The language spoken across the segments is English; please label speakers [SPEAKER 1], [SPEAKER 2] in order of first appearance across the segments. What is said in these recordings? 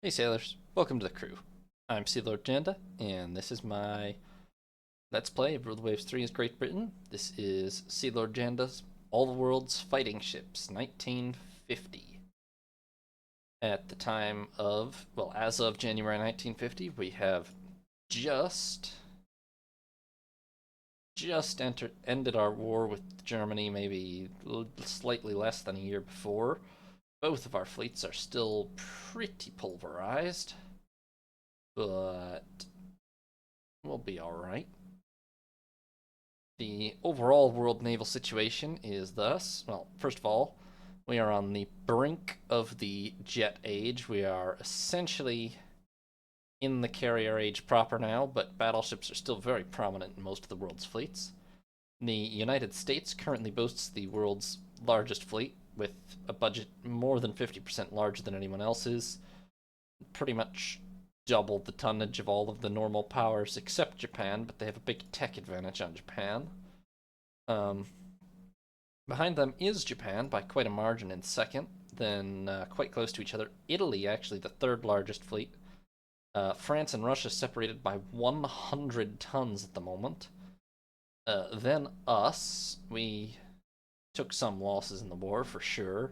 [SPEAKER 1] Hey sailors, welcome to the crew. I'm Sea Lord Janda, and this is my Let's Play of Rule the Waves 3 is Great Britain. This is Sea Lord Janda's All the World's Fighting Ships, 1950. At the time of, well, as of January 1950, we have just ended our war with Germany, maybe slightly less than a year before. Both of our fleets are still pretty pulverized, but we'll be alright. The overall world naval situation is thus, well, first of all, we are on the brink of the jet age. We are essentially in the carrier age proper now, but battleships are still very prominent in most of the world's fleets. The United States currently boasts the world's largest fleet, with a budget more than 50% larger than anyone else's, pretty much double the tonnage of all of the normal powers except Japan, but they have a big tech advantage on Japan. Um, Behind them is Japan by quite a margin in second, then quite close to each other. Italy, actually, the third largest fleet. France and Russia separated by 100 tons at the moment. Then us, we took some losses in the war for sure.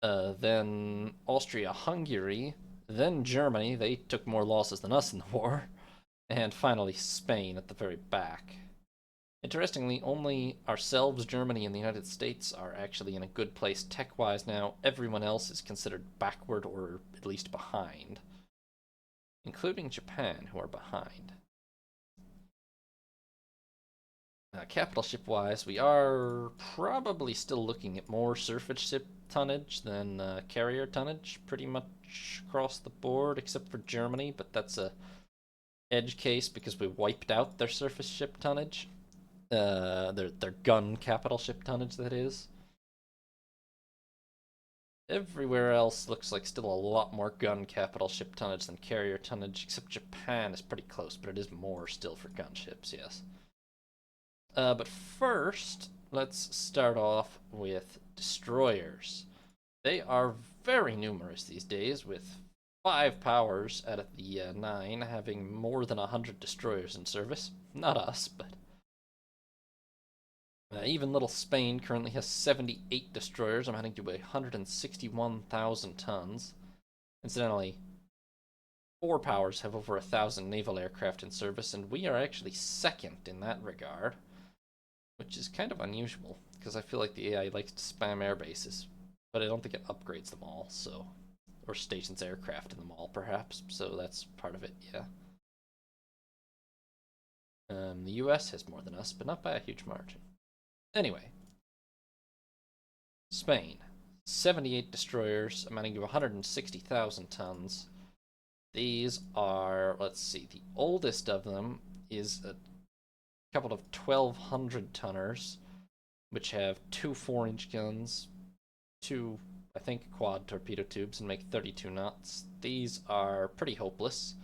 [SPEAKER 1] Then Austria Hungary, then Germany, they took more losses than us in the war. And finally Spain at the very back. Interestingly, only ourselves, Germany, and the United States are actually in a good place tech-wise now. Everyone else is considered backward or at least behind, including Japan, who are behind. Capital ship-wise, we are probably still looking at more surface ship tonnage than carrier tonnage, pretty much across the board, except for Germany, but that's a edge case because we wiped out their surface ship tonnage. Their gun capital ship tonnage, that is. Everywhere else looks like still a lot more gun capital ship tonnage than carrier tonnage, except Japan is pretty close, but it is more still for gunships, yes. But first, let's start off with destroyers. They are very numerous these days, with 5 powers out of the 9 having more than 100 destroyers in service. Not us, but even little Spain currently has 78 destroyers, amounting to 161,000 tons. Incidentally, 4 powers have over 1,000 naval aircraft in service, and we are actually second in that regard, which is kind of unusual, because I feel like the AI likes to spam air bases, but I don't think it upgrades them all, so. Or stations aircraft in them all, perhaps, so that's part of it, yeah. The US has more than us, but not by a huge margin. Anyway, Spain, 78 destroyers amounting to 160,000 tons. These are, let's see, the oldest of them is a couple of 1,200 tonners, which have 2 4-inch guns, 2, I think, quad torpedo tubes, and make 32 knots. These are pretty hopeless.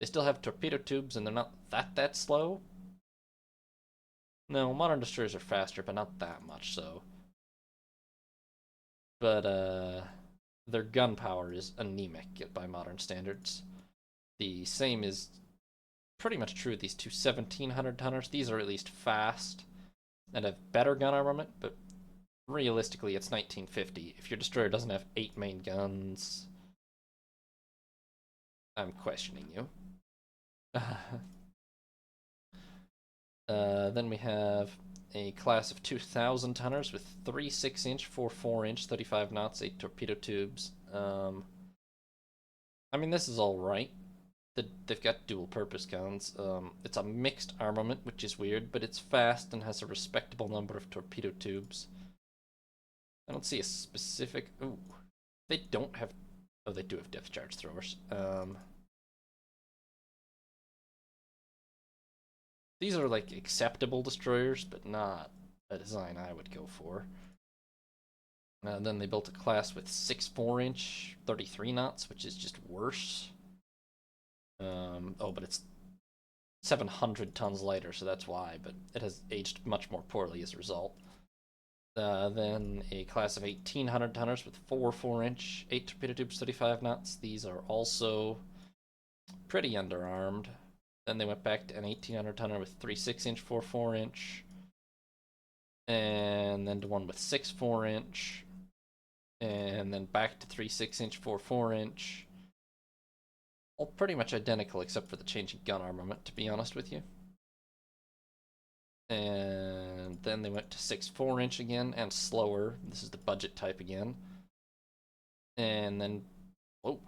[SPEAKER 1] They still have torpedo tubes, and they're not that slow. No, modern destroyers are faster, but not that much so. But their gunpowder is anemic by modern standards. The same is pretty much true of these two 1,700 tonners. These are at least fast and have better gun armament, but realistically, it's 1950. If your destroyer doesn't have 8 main guns, I'm questioning you. Then we have a class of 2,000 tonners with 3 6-inch, 4 4-inch, 35 knots, 8 torpedo tubes. I mean, this is all right. They've got dual purpose guns. It's a mixed armament, which is weird, but it's fast and has a respectable number of torpedo tubes. I don't see a specific. Ooh, they don't have. Oh, they do have depth charge throwers. These are like acceptable destroyers, but not a design I would go for. Then they built a class with 6 4-inch, 33 knots, which is just worse. Oh, but it's 700 tons lighter, so that's why, but it has aged much more poorly as a result. Then a class of 1800 tonners with 4-4-inch, 8 torpedo tubes, 35 knots. These are also pretty underarmed. Then they went back to an 1800 tonner with 3 6-inch, 4-4-inch. And then to one with 6 4-inch. And then back to 3 6-inch, 4-4-inch. All pretty much identical except for the changing gun armament, to be honest with you. And then they went to 6 4-inch again and slower. This is the budget type again. And then, whoa.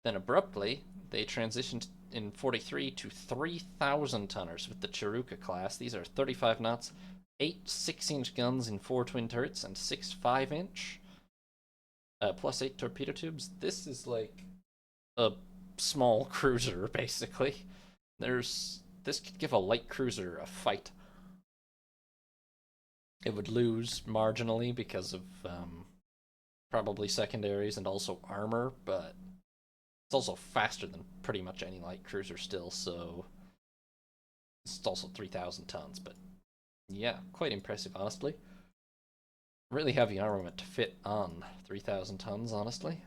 [SPEAKER 1] Then abruptly, they transitioned in 43 to 3,000 tonners with the Chiruka class. These are 35 knots, 8 6-inch guns in 4 twin turrets, and 6 5-inch, plus 8 torpedo tubes. This is like a small cruiser, basically. This could give a light cruiser a fight. It would lose marginally because of probably secondaries and also armor, but it's also faster than pretty much any light cruiser still, so it's also 3,000 tons, but yeah, quite impressive, honestly. Really heavy armament to fit on 3,000 tons, honestly.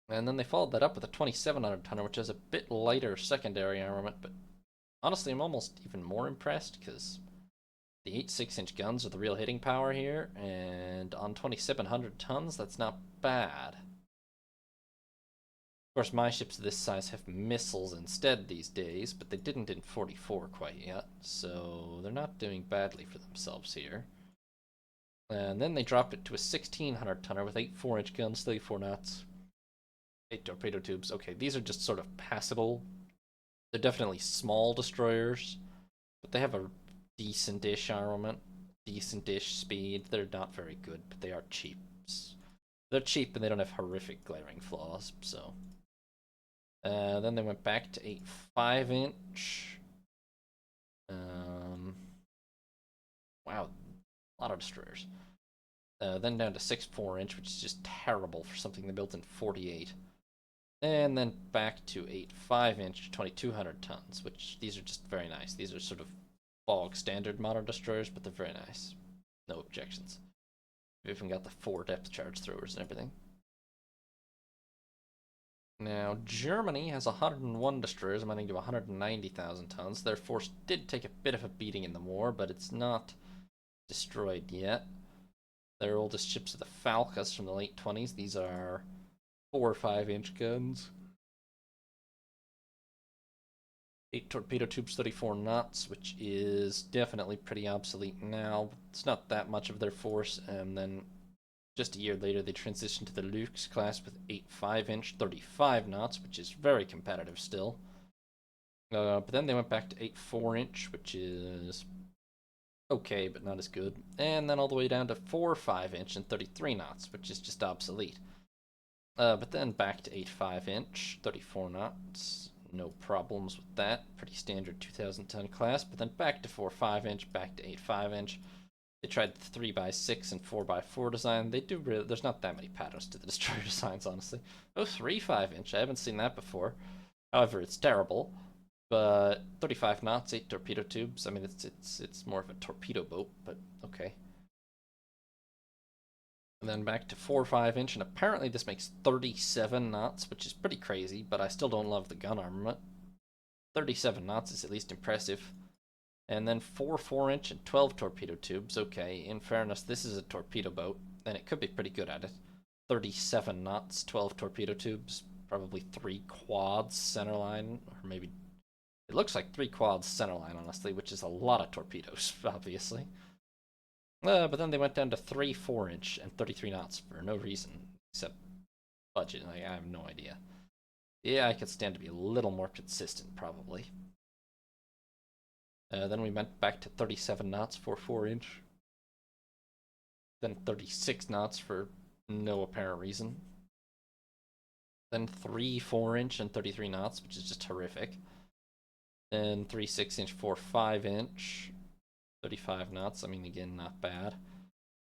[SPEAKER 1] And then they followed that up with a 2,700 tonner, which is a bit lighter secondary armament, but honestly, I'm almost even more impressed because the 8 6-inch guns are the real hitting power here, and on 2,700 tons, that's not bad. Of course, my ships of this size have missiles instead these days, but they didn't in 44 quite yet, so they're not doing badly for themselves here. And then they dropped it to a 1,600 tonner with 8 4-inch guns, 34 knots. 8 torpedo tubes. Okay, these are just sort of passable. They're definitely small destroyers, but they have a decent-ish armament, decent-ish speed. They're not very good, but they are cheap. They're cheap and they don't have horrific glaring flaws, so. Then they went back to 8 5-inch. Wow, a lot of destroyers. Then down to 6 4-inch, which is just terrible for something they built in 48. And then back to 8 5-inch, 2,200 tons, which these are just very nice. These are sort of bog standard modern destroyers, but they're very nice. No objections. We've even got the 4 depth charge throwers and everything. Now, Germany has 101 destroyers amounting to 190,000 tons. Their force did take a bit of a beating in the war, but it's not destroyed yet. Their oldest ships are the Falcas from the late 20s. These are 4 5-inch guns. 8 torpedo tubes, 34 knots, which is definitely pretty obsolete now. It's not that much of their force, and then just a year later they transitioned to the Lux class with 8 5-inch, 35 knots, which is very competitive still. But then they went back to 8 4-inch, which is okay, but not as good. And then all the way down to 4 5-inch and 33 knots, which is just obsolete. But then back to 8 5-inch, 34 knots. No problems with that. Pretty standard 2,000 ton class. But then back to 4 5-inch, back to 8 5-inch. They tried the 3x6 and 4x4 design. They do really, there's not that many patterns to the destroyer designs, honestly. Oh, 3 5-inch. I haven't seen that before. However, it's terrible. But 35 knots, 8 torpedo tubes. I mean, it's more of a torpedo boat, but okay. And then back to 4 5-inch, and apparently this makes 37 knots, which is pretty crazy, but I still don't love the gun armament. 37 knots is at least impressive. And then 4 4-inch and 12 torpedo tubes. Okay, in fairness, this is a torpedo boat, and it could be pretty good at it. 37 knots, 12 torpedo tubes, probably 3 quads centerline, or maybe it looks like 3 quads centerline, honestly, which is a lot of torpedoes, obviously. But then they went down to 3 4-inch and 33 knots for no reason except budget. Like, I have no idea. Yeah, I could stand to be a little more consistent, probably. Then we went back to 37 knots for 4-inch. Then 36 knots for no apparent reason. Then 3 4-inch and 33 knots, which is just horrific. Then 3 6-inch, 4 5-inch. 35 knots, I mean, again, not bad.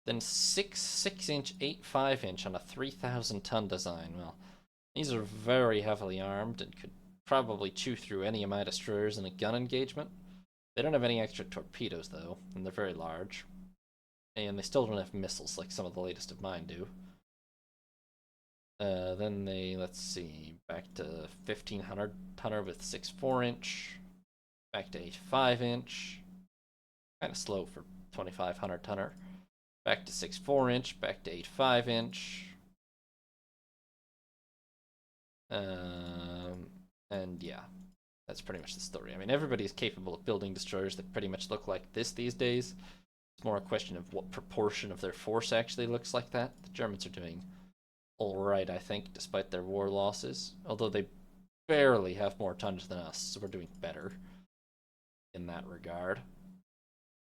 [SPEAKER 1] Then 6 6-inch, 8 5-inch on a 3,000 ton design. Well, these are very heavily armed and could probably chew through any of my destroyers in a gun engagement. They don't have any extra torpedoes, though, and they're very large. And they still don't have missiles like some of the latest of mine do. Then they, let's see, back to 1500 tonner with 6.4-inch, back to 8.5-inch, kind of slow for 2500 tonner, back to 6.4-inch, back to 8.5-inch, and yeah, that's pretty much the story. I mean, everybody is capable of building destroyers that pretty much look like this these days. It's more a question of what proportion of their force actually looks like that. The Germans are doing alright, I think, despite their war losses. Although they barely have more tonnage than us, so we're doing better in that regard.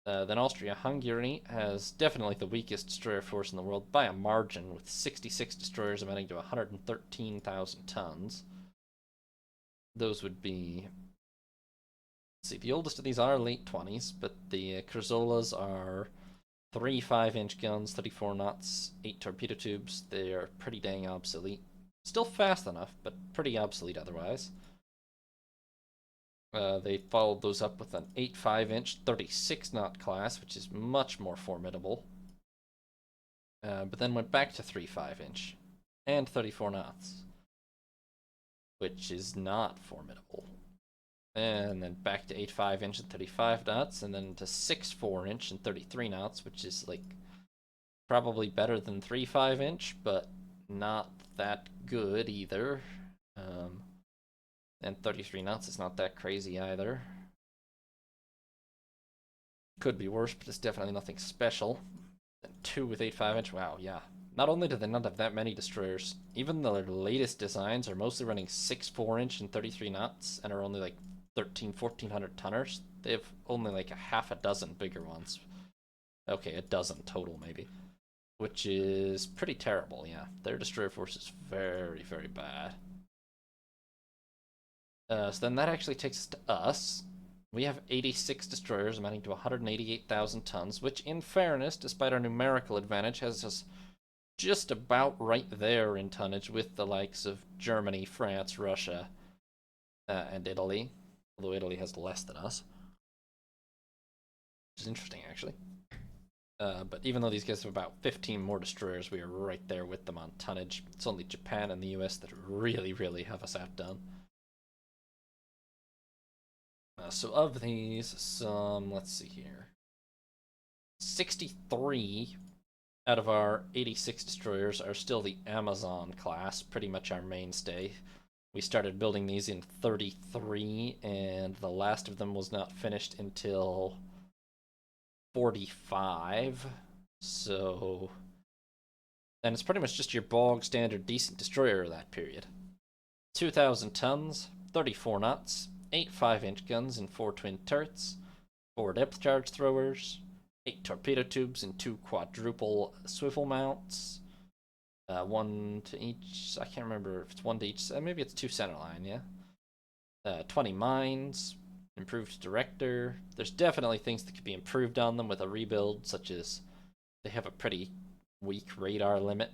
[SPEAKER 1] Then Austria-Hungary has definitely the weakest destroyer force in the world by a margin, with 66 destroyers amounting to 113,000 tons. Those would be... Let's see, the oldest of these are late 20s, but the Curzolas are 3 5-inch guns, 34 knots, 8 torpedo tubes. They are pretty dang obsolete. Still fast enough, but pretty obsolete otherwise. They followed those up with an 8 5-inch, 36 knot class, which is much more formidable. But then went back to 3 5-inch and 34 knots, which is not formidable. And then back to 8 5-inch and 35 knots, and then to 6 4-inch and 33 knots, which is like probably better than 3 5-inch, but not that good either. And 33 knots is not that crazy either. Could be worse, but it's definitely nothing special. And 2 with 8 5-inch, wow, yeah. Not only do they not have that many destroyers, even their latest designs are mostly running 6 4-inch and 33 knots and are only like 1400 tonners. They have only like a half a dozen bigger ones. Okay, a dozen total maybe. Which is pretty terrible, yeah. Their destroyer force is very, very bad. So then that actually takes us to us. We have 86 destroyers amounting to 188,000 tons, which in fairness, despite our numerical advantage, has us just about right there in tonnage with the likes of Germany, France, Russia, and Italy. Although Italy has less than us. Which is interesting, actually. But even though these guys have about 15 more destroyers, we are right there with them on tonnage. It's only Japan and the US that really, really have us outdone. So of these, let's see here. 63 out of our 86 destroyers are still the Amazon class, pretty much our mainstay. We started building these in 33, and the last of them was not finished until 45. So then it's pretty much just your bog standard decent destroyer of that period. 2,000 tons, 34 knots, 8 5-inch guns and 4 twin turrets, 4 depth charge throwers, 8 torpedo tubes and 2 quadruple swivel mounts. 1 to each. I can't remember if it's 1 to each. Maybe it's 2 centerline, yeah. 20 mines, improved director. There's definitely things that could be improved on them with a rebuild, such as they have a pretty weak radar limit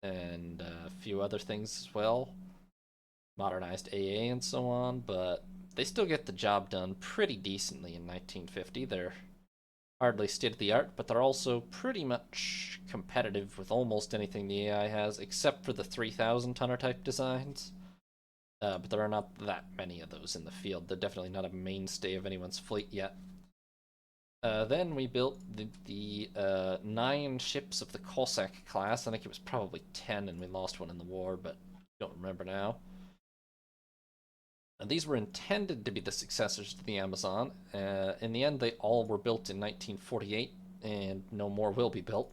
[SPEAKER 1] and a few other things as well. Modernized AA and so on, but they still get the job done pretty decently in 1950. They're hardly state-of-the-art, but they're also pretty much competitive with almost anything the AI has, except for the 3,000-tonner type designs. But there are not that many of those in the field. They're definitely not a mainstay of anyone's fleet yet. Then we built the 9 ships of the Cossack class. I think it was probably 10, and we lost one in the war, but don't remember now. And these were intended to be the successors to the Amazon. In the end, they all were built in 1948, and no more will be built.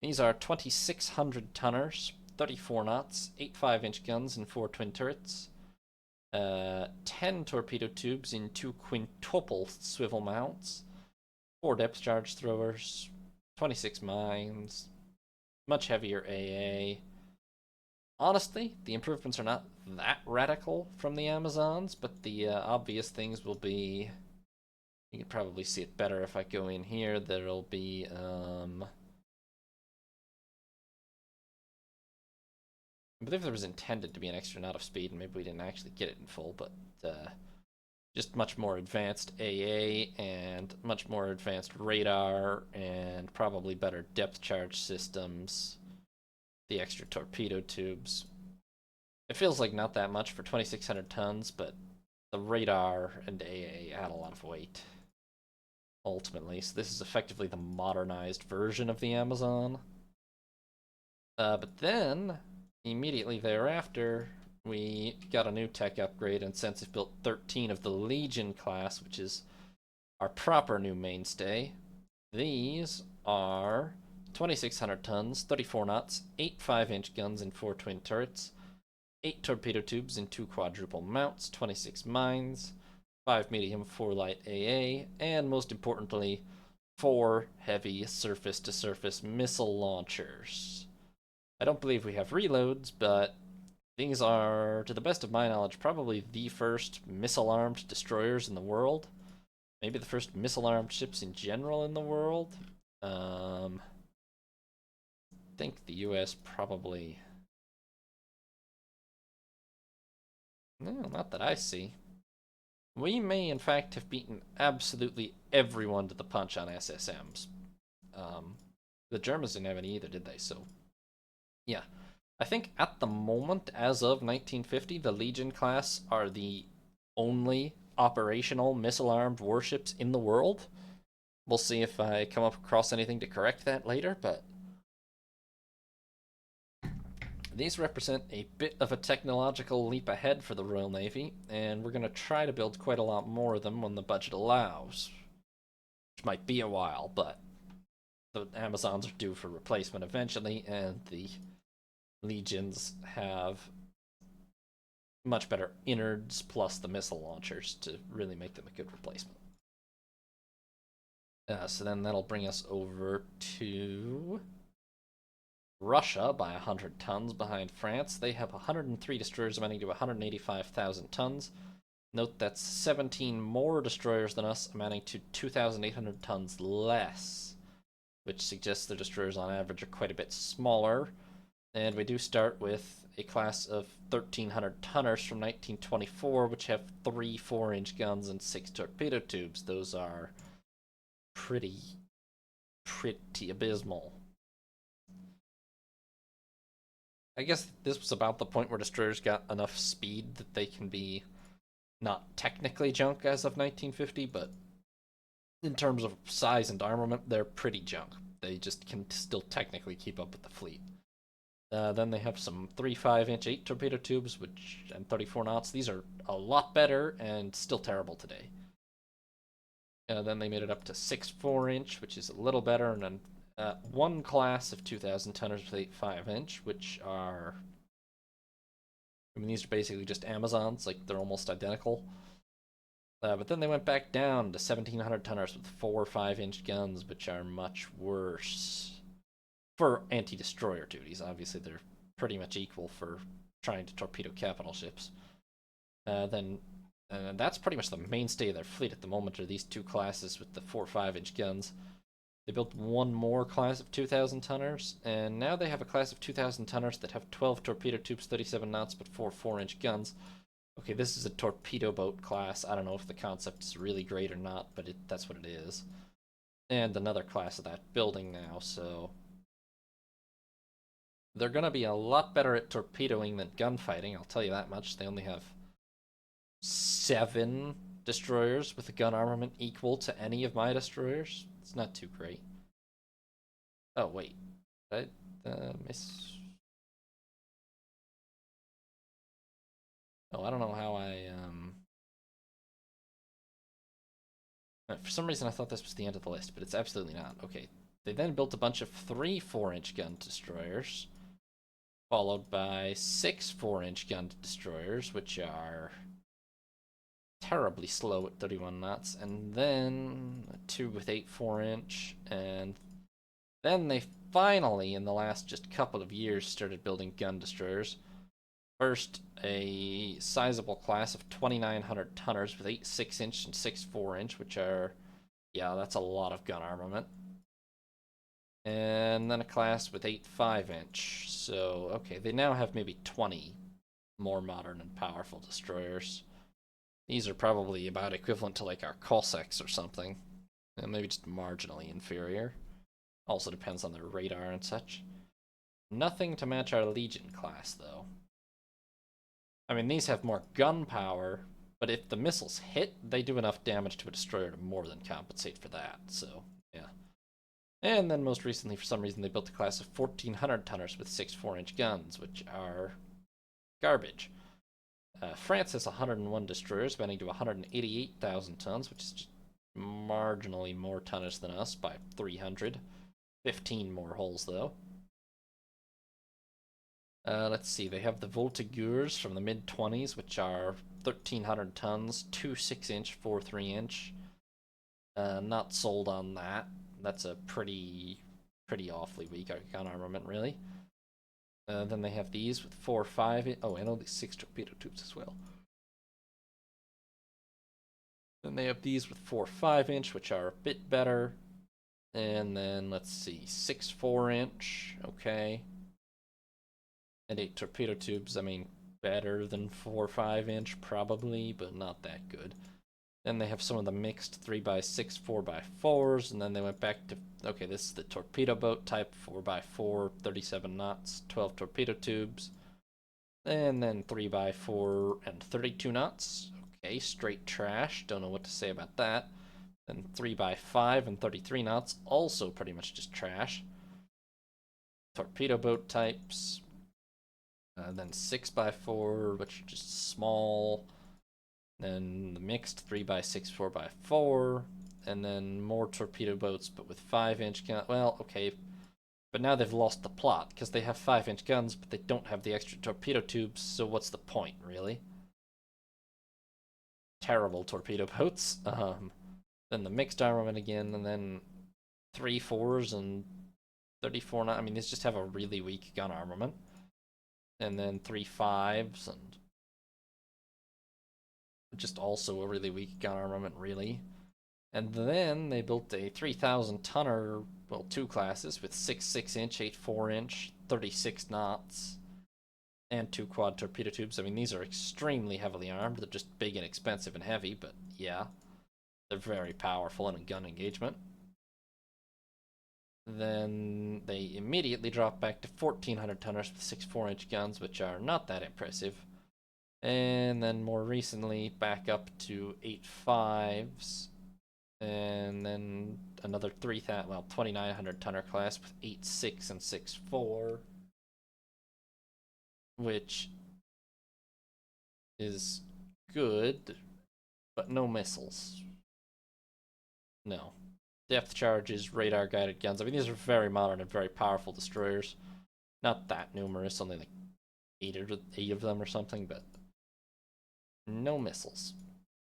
[SPEAKER 1] These are 2,600 tonners, 34 knots, 8 5-inch guns and 4 twin turrets, 10 torpedo tubes in 2 quintuple swivel mounts, 4 depth charge throwers, 26 mines, much heavier AA. Honestly, the improvements are not that radical from the Amazons, but the obvious things will be... You can probably see it better if I go in here. There'll be... I believe there was intended to be an extra knot of speed, and maybe we didn't actually get it in full, but just much more advanced AA and much more advanced radar and probably better depth charge systems, the extra torpedo tubes. It feels like not that much for 2,600 tons, but the radar and AA add a lot of weight, ultimately. So this is effectively the modernized version of the Amazon. But then, immediately thereafter, we got a new tech upgrade, and since we've built 13 of the Legion class, which is our proper new mainstay, these are 2,600 tons, 34 knots, 8 5-inch guns and 4 twin turrets, 8 torpedo tubes and 2 quadruple mounts, 26 mines, 5 medium, 4 light AA, and most importantly, 4 heavy surface-to-surface missile launchers. I don't believe we have reloads, but these are, to the best of my knowledge, probably the first missile-armed destroyers in the world. Maybe the first missile-armed ships in general in the world. I think the US probably... No, not that I see. We may, in fact, have beaten absolutely everyone to the punch on SSMs. The Germans didn't have any either, did they? So, yeah. I think at the moment, as of 1950, the Legion class are the only operational missile-armed warships in the world. We'll see if I come up across anything to correct that later, but these represent a bit of a technological leap ahead for the Royal Navy, and we're going to try to build quite a lot more of them when the budget allows. Which might be a while, but the Amazons are due for replacement eventually, and the Legions have much better innards plus the missile launchers to really make them a good replacement. So then that'll bring us over to Russia by 100 tons behind France. They have 103 destroyers amounting to 185,000 tons. Note that's 17 more destroyers than us, amounting to 2,800 tons less, which suggests their destroyers on average are quite a bit smaller. And we do start with a class of 1,300 tonners from 1924, which have 3 4-inch guns and 6 torpedo tubes. Those are pretty abysmal. I guess this was about the point where destroyers got enough speed that they can be not technically junk as of 1950, but in terms of size and armament, they're pretty junk. They just can still technically keep up with the fleet. Then they have some 3 5-inch 8 torpedo tubes, and 34 knots. These are a lot better and still terrible today. Then they made it up to 6 4-inch, which is a little better, and then one class of 2,000 tonners with 8 5-inch, which are... I mean, these are basically just Amazons, like they're almost identical. But then they went back down to 1,700 tonners with 4 5-inch guns, which are much worse. For anti-destroyer duties, obviously they're pretty much equal for trying to torpedo capital ships. Then that's pretty much the mainstay of their fleet at the moment, are these 2 classes with the 4 5-inch guns. They built one more class of 2,000 tonners, and now they have a class of 2,000 tonners that have 12 torpedo tubes, 37 knots, but 4 4-inch guns. Okay, this is a torpedo boat class. I don't know if the concept is really great or not, but that's what it is. And another class of that building now, so... They're going to be a lot better at torpedoing than gunfighting, I'll tell you that much. They only have 7 destroyers with a gun armament equal to any of my destroyers. It's not too great. Oh, wait. Did I miss... Oh, I don't know how I... For some reason I thought this was the end of the list, but it's absolutely not. Okay. They then built a bunch of 3 4-inch gun destroyers, followed by 6 4-inch gun destroyers, which are terribly slow at 31 knots, and then 2 with 8 4-inch, and then they finally, in the last just couple of years, started building gun destroyers. First, a sizable class of 2,900 tonners with 8 6-inch and 6 4-inch, which are, yeah, that's a lot of gun armament. And then a class with 8 5-inch. So, okay, they now have maybe 20 more modern and powerful destroyers. These are probably about equivalent to like our Cossacks or something. Maybe just marginally inferior. Also depends on their radar and such. Nothing to match our Legion class, though. I mean, these have more gun power, but if the missiles hit, they do enough damage to a destroyer to more than compensate for that, so, yeah. And then most recently, for some reason, they built a class of 1,400 tonners with 6 4-inch guns, which are garbage. France has 101 destroyers, mounting to 188,000 tons, which is just marginally more tonnage than us by 300. 15 more hulls, though. Let's see, they have the Voltigeurs from the mid-20s, which are 1,300 tons, 2 6-inch, 4 3-inch. Not sold on that. That's a pretty awfully weak gun armament, really. Then they have these with 4 5. Oh, and only 6 torpedo tubes as well. Then they have these with 4 5-inch, which are a bit better. And then, let's see, 6 4-inch, okay. And 8 torpedo tubes, I mean, better than 4 5-inch, probably, but not that good. Then they have some of the mixed 3x6, 4x4s, and then they went back to, okay, this is the torpedo boat type, 4x4, 37 knots, 12 torpedo tubes. And then 3x4 and 32 knots. Okay, straight trash, don't know what to say about that. Then 3x5 and 33 knots, also pretty much just trash. Torpedo boat types. Then 6x4, which are just small. Then the mixed 3x6, 4x4. And then more torpedo boats, but with 5-inch gun. Well, okay. But now they've lost the plot, because they have 5-inch guns, but they don't have the extra torpedo tubes, so what's the point, really? Terrible torpedo boats. Then the mixed armament again, and then 3 4s and 34 9. I mean, these just have a really weak gun armament. And then 3 5s, and just also a really weak gun armament, really. And then they built a 3,000 tonner, well, 2 classes with 6 6-inch, 8 4-inch, 36 knots, and 2 quad torpedo tubes. I mean, these are extremely heavily armed. They're just big and expensive and heavy, but yeah, they're very powerful in a gun engagement. Then they immediately drop back to 1,400 tonners with 6 4-inch guns, which are not that impressive. And then more recently, back up to 8 5s. And then another 3,000, well, 2,900 tonner class with 8 6 and 6 4. Which is good, but no missiles. No. Depth charges, radar guided guns. I mean, these are very modern and very powerful destroyers. Not that numerous, only like 8 of them or something, but no missiles.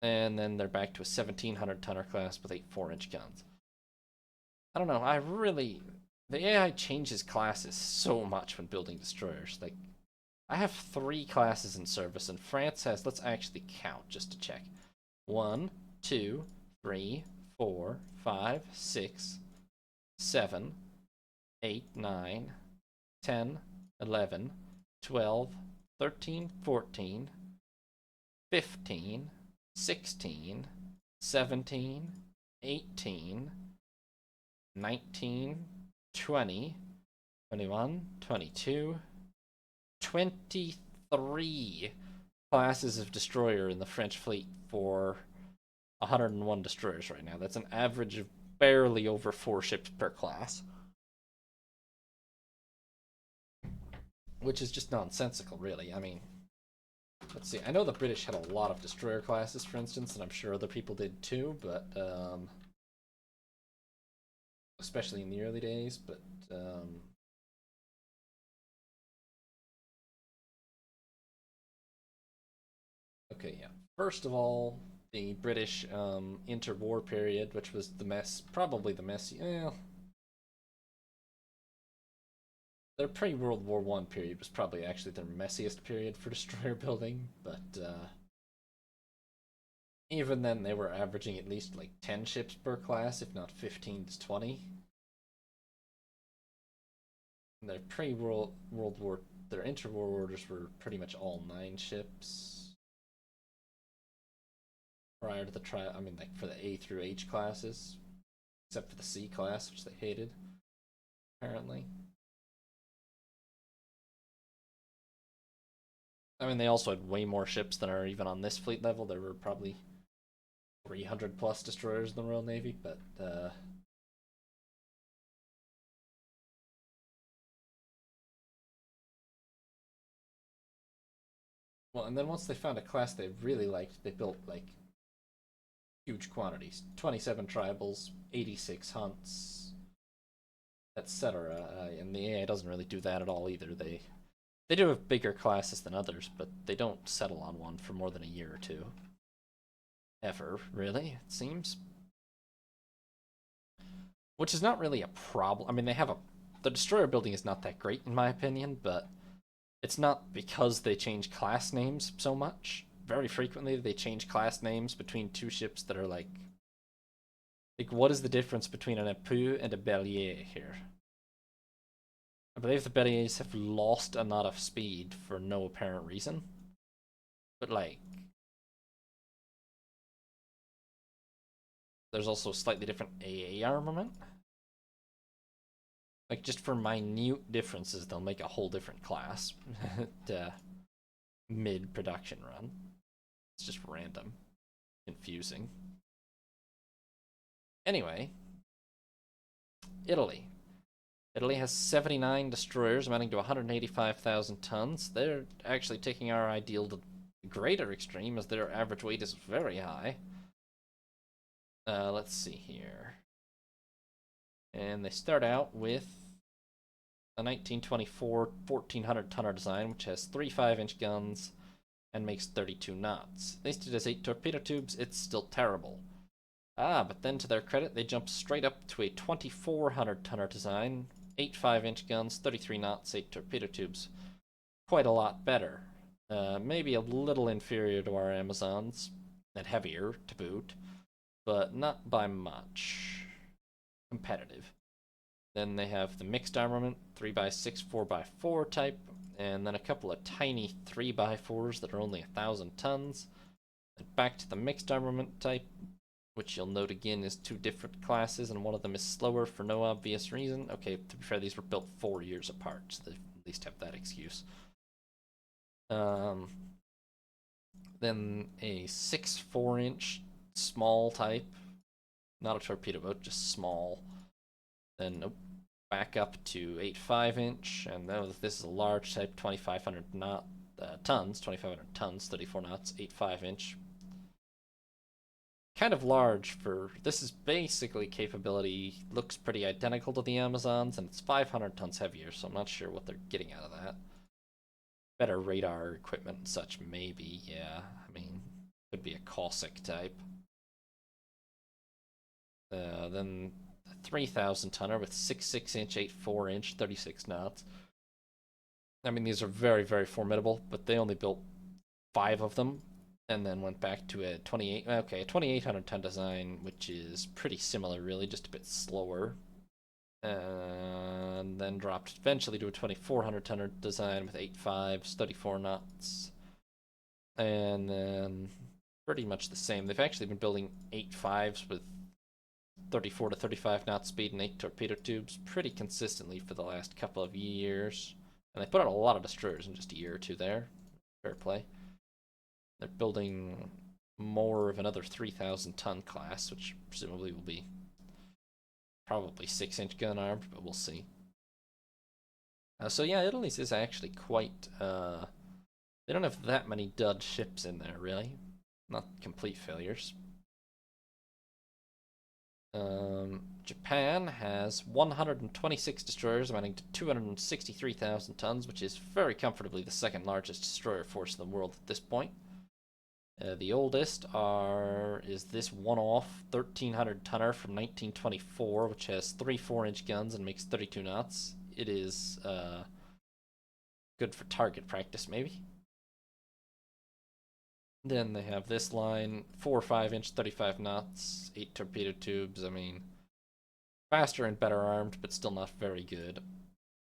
[SPEAKER 1] And then they're back to a 1,700 tonner class with 8 4-inch guns. I don't know, the AI changes classes so much when building destroyers. Like, I have 3 classes in service, and France has, let's actually count just to check. 1, 2, 3, 4, 5, 6, 7, 8, 9, 10, 11, 12, 13, 14, 15, 16, 17, 18, 19, 20, 21, 22, 23 classes of destroyer in the French fleet for 101 destroyers right now. That's an average of barely over 4 ships per class, which is just nonsensical, really. I mean, let's see. I know the British had a lot of destroyer classes, for instance, and I'm sure other people did too, but especially in the early days. But okay, yeah. First of all, the British interwar period, which was the mess, probably the messy. Well, their pre-World War One period was probably actually their messiest period for destroyer building, but even then they were averaging at least like 10 ships per class, if not 15 to 20. And their pre-World War, their interwar orders were pretty much all 9 ships. prior to the I mean, like for the A through H classes, except for the C class, which they hated, apparently. I mean, they also had way more ships than are even on this fleet level. There were probably 300 plus destroyers in the Royal Navy, but well, and then once they found a class they really liked, they built like huge quantities: 27 tribals, 86 hunts, etc. And the AI doesn't really do that at all either. They do have bigger classes than others, but they don't settle on one for more than a year or two. Ever, really, it seems. Which is not really a problem. I mean, the destroyer building is not that great in my opinion, but it's not because they change class names so much. Very frequently, they change class names between two ships that are like what is the difference between an Apu and a Bellier here? I believe the Belliers have lost a lot of speed for no apparent reason. But like, there's also slightly different AA armament. Like, just for minute differences, they'll make a whole different class mid-production run. It's just random. Confusing. Anyway, Italy. Italy has 79 destroyers amounting to 185,000 tons. They're actually taking our ideal to the greater extreme, as their average weight is very high. Let's see here. And they start out with a 1924 1400 tonner design, which has 3 5-inch guns and makes 32 knots. Listed as 8 torpedo tubes, it's still terrible. But then to their credit, they jump straight up to a 2400 tonner design, 8 5-inch guns, 33 knots, 8 torpedo tubes. Quite a lot better. Maybe a little inferior to our Amazons, and heavier to boot, but not by much. Competitive. Then they have the mixed armament, 3x6, 4x4 type, and then a couple of tiny 3x4s that are only 1,000 tons. And back to the mixed armament type, which you'll note again is two different classes, and one of them is slower for no obvious reason. Okay, to be fair, these were built 4 years apart, so they at least have that excuse. Then a 6 4-inch small type, not a torpedo boat, just small. Then back up to 8 5-inch, and this is a large type, 2,500 tons, 2,500 tons, 34 knots, 8 5-inch. Kind of large for this is basically capability, looks pretty identical to the Amazons, and it's 500 tons heavier, so I'm not sure what they're getting out of that. Better radar equipment and such, maybe, yeah. I mean, could be a Cossack type. Then a 3,000 tonner with 6 6-inch, 8 4-inch, 36 knots. I mean, these are very, very formidable, but they only built 5 of them, and then went back to a 2,800 ton design, which is pretty similar, really, just a bit slower. And then dropped eventually to a 2,400 tonner design with 8 5s, 34 knots. And then pretty much the same. They've actually been building 8 5s with 34 to 35 knot speed and 8 torpedo tubes pretty consistently for the last couple of years. And they put out a lot of destroyers in just a year or two there. Fair play. They're building more of another 3,000 ton class, which presumably will be probably 6-inch gun armed, but we'll see. So yeah, Italy's is actually quite. They don't have that many dud ships in there, really. Not complete failures. Japan has 126 destroyers amounting to 263,000 tons, which is very comfortably the second largest destroyer force in the world at this point. The oldest is this one-off 1,300 tonner from 1924, which has 3 4-inch guns and makes 32 knots. It is good for target practice, maybe. Then they have this line, 4 5-inch, 35 knots, 8 torpedo tubes. I mean, faster and better armed, but still not very good.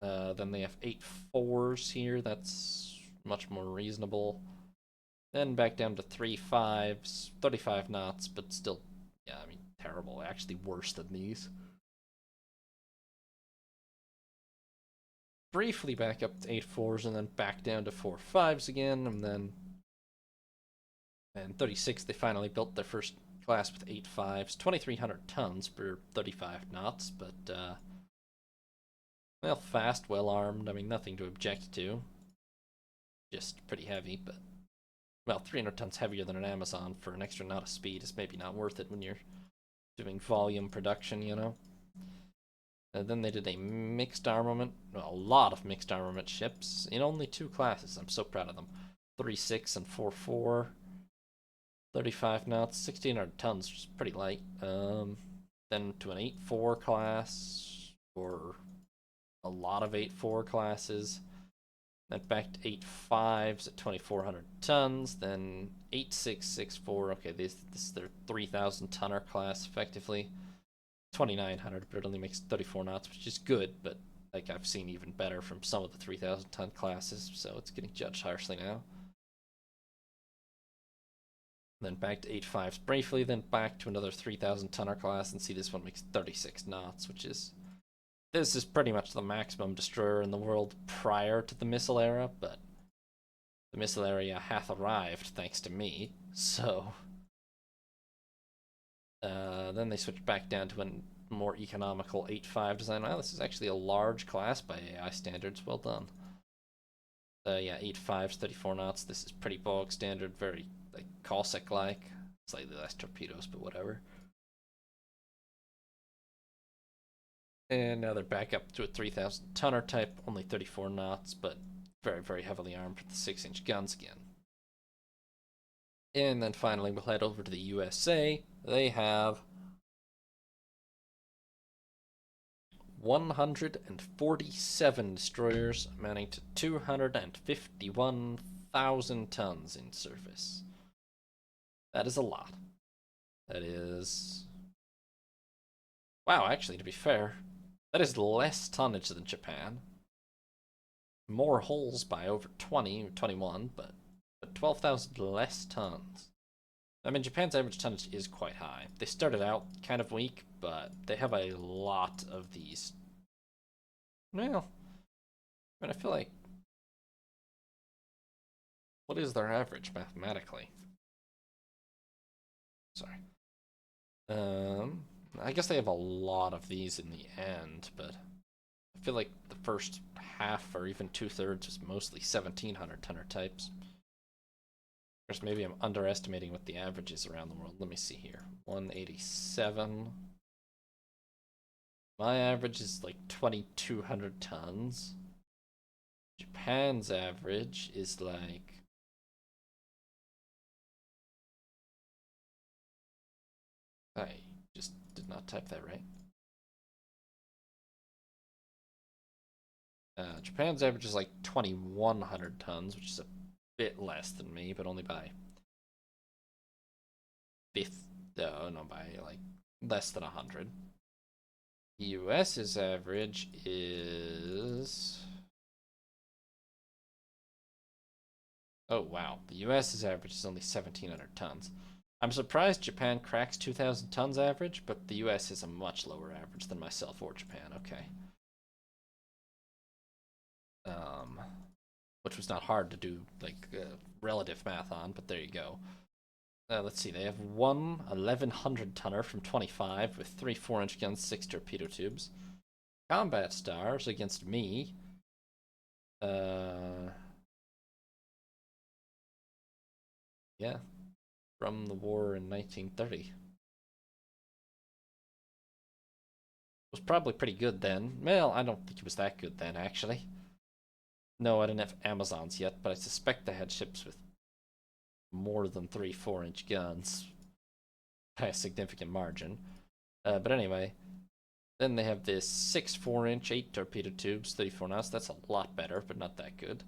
[SPEAKER 1] Then they have 8 4s here. That's much more reasonable. Then back down to 3.5s, 35 knots, but still, yeah, I mean, terrible. Actually worse than these. Briefly back up to 8.4s and then back down to 4.5s again, and then in 36 they finally built their first class with 8.5s, 2,300 tons for 35 knots, but well, fast, well armed. I mean, nothing to object to. Just pretty heavy, but well, 300 tons heavier than an Amazon for an extra knot of speed is maybe not worth it when you're doing volume production, you know. Then they did a mixed armament, well, a lot of mixed armament ships in only 2 classes. I'm so proud of them. 3.6 and 4.4. 35 knots, 1,600 tons, which is pretty light. Then to an 8.4 class, or a lot of 8.4 classes. Then back to 8.5s at 2,400 tons. Then 8.664. Okay, this is their 3,000 tonner class, effectively. 2,900, but it only makes 34 knots, which is good, but like I've seen even better from some of the 3,000 ton classes, so it's getting judged harshly now. Then back to 8.5s briefly, then back to another 3,000 tonner class, and see this one makes 36 knots, which is... This is pretty much the maximum destroyer in the world prior to the missile era, but the missile era hath arrived thanks to me, so... then they switched back down to a more economical 8.5 design. Wow, this is actually a large class by AI standards. Well done. Yeah, 8.5s, 34 knots. This is pretty bog standard, very like Cossack-like. Slightly less torpedoes, but whatever. And now they're back up to a 3,000 tonner type, only 34 knots, but very, very heavily armed with the 6-inch guns again. And then finally, we'll head over to the USA. They have 147 destroyers, amounting to 251,000 tons in service. That is a lot. That is... Wow, actually, to be fair, that is less tonnage than Japan. More hulls by over 20, 21, but 12,000 less tons. I mean, Japan's average tonnage is quite high. They started out kind of weak, but they have a lot of these. Well, I mean, I feel like... What is their average mathematically? Sorry. I guess they have a lot of these in the end, but I feel like the first half or even 2/3 is mostly 1,700 tonner types. Of course, maybe I'm underestimating what the average is around the world. Let me see here. 187. My average is like 2,200 tons. Japan's average is like... I just did not type that right. Japan's average is like 2,100 tons, which is a bit less than me, but only by by like less than 100. The US's average is... Oh wow, the US's average is only 1,700 tons. I'm surprised Japan cracks 2,000 tons average, but the US is a much lower average than myself or Japan. Okay. Which was not hard to do, like, relative math on, but there you go. Let's see, they have one 1,100 tonner from 25 with 3 4-inch guns, 6 torpedo tubes. Combat stars against me. Yeah, from the war in 1930. Was probably pretty good then. Well, I don't think it was that good then, actually. No, I didn't have Amazons yet, but I suspect they had ships with more than 3 4-inch guns by a significant margin. But anyway, then they have this 6 4-inch, 8 torpedo tubes, 34 knots. That's a lot better, but not that good.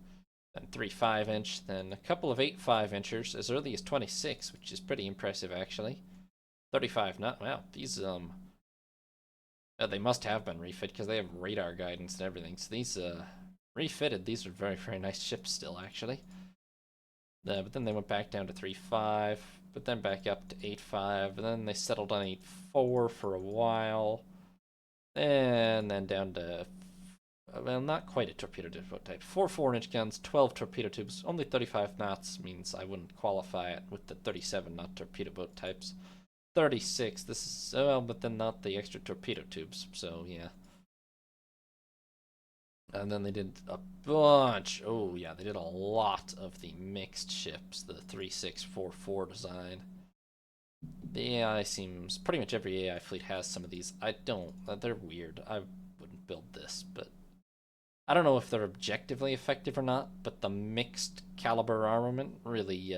[SPEAKER 1] Then 3 5-inch, then a couple of 8 5-inchers as early as 26, which is pretty impressive actually. 35 knot. Wow, these they must have been refit because they have radar guidance and everything. So these refitted, these are very, very nice ships still actually. But then they went back down to 3.5, but then back up to 8.5, and then they settled on 8.4 for a while, and then down to, well, not quite a torpedo boat type. 4 4-inch guns, 12 torpedo tubes, only 35 knots means I wouldn't qualify it with the 37 knot torpedo boat types. 36, this is, well, but then not the extra torpedo tubes, so yeah. And then they did a bunch. Oh, yeah, they did a lot of the mixed ships, the 3644 design. The AI seems, pretty much every AI fleet has some of these. I don't, they're weird. I wouldn't build this, but I don't know if they're objectively effective or not, but the mixed caliber armament really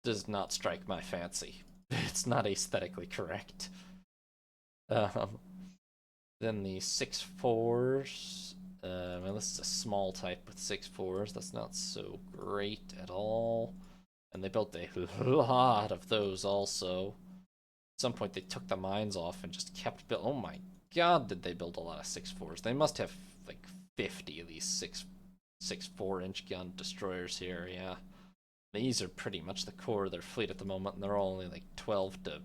[SPEAKER 1] does not strike my fancy. It's not aesthetically correct. Then the 6.4s. Well, this is a small type with 6.4s. That's not so great at all. And they built a lot of those also. At some point, they took the mines off and just kept building. Oh my god, did they build a lot of 6.4s? They must have like 50 of these 6.4-inch gun destroyers here, yeah. These are pretty much the core of their fleet at the moment, and they're all only like 12 to...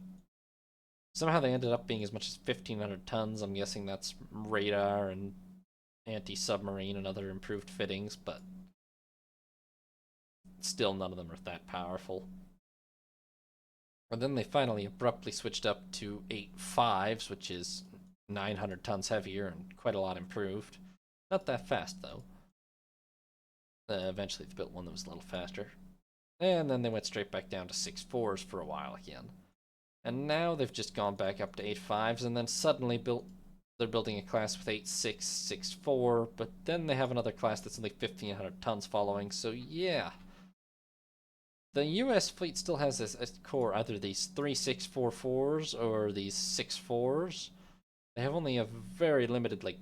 [SPEAKER 1] Somehow they ended up being as much as 1,500 tons. I'm guessing that's radar and anti-submarine and other improved fittings, but still none of them are that powerful. And then they finally abruptly switched up to 8.5s, which is 900 tons heavier and quite a lot improved. Not that fast, though. Eventually they built one that was a little faster. And then they went straight back down to 6.4s for a while again. And now they've just gone back up to 8.5s, and then suddenly they're building a class with 8.6, 6.4, but then they have another class that's only 1,500 tons following, so yeah. The US fleet still has this core, either these 3.644s or these 6.4s. They have only a very limited, like,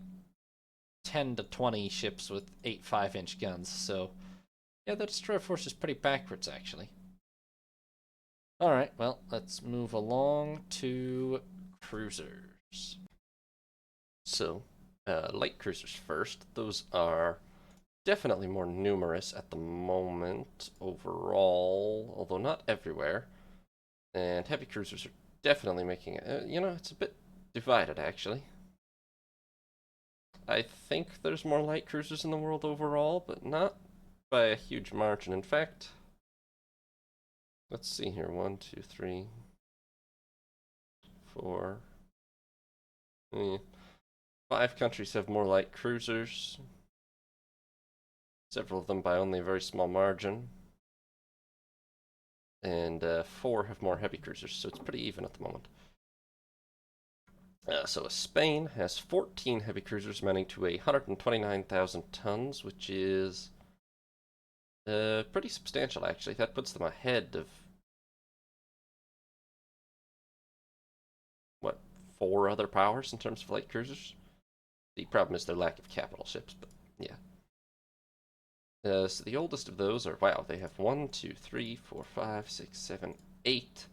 [SPEAKER 1] 10 to 20 ships with 8.5-inch guns, so yeah, the destroyer force is pretty backwards, actually. Alright, well, let's move along to cruisers. So, light cruisers first. Those are definitely more numerous at the moment overall, although not everywhere. And heavy cruisers are definitely making it, it's a bit divided, actually. I think there's more light cruisers in the world overall, but not by a huge margin. In fact, let's see here. 1, 2, 3, 4. 5 countries have more light cruisers. Several of them by only a very small margin. And 4 have more heavy cruisers, so it's pretty even at the moment. So Spain has 14 heavy cruisers amounting to 129,000 tons, which is pretty substantial, actually. That puts them ahead of, what, 4 other powers in terms of light cruisers? The problem is their lack of capital ships, but yeah. So the oldest of those are, wow, they have 1, 2, 3, 4, 5, 6, 7, 8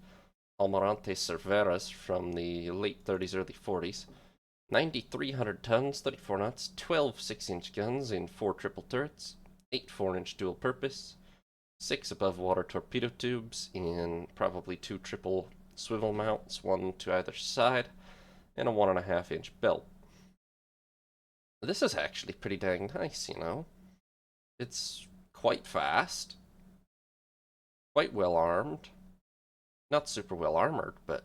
[SPEAKER 1] Almirante Cerveras from the late 30s, early 40s. 9,300 tons, 34 knots, 12 6-inch guns in 4 triple turrets, 8 4-inch dual purpose, 6 above water torpedo tubes in probably 2 triple swivel mounts, 1 to either side, and a 1.5-inch belt. This is actually pretty dang nice, It's quite fast, quite well armed, not super well armored, but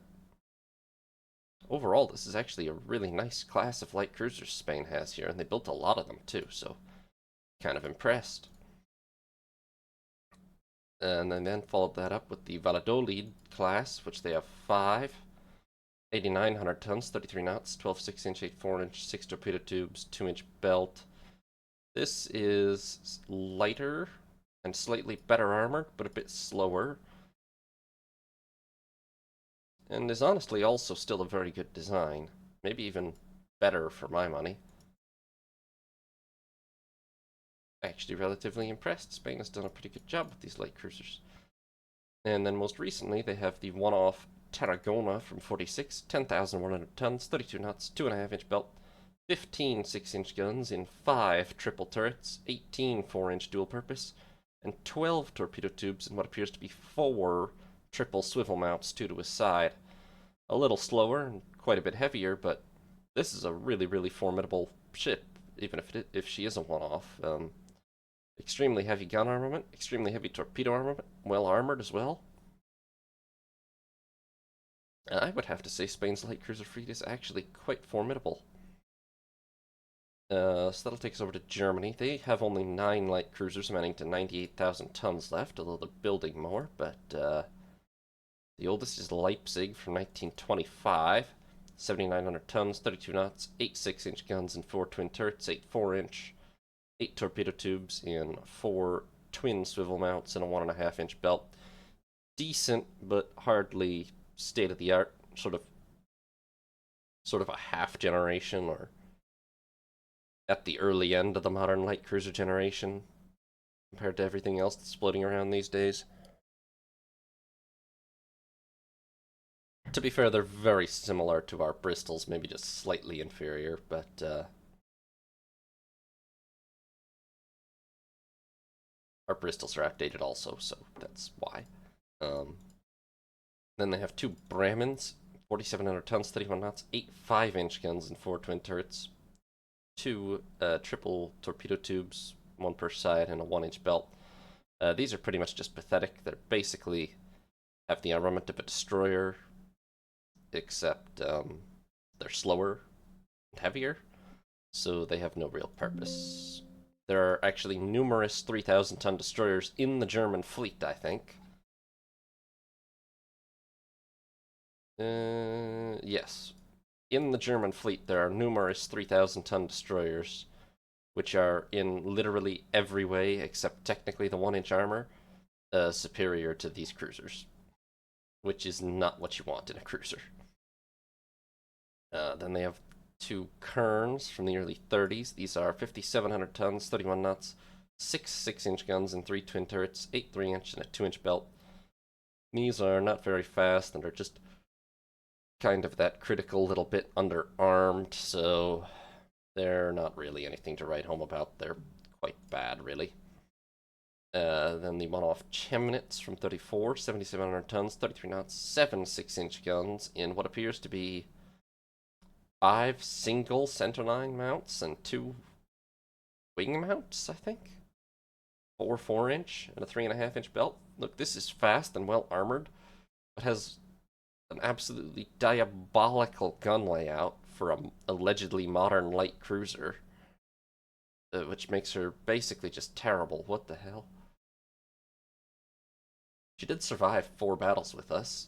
[SPEAKER 1] overall this is actually a really nice class of light cruisers Spain has here, and they built a lot of them too, so kind of impressed. And then followed that up with the Valladolid class, which they have 5, 8,900 tons, 33 knots, 12 6-inch, 8 4-inch, 6 torpedo tubes, 2-inch belt. This is lighter and slightly better armored, but a bit slower. And is honestly also still a very good design. Maybe even better for my money. Actually relatively impressed. Spain has done a pretty good job with these light cruisers. And then most recently they have the one-off Tarragona from 46, 10,100 tons, 32 knots, 2.5-inch belt, 15 6-inch guns in 5 triple turrets, 18 4-inch dual purpose,
[SPEAKER 2] and 12 torpedo tubes in what appears to be 4 triple swivel mounts, 2 to his side. A little slower and quite a bit heavier, but this is a really, really formidable ship, even if she is a one-off. Extremely heavy gun armament, extremely heavy torpedo armament, well armored as well. I would have to say Spain's light cruiser fleet is actually quite formidable. So that'll take us over to Germany. They have only 9 light cruisers amounting to 98,000 tons left, although they're building more, but the oldest is Leipzig from 1925. 7,900 tons, 32 knots, 8 6-inch guns and 4 twin turrets, 8 4-inch, 8 torpedo tubes in 4 twin swivel mounts and a 1.5-inch belt. Decent, but hardly state-of-the-art, sort of a half generation, or at the early end of the modern light cruiser generation compared to everything else that's floating around these days. To be fair, they're very similar to our Bristols, maybe just slightly inferior, but our Bristols are outdated also, so that's why. Then they have 2 Brahmins, 4,700 tons, 31 knots, 8 5-inch guns and 4 twin turrets, 2 triple torpedo tubes, 1 per side, and a 1-inch belt. These are pretty much just pathetic. They're basically have the armament of a destroyer, except they're slower and heavier, so they have no real purpose. There are actually numerous 3,000-ton destroyers in the German fleet, I think. Yes. In the German fleet, there are numerous 3,000-ton destroyers, which are in literally every way, except technically the 1-inch armor, superior to these cruisers, which is not what you want in a cruiser. Then they have 2 Kerns from the early 30s. These are 5,700 tons, 31 knots, 6 6-inch guns and 3 twin turrets, 8 3-inch and a 2-inch belt. These are not very fast and are just kind of that critical little bit underarmed, so they're not really anything to write home about. They're quite bad, really. Then the one-off Chemnitz from 34, 7,700 tons, 33 knots, 7 6-inch guns in what appears to be 5 single centerline mounts and 2 wing mounts, I think. 4 4-inch and a 3.5-inch belt. Look, this is fast and well armored, but has an absolutely diabolical gun layout for an allegedly modern light cruiser, which makes her basically just terrible. What the hell? She did survive 4 battles with us,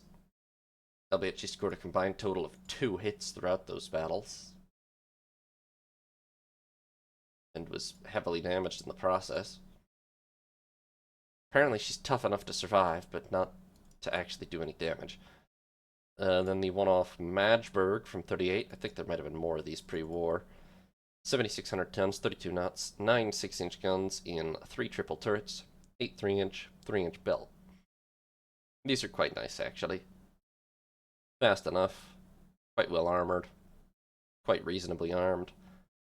[SPEAKER 2] albeit she scored a combined total of 2 hits throughout those battles, and was heavily damaged in the process. Apparently she's tough enough to survive, but not to actually do any damage. Then the one-off Magdeburg from 38. I think there might have been more of these pre-war. 7,600 tons, 32 knots, 9 6-inch guns in 3 triple turrets, 8 3-inch, 3-inch belt. These are quite nice, actually. Fast enough, quite well armored, quite reasonably armed.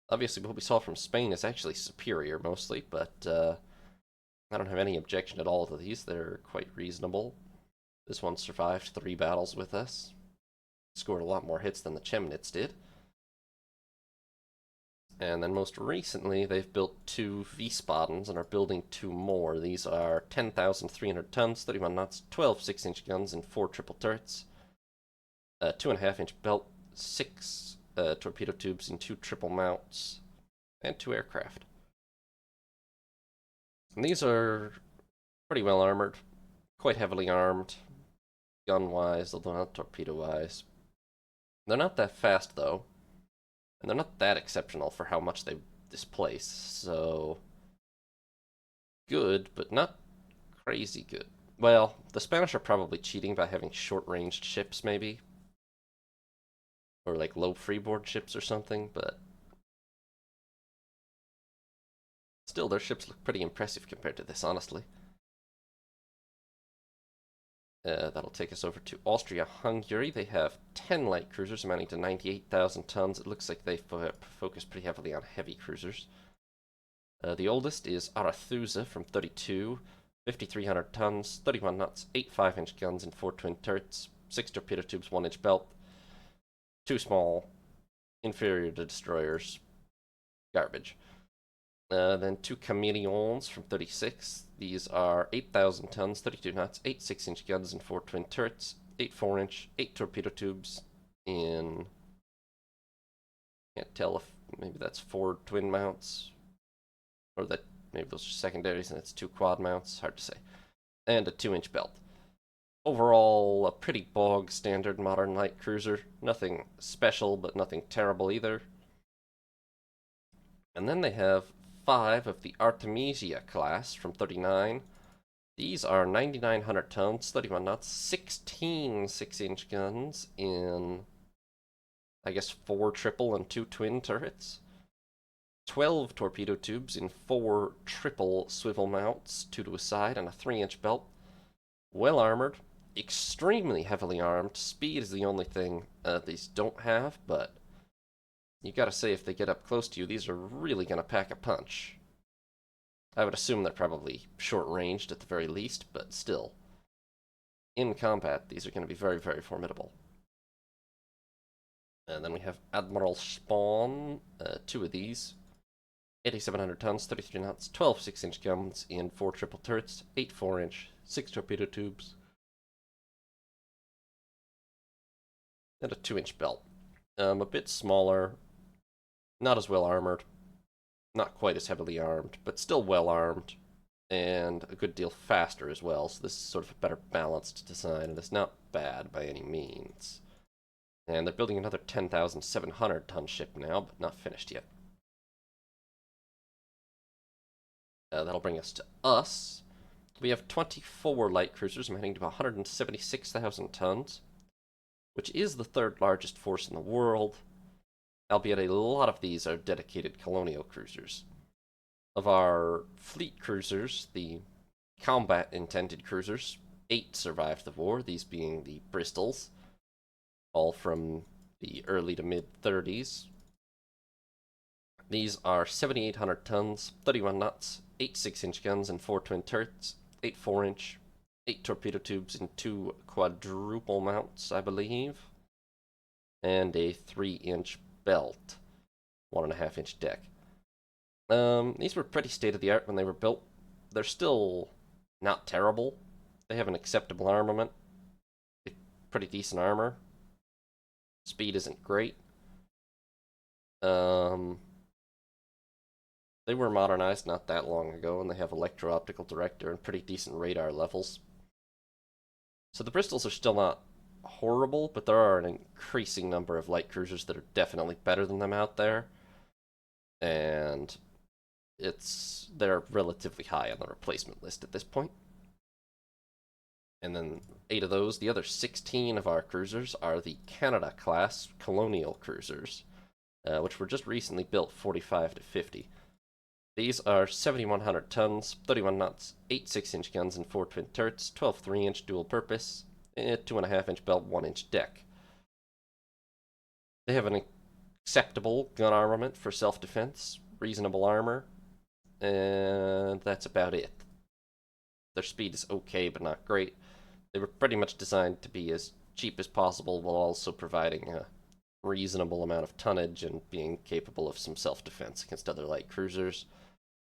[SPEAKER 2] Obviously, what we saw from Spain is actually superior, mostly, but I don't have any objection at all to these. They're quite reasonable. This one survived 3 battles with us. Scored a lot more hits than the Chemnitz did. And then most recently, they've built 2 Wiesbadens and are building 2 more. These are 10,300 tons, 31 knots, 12 6-inch guns and 4 triple turrets, 2.5-inch belt, 6 torpedo tubes and 2 triple mounts, and 2 aircraft. And these are pretty well armored, quite heavily armed, gun-wise, although not torpedo-wise. They're not that fast, though, and they're not that exceptional for how much they displace, so good, but not crazy good. Well, the Spanish are probably cheating by having short-ranged ships, maybe, or like low freeboard ships or something, but still, their ships look pretty impressive compared to this, honestly. That'll take us over to Austria-Hungary. They have 10 light cruisers amounting to 98,000 tons. It looks like they focus pretty heavily on heavy cruisers. The oldest is Arethusa from 32, 5,300 tons, 31 knots, 8 5-inch guns and 4 twin turrets, 6 torpedo tubes, 1-inch belt, 2 small, inferior to destroyers, garbage. Then 2 chameleons from 36. These are 8,000 tons, 32 knots, 8 6-inch guns and 4 twin turrets, 8 4-inch, 8 torpedo tubes in... Can't tell if maybe that's 4 twin mounts, or that maybe those are secondaries and it's 2 quad mounts, hard to say. And a 2-inch belt. Overall, a pretty bog standard modern light cruiser. Nothing special, but nothing terrible either. And then they have 5 of the Artemisia class from 39. These are 9,900 tons, 31 knots, 16 6-inch guns in, I guess, 4 triple and 2 twin turrets. 12 torpedo tubes in 4 triple swivel mounts, 2 to a side, and a 3-inch belt. Well armored, extremely heavily armed. Speed is the only thing these don't have, but you gotta say, if they get up close to you, these are really gonna pack a punch. I would assume they're probably short-ranged at the very least, but still. In combat, these are gonna be very, very formidable. And then we have Admiral Spawn, 2 of these. 8,700 tons, 33 knots, 12 6-inch guns in 4 triple turrets, 8 4-inch, 6 torpedo tubes, and a 2-inch belt. A bit smaller, not as well armored, not quite as heavily armed, but still well armed, and a good deal faster as well, so this is sort of a better balanced design, and it's not bad by any means. And they're building another 10,700 ton ship now, but not finished yet. That'll bring us to us. We have 24 light cruisers amounting to 176,000 tons, which is the 3rd largest force in the world, albeit a lot of these are dedicated colonial cruisers. Of our fleet cruisers, the combat-intended cruisers, 8 survived the war, these being the Bristols, all from the early to mid-30s. These are 7,800 tons, 31 knots, 8 6-inch guns and 4 twin turrets, 8 4-inch, 8 torpedo tubes and 2 quadruple mounts, I believe, and a 3-inch belt, 1.5-inch deck. These were pretty state-of-the-art when they were built. They're still not terrible. They have an acceptable armament, pretty decent armor. Speed isn't great. They were modernized not that long ago, and they have electro-optical director and pretty decent radar levels. So the Bristols are still not horrible, but there are an increasing number of light cruisers that are definitely better than them out there. And they're relatively high on the replacement list at this point. And then 8 of those, the other 16 of our cruisers are the Canada class colonial cruisers, which were just recently built 45 to 50. These are 7,100 tons, 31 knots, 8 6-inch guns and 4 twin turrets, 12 3-inch dual purpose, 2.5-inch belt, 1-inch deck. They have an acceptable gun armament for self-defense, reasonable armor, and that's about it. Their speed is okay, but not great. They were pretty much designed to be as cheap as possible while also providing a reasonable amount of tonnage and being capable of some self-defense against other light cruisers.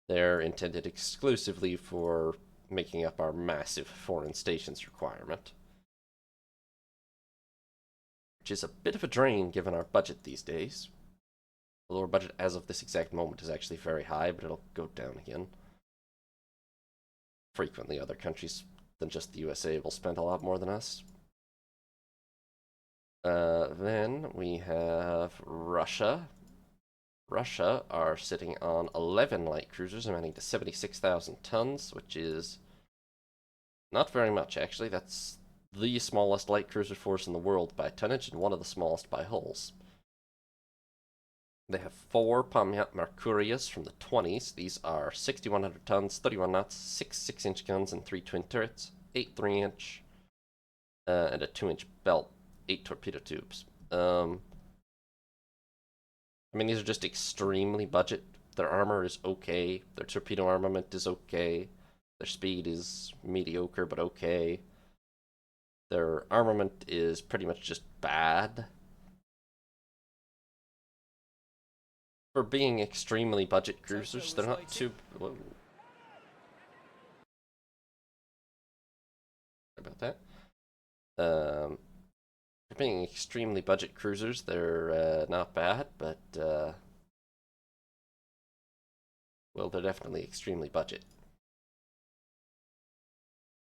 [SPEAKER 2] They're intended exclusively for making up our massive foreign stations requirement, which is a bit of a drain given our budget these days. The lower budget as of this exact moment is actually very high, but it'll go down again. Frequently, other countries than just the USA will spend a lot more than us. Then we have Russia. Russia are sitting on 11 light cruisers amounting to 76,000 tons, which is not very much, actually. That's the smallest light cruiser force in the world by tonnage and one of the smallest by hulls. They have 4 Pomyat Mercurius from the 20s. These are 6,100 tons, 31 knots, 6 6-inch guns and 3 twin turrets, 8 3-inch, and a 2-inch belt, 8 torpedo tubes. I mean, these are just extremely budget. Their armor is okay. Their torpedo armament is okay. Their speed is mediocre but okay. Their armament is pretty much just bad. For being extremely budget cruisers, they're not too... Whoa. Sorry about that. For being extremely budget cruisers, they're not bad, but well, they're definitely extremely budget.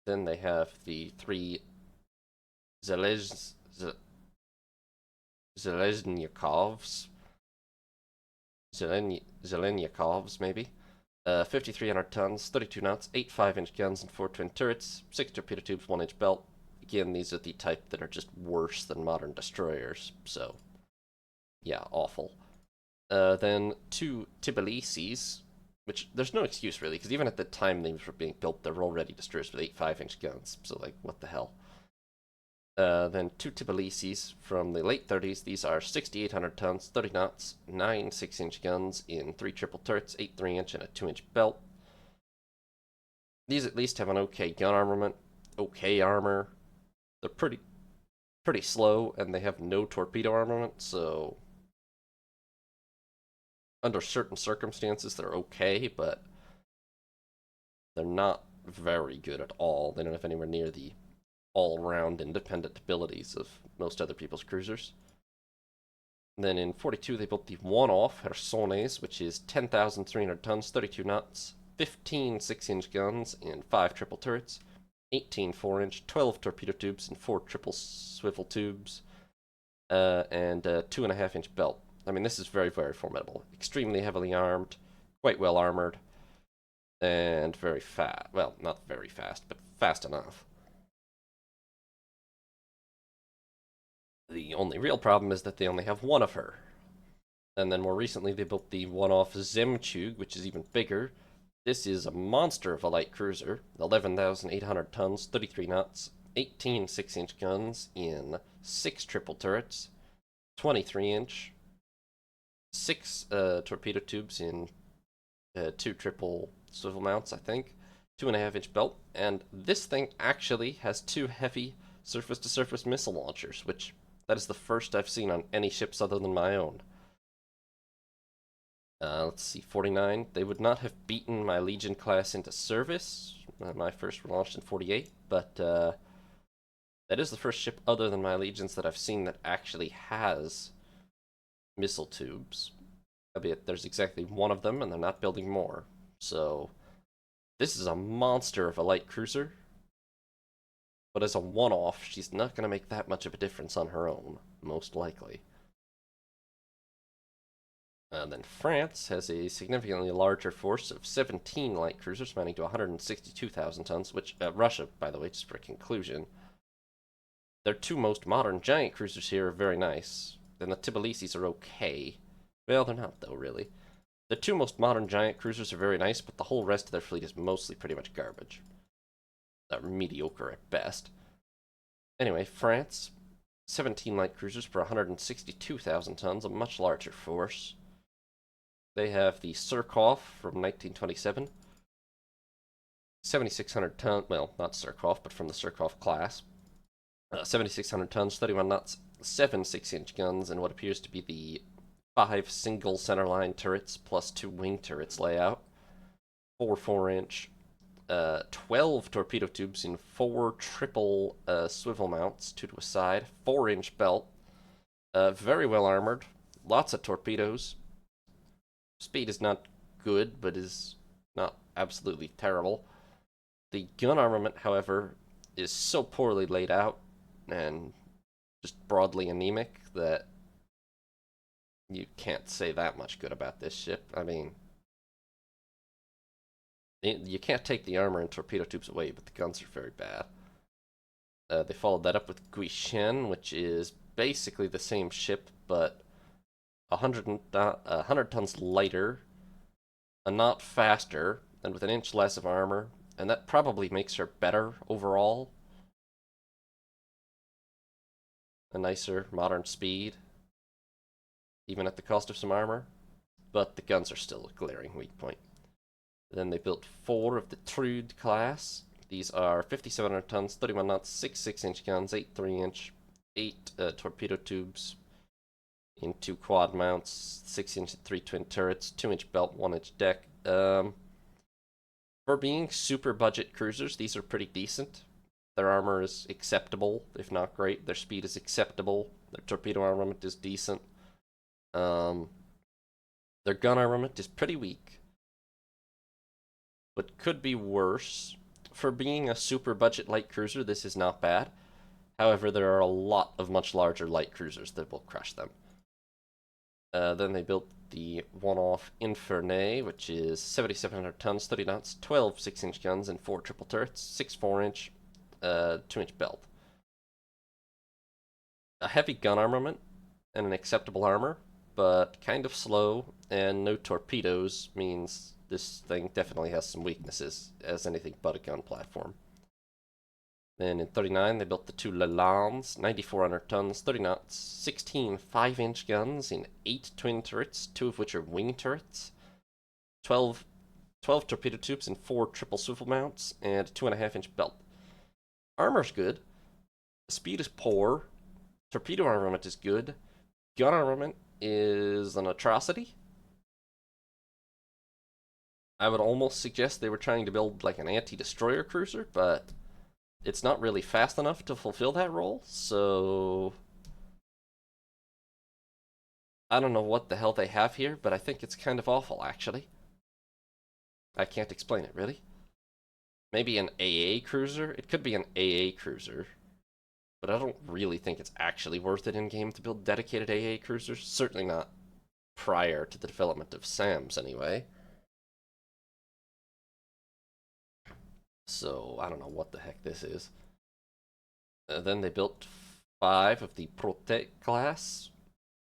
[SPEAKER 2] Then they have the three Zelezniakovs. Zelenyakovs, maybe. 5,300 tons, 32 knots, 8 5-inch guns, and 4 twin turrets, 6 torpedo tubes, 1-inch belt. Again, these are the type that are just worse than modern destroyers, so yeah, awful. Then 2 Tbilisis, which there's no excuse really, because even at the time these were being built, they were already destroyers with 8 5-inch guns, so like, what the hell. Then 2 Tbilisis from the late 30s. These are 6,800 tons, 30 knots, 9 6-inch guns in 3 triple turrets, 8 3-inch, and a 2-inch belt. These at least have an okay gun armament, okay armor. They're pretty slow, and they have no torpedo armament, so under certain circumstances they're okay, but they're not very good at all. They don't have anywhere near the all-round independent abilities of most other people's cruisers. And then in 42, they built the one-off Hersones, which is 10,300 tons, 32 knots, 15 6-inch guns and 5 triple turrets, 18 4-inch, 12 torpedo tubes and 4 triple swivel tubes, and a 2.5-inch belt. I mean, this is very, very formidable. Extremely heavily armed, quite well armored, and very fast. Well, not very fast, but fast enough. The only real problem is that they only have one of her. And then more recently, they built the one-off Zemchug, which is even bigger. This is a monster of a light cruiser, 11,800 tons, 33 knots, 18 6-inch guns in 6 triple turrets, 23-inch, 6 torpedo tubes in 2 triple swivel mounts, I think, 2.5-inch belt, and this thing actually has 2 heavy surface-to-surface missile launchers, which that is the first I've seen on any ships other than my own. Let's see, 49. They would not have beaten my Legion class into service. My first were launched in 48, but that is the first ship other than my Legions that I've seen that actually has missile tubes. Albeit there's exactly one of them, and they're not building more. So this is a monster of a light cruiser. But as a one-off, she's not going to make that much of a difference on her own, most likely. Then France has a significantly larger force of 17 light cruisers, amounting to 162,000 tons, which, Russia, by the way, just for conclusion, their 2 most modern giant cruisers here are very nice. Then the Tbilisis are okay. Well, they're not, though, really. The 2 most modern giant cruisers are very nice, but the whole rest of their fleet is mostly pretty much garbage. Mediocre at best. Anyway, France, 17 light cruisers for 162,000 tons, a much larger force. They have the Surkov from 1927, 7,600 tons, well, not Surkov, but from the Surkov class. 7,600 tons, 31 knots, 7 6-inch guns, and what appears to be the 5 single centerline turrets plus 2 wing turrets layout. 4 4-inch, 12 torpedo tubes in 4 triple swivel mounts, 2 to a side, 4-inch belt, very well armored, lots of torpedoes. Speed is not good, but is not absolutely terrible. The gun armament, however, is so poorly laid out and just broadly anemic that you can't say that much good about this ship. I mean, you can't take the armor and torpedo tubes away, but the guns are very bad. They followed that up with Guishen, which is basically the same ship, but 100 tons lighter, a knot faster, and with an inch less of armor, and that probably makes her better overall. A nicer, modern speed, even at the cost of some armor, but the guns are still a glaring weak point. Then they built 4 of the Trude class. These are 5,700 tons, 31 knots, 6 6-inch guns, 8 3-inch, 8 torpedo tubes in 2 quad mounts, 6-inch 3 twin turrets, 2-inch belt, 1-inch deck. For being super budget cruisers, these are pretty decent. Their armor is acceptable, if not great. Their speed is acceptable. Their torpedo armament is decent. Their gun armament is pretty weak, but could be worse. For being a super budget light cruiser, this is not bad. However, there are a lot of much larger light cruisers that will crush them. Then they built the one-off Infernae, which is 7,700 tons, 30 knots, 12 6-inch guns, and 4 triple turrets, 6 4-inch, 2-inch belt. A heavy gun armament and an acceptable armor, but kind of slow, and no torpedoes means this thing definitely has some weaknesses as anything but a gun platform. Then in 39, they built the 2 Lalans, 9,400 tons, 30 knots, 16 5-inch guns in 8 twin turrets, 2 of which are wing turrets, 12 torpedo tubes and 4 triple swivel mounts, and a 2.5-inch belt. Armor's good. Speed is poor. Torpedo armament is good. Gun armament is an atrocity. I would almost suggest they were trying to build like an anti-destroyer cruiser, but it's not really fast enough to fulfill that role, so I don't know what the hell they have here, but I think it's kind of awful, actually. I can't explain it, really. Maybe an AA cruiser? It could be an AA cruiser, but I don't really think it's actually worth it in-game to build dedicated AA cruisers. Certainly not prior to the development of SAMs, anyway. So, I don't know what the heck this is. Then they built 5 of the Protect class,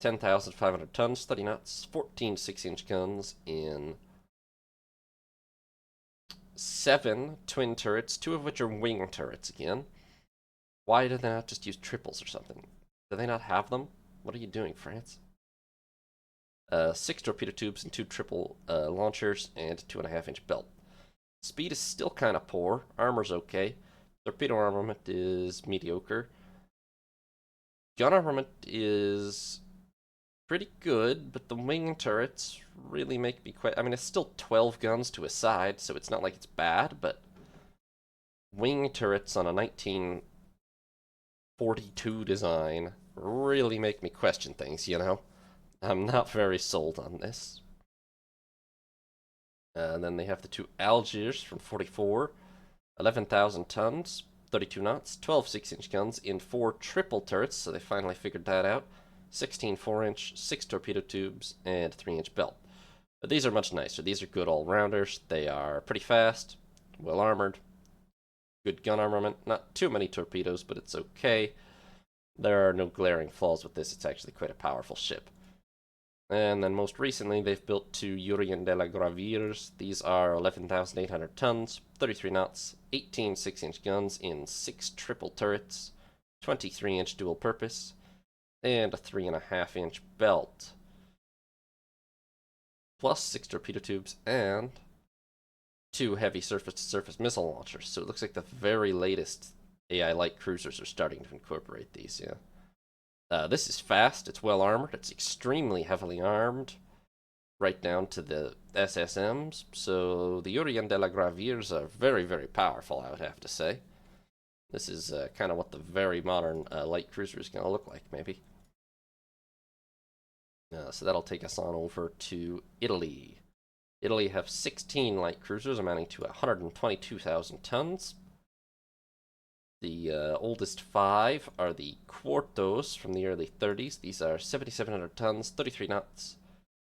[SPEAKER 2] 10,500 tons, 30 knots, 14 6-inch guns in 7 twin turrets, 2 of which are wing turrets again. Why did they not just use triples or something? Do they not have them? What are you doing, France? 6 torpedo tubes and 2 triple launchers and 2.5-inch belt. Speed is still kind of poor. Armor's okay. Torpedo armament is mediocre. Gun armament is pretty good, but the wing turrets really make me quite... I mean, it's still 12 guns to a side, so it's not like it's bad, but wing turrets on a 1942 design really make me question things, you know? I'm not very sold on this. And then they have the 2 Algiers from 44, 11,000 tons, 32 knots, 12 6-inch guns in 4 triple turrets, so they finally figured that out. 16 4-inch, 6 torpedo tubes, and 3-inch belt. But these are much nicer. These are good all-rounders. They are pretty fast, well-armored, good gun armament. Not too many torpedoes, but it's okay. There are no glaring flaws with this. It's actually quite a powerful ship. And then most recently, they've built 2 Janda Graviers. These are 11,800 tons, 33 knots, 18 6-inch guns in 6 triple turrets, 23-inch dual purpose, and a 3.5-inch belt. Plus 6 torpedo tubes and 2 heavy surface-to-surface missile launchers. So it looks like the very latest AI light cruisers are starting to incorporate these, yeah. This is fast, it's well armored, it's extremely heavily armed, right down to the SSMs, so the Urien de la Graviers are very, very powerful, I would have to say. This is kind of what the very modern light cruiser is going to look like, maybe. So that'll take us on over to Italy. Italy have 16 light cruisers amounting to 122,000 tons. The oldest 5 are the Quartos from the early 30s. These are 7,700 tons, 33 knots,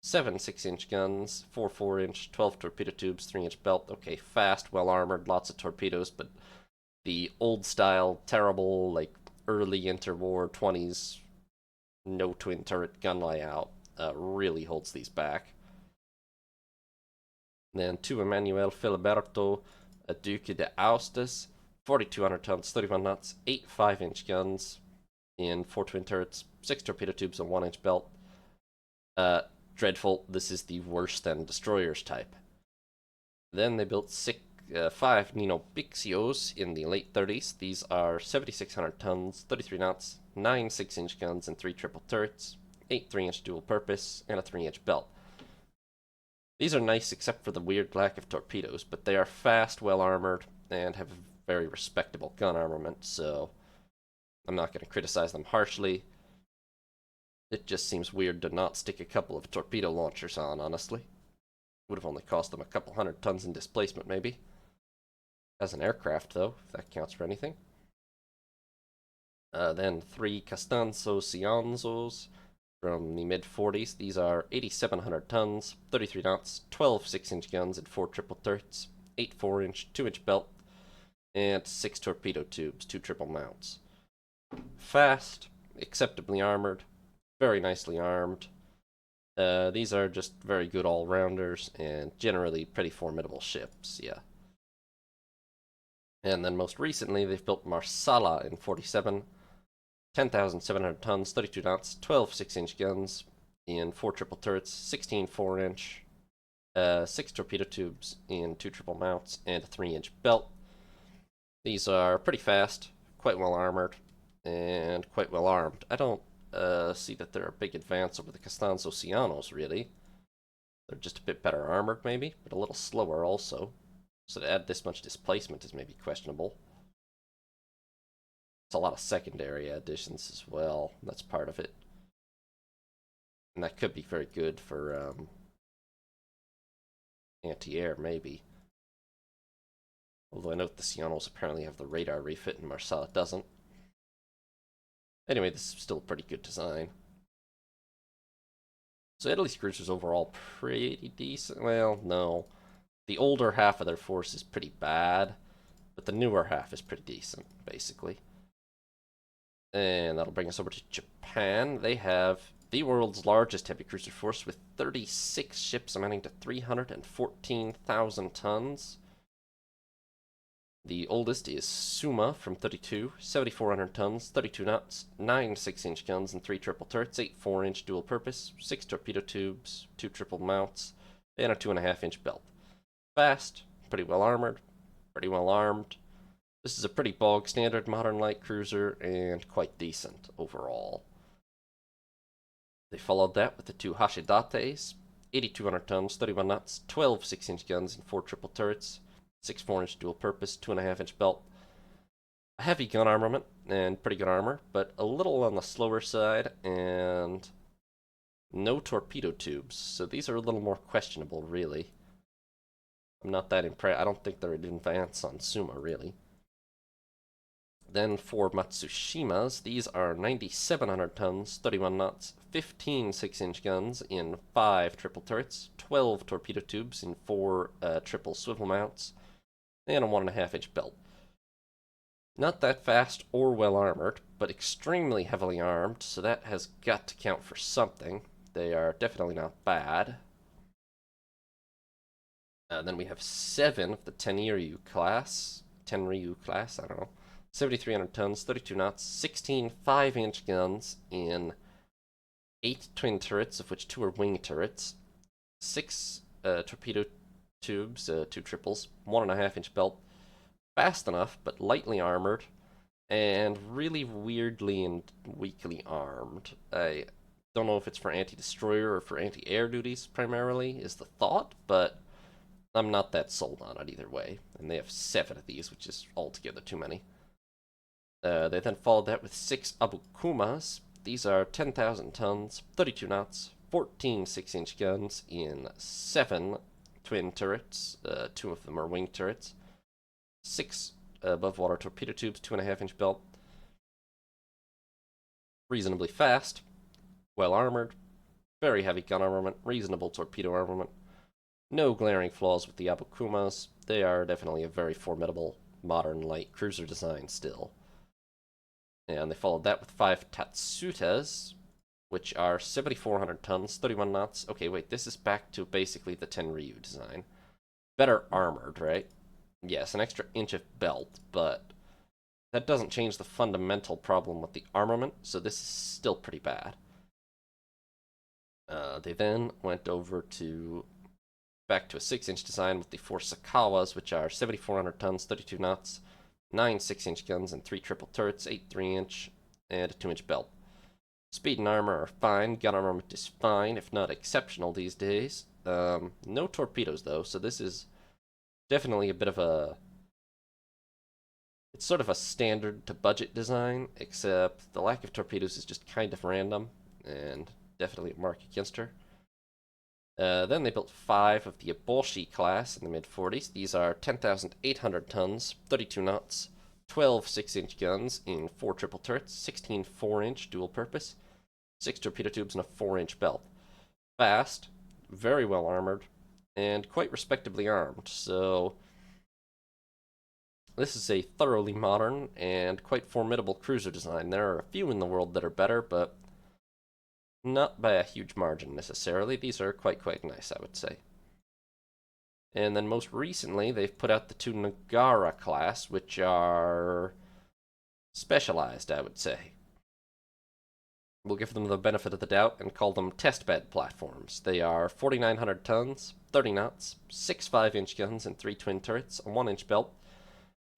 [SPEAKER 2] 7 6-inch guns, 4 4-inch, 12 torpedo tubes, 3-inch belt. Okay, fast, well-armored, lots of torpedoes, but the old-style, terrible, like, early interwar 20s, no twin turret gun layout really holds these back. Then 2 Emanuele Filiberto, a Duque de Austas, 4,200 tons, 31 knots, 8 5-inch guns in 4 twin turrets, 6 torpedo tubes, and 1-inch belt. Dreadful, this is the worse than destroyers type. Then they built 5 Nino Bixios in the late 30s. These are 7,600 tons, 33 knots, 9 6-inch guns, and 3 triple turrets, 8 3-inch dual purpose, and a 3-inch belt. These are nice except for the weird lack of torpedoes, but they are fast, well armored, and have a very respectable gun armament, so I'm not going to criticize them harshly. It just seems weird to not stick a couple of torpedo launchers on, honestly. Would have only cost them a couple hundred tons in displacement, maybe. As an aircraft, though, if that counts for anything. Then 3 Costanzo Cianzos from the mid-40s. These are 8,700 tons, 33 knots, 12 6-inch guns, and 4 triple turrets, 8 4-inch, 2-inch belt, and 6 torpedo tubes, 2 triple mounts. Fast, acceptably armored, very nicely armed. These are just very good all-rounders and generally pretty formidable ships, yeah. And then most recently, they've built Marsala in 47, 10,700 tons, 32 knots, 12 6-inch guns in 4 triple turrets, 16 4-inch, 6 torpedo tubes in 2 triple mounts, and a 3-inch belt. These are pretty fast, quite well armored, and quite well armed. I don't see that they're a big advance over the Costanzo Cianos, really. They're just a bit better armored, maybe, but a little slower also. So to add this much displacement is maybe questionable. It's a lot of secondary additions as well. That's part of it. And that could be very good for anti-air, maybe. Although I note the Cianos apparently have the radar refit and Marsala doesn't. Anyway, this is still a pretty good design. So Italy's cruisers overall pretty decent. Well, no. The older half of their force is pretty bad, but the newer half is pretty decent, basically. And that'll bring us over to Japan. They have the world's largest heavy cruiser force with 36 ships amounting to 314,000 tons. The oldest is Suma from 32, 7,400 tons, 32 knots, 9 6-inch guns, and 3 triple turrets, 8 4-inch dual purpose, 6 torpedo tubes, 2 triple mounts, and a 2.5-inch belt. Fast, pretty well armored, pretty well armed. This is a pretty bog standard modern light cruiser and quite decent overall. They followed that with the 2 Hashidates, 8,200 tons, 31 knots, 12 6-inch guns, and 4 triple turrets, 6 4-inch dual purpose, 2.5-inch belt. A heavy gun armament and pretty good armor, but a little on the slower side, and no torpedo tubes, so these are a little more questionable, really. I'm not that impressed. I don't think they're an advance on Suma, really. Then for Matsushimas, these are 9,700 tons, 31 knots, 15 6-inch guns in 5 triple turrets, 12 torpedo tubes in 4 triple swivel mounts, and a 1.5-inch belt. Not that fast or well armored, but extremely heavily armed, so that has got to count for something. They are definitely not bad. Then we have 7 of the Tenryu class, I don't know. 7,300 tons, 32 knots, 16 5-inch guns in 8 twin turrets, of which 2 are wing turrets, 6 torpedo tubes, 2 triples, 1.5-inch belt. Fast enough, but lightly armored, and really weirdly and weakly armed. I don't know if it's for anti-destroyer or for anti-air duties primarily, is the thought, but I'm not that sold on it either way. And they have 7 of these, which is altogether too many. They then followed that with 6 Abukumas. These are 10,000 tons, 32 knots, 14 6-inch guns in 7 twin turrets. 2 of them are wing turrets. 6 above water torpedo tubes, 2.5-inch belt. Reasonably fast, well armored, very heavy gun armament, reasonable torpedo armament. No glaring flaws with the Abukumas. They are definitely a very formidable modern light cruiser design still. And they followed that with 5 Tatsutas, which are 7,400 tons, 31 knots. Okay, wait, this is back to basically the Tenryu design. Better armored, right? Yes, an extra inch of belt, but that doesn't change the fundamental problem with the armament, so this is still pretty bad. They then went over to back to a 6-inch design with the 4 Sakawas, which are 7,400 tons, 32 knots, 9 6-inch guns, and 3 triple turrets, 8 3-inch, and a 2-inch belt. Speed and armor are fine. Gun armament is fine, if not exceptional these days. No torpedoes, though, so this is definitely a bit of a... It's sort of a standard to budget design, except the lack of torpedoes is just kind of random, and definitely a mark against her. Then they built 5 of the Abolshi class in the mid-40s. These are 10,800 tons, 32 knots, 12 6-inch guns in 4 triple turrets, 16 4-inch dual-purpose, 6 torpedo tubes, and a 4-inch belt. Fast, very well armored, and quite respectably armed, so this is a thoroughly modern and quite formidable cruiser design. There are a few in the world that are better, but not by a huge margin necessarily. These are quite nice, I would say. And then most recently, they've put out the 2 Nagara class, which are specialized, I would say. We'll give them the benefit of the doubt and call them testbed platforms. They are 4,900 tons, 30 knots, 6 5-inch guns and 3 twin turrets, a 1-inch belt,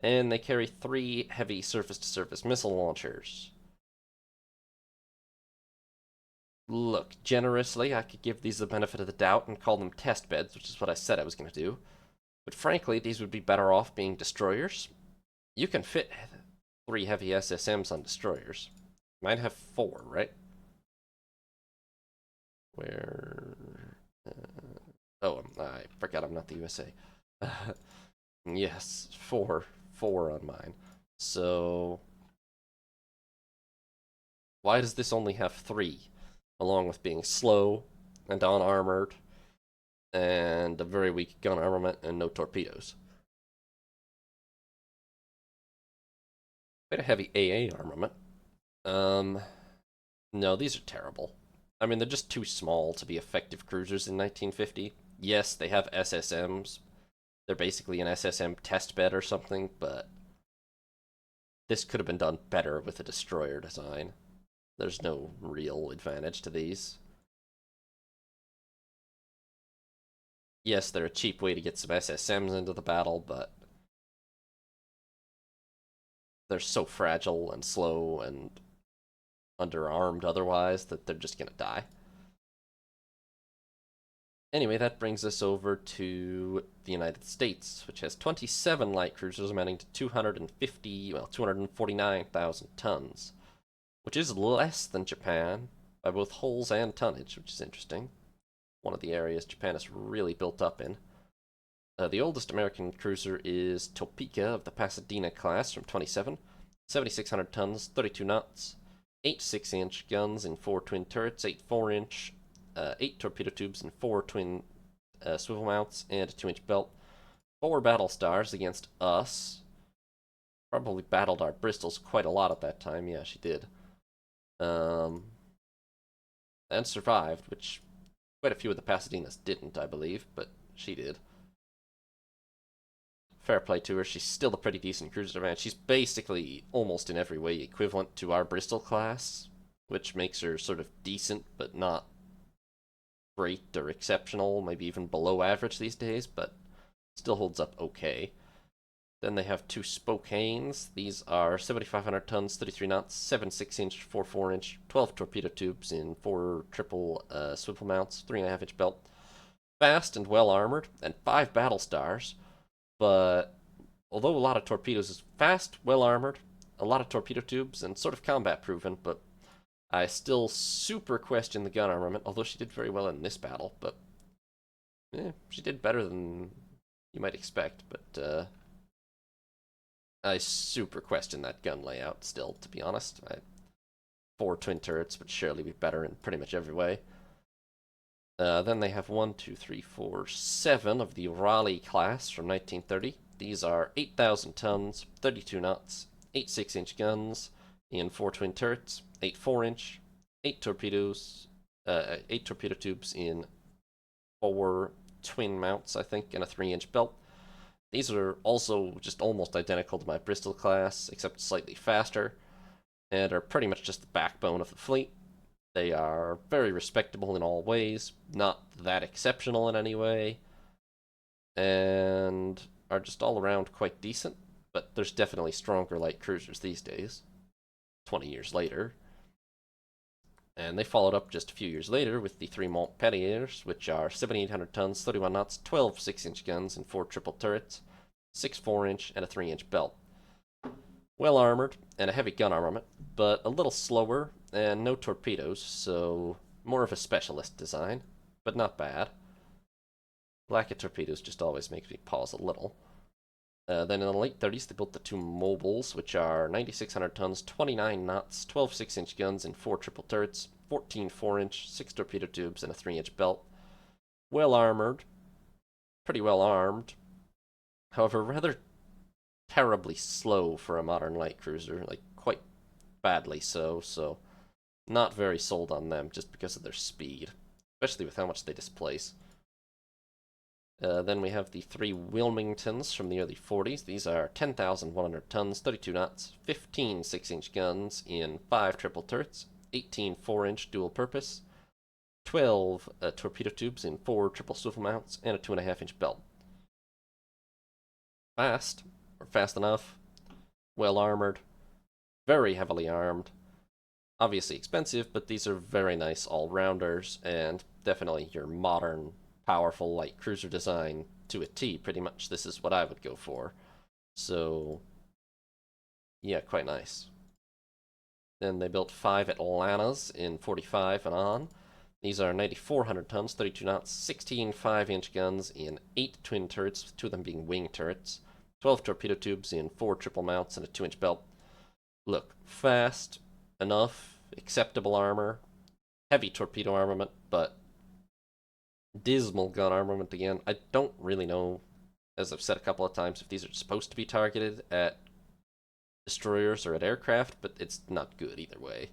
[SPEAKER 2] and they carry 3 heavy surface-to-surface missile launchers. Look, generously, I could give these the benefit of the doubt and call them test beds, which is what I said I was going to do. But frankly, these would be better off being destroyers. You can fit 3 heavy SSMs on destroyers. Might have 4, right? Where... I forgot I'm not the USA. Yes, 4 on mine. So... why does this only have 3? Along with being slow and unarmored and a very weak gun armament and no torpedoes. Quite a heavy AA armament. No, these are terrible. I mean, they're just too small to be effective cruisers in 1950. Yes, they have SSMs. They're basically an SSM test bed or something, but this could have been done better with a destroyer design. There's no real advantage to these. Yes, they're a cheap way to get some SSMs into the battle, but they're so fragile and slow and underarmed otherwise that they're just gonna die. Anyway, that brings us over to the United States, which has 27 light cruisers amounting to 249,000 tons. Which is less than Japan by both hulls and tonnage, which is interesting. One of the areas Japan is really built up in. The oldest American cruiser is Topeka of the Pasadena class from 27, 7,600 tons, 32 knots, 8 6-inch guns in 4 twin turrets, 8 4-inch, 8 torpedo tubes and 4 twin swivel mounts, and a 2-inch belt. 4 battle stars against us. Probably battled our Bristols quite a lot at that time. Yeah, she did. And survived, which quite a few of the Pasadenas didn't, I believe, but she did. Fair play to her. She's still a pretty decent cruiser, man. She's basically almost in every way equivalent to our Bristol class, which makes her sort of decent, but not great or exceptional, maybe even below average these days, but still holds up okay. Then they have 2 Spokanes. These are 7,500 tons, 33 knots, 7 6-inch, 4 4-inch, 12 torpedo tubes in 4 triple swivel mounts, 3.5-inch belt. Fast and well armored, and 5 battle stars. But although a lot of torpedoes is fast, well armored, a lot of torpedo tubes, and sort of combat proven, but I still super question the gun armament, although she did very well in this battle, but she did better than you might expect, but I super question that gun layout still, to be honest. 4 twin turrets would surely be better in pretty much every way. Then they have 1, 2, 3, 4, 7 of the Raleigh class from 1930. These are 8,000 tons, 32 knots, 8 6-inch guns in 4 twin turrets, 8 4-inch, 8 torpedoes, 8 torpedo tubes in 4 twin mounts, I think, and a 3-inch belt. These are also just almost identical to my Bristol class, except slightly faster, and are pretty much just the backbone of the fleet. They are very respectable in all ways, not that exceptional in any way, and are just all around quite decent, but there's definitely stronger light cruisers these days, 20 years later. And they followed up just a few years later with the three Montpelliers, which are 7,800 tons, 31 knots, 12 6-inch guns, and 4 triple turrets, 6 4-inch, and a 3-inch belt. Well armored, and a heavy gun armament, but a little slower, and no torpedoes, so more of a specialist design, but not bad. Lack of torpedoes just always makes me pause a little. Then in the late 30s, they built the two mobiles, which are 9,600 tons, 29 knots, 12 6-inch guns, and 4 triple turrets, 14 4-inch, 6 torpedo tubes, and a 3-inch belt. Well armored, pretty well armed. However, rather terribly slow for a modern light cruiser, like quite badly so, so not very sold on them just because of their speed, especially with how much they displace. Then we have the three Wilmingtons from the early 40s. These are 10,100 tons, 32 knots, 15 6-inch guns in 5 triple turrets, 18 4-inch dual purpose, 12 torpedo tubes in 4 triple swivel mounts, and a 2.5-inch belt. Fast, or fast enough, well armored, very heavily armed, obviously expensive, but these are very nice all-rounders, and definitely your modern powerful light cruiser design to a T. Pretty much this is what I would go for. So yeah, quite nice. Then they built 5 Atlantas in 45 and on. These are 9,400 tons, 32 knots, 16 5-inch guns in 8 twin turrets, with 2 of them being wing turrets, 12 torpedo tubes in 4 triple mounts, and a 2-inch belt. Look, fast enough, acceptable armor, heavy torpedo armament, but dismal gun armament again. I don't really know, as I've said a couple of times, if these are supposed to be targeted at destroyers or at aircraft, but it's not good either way.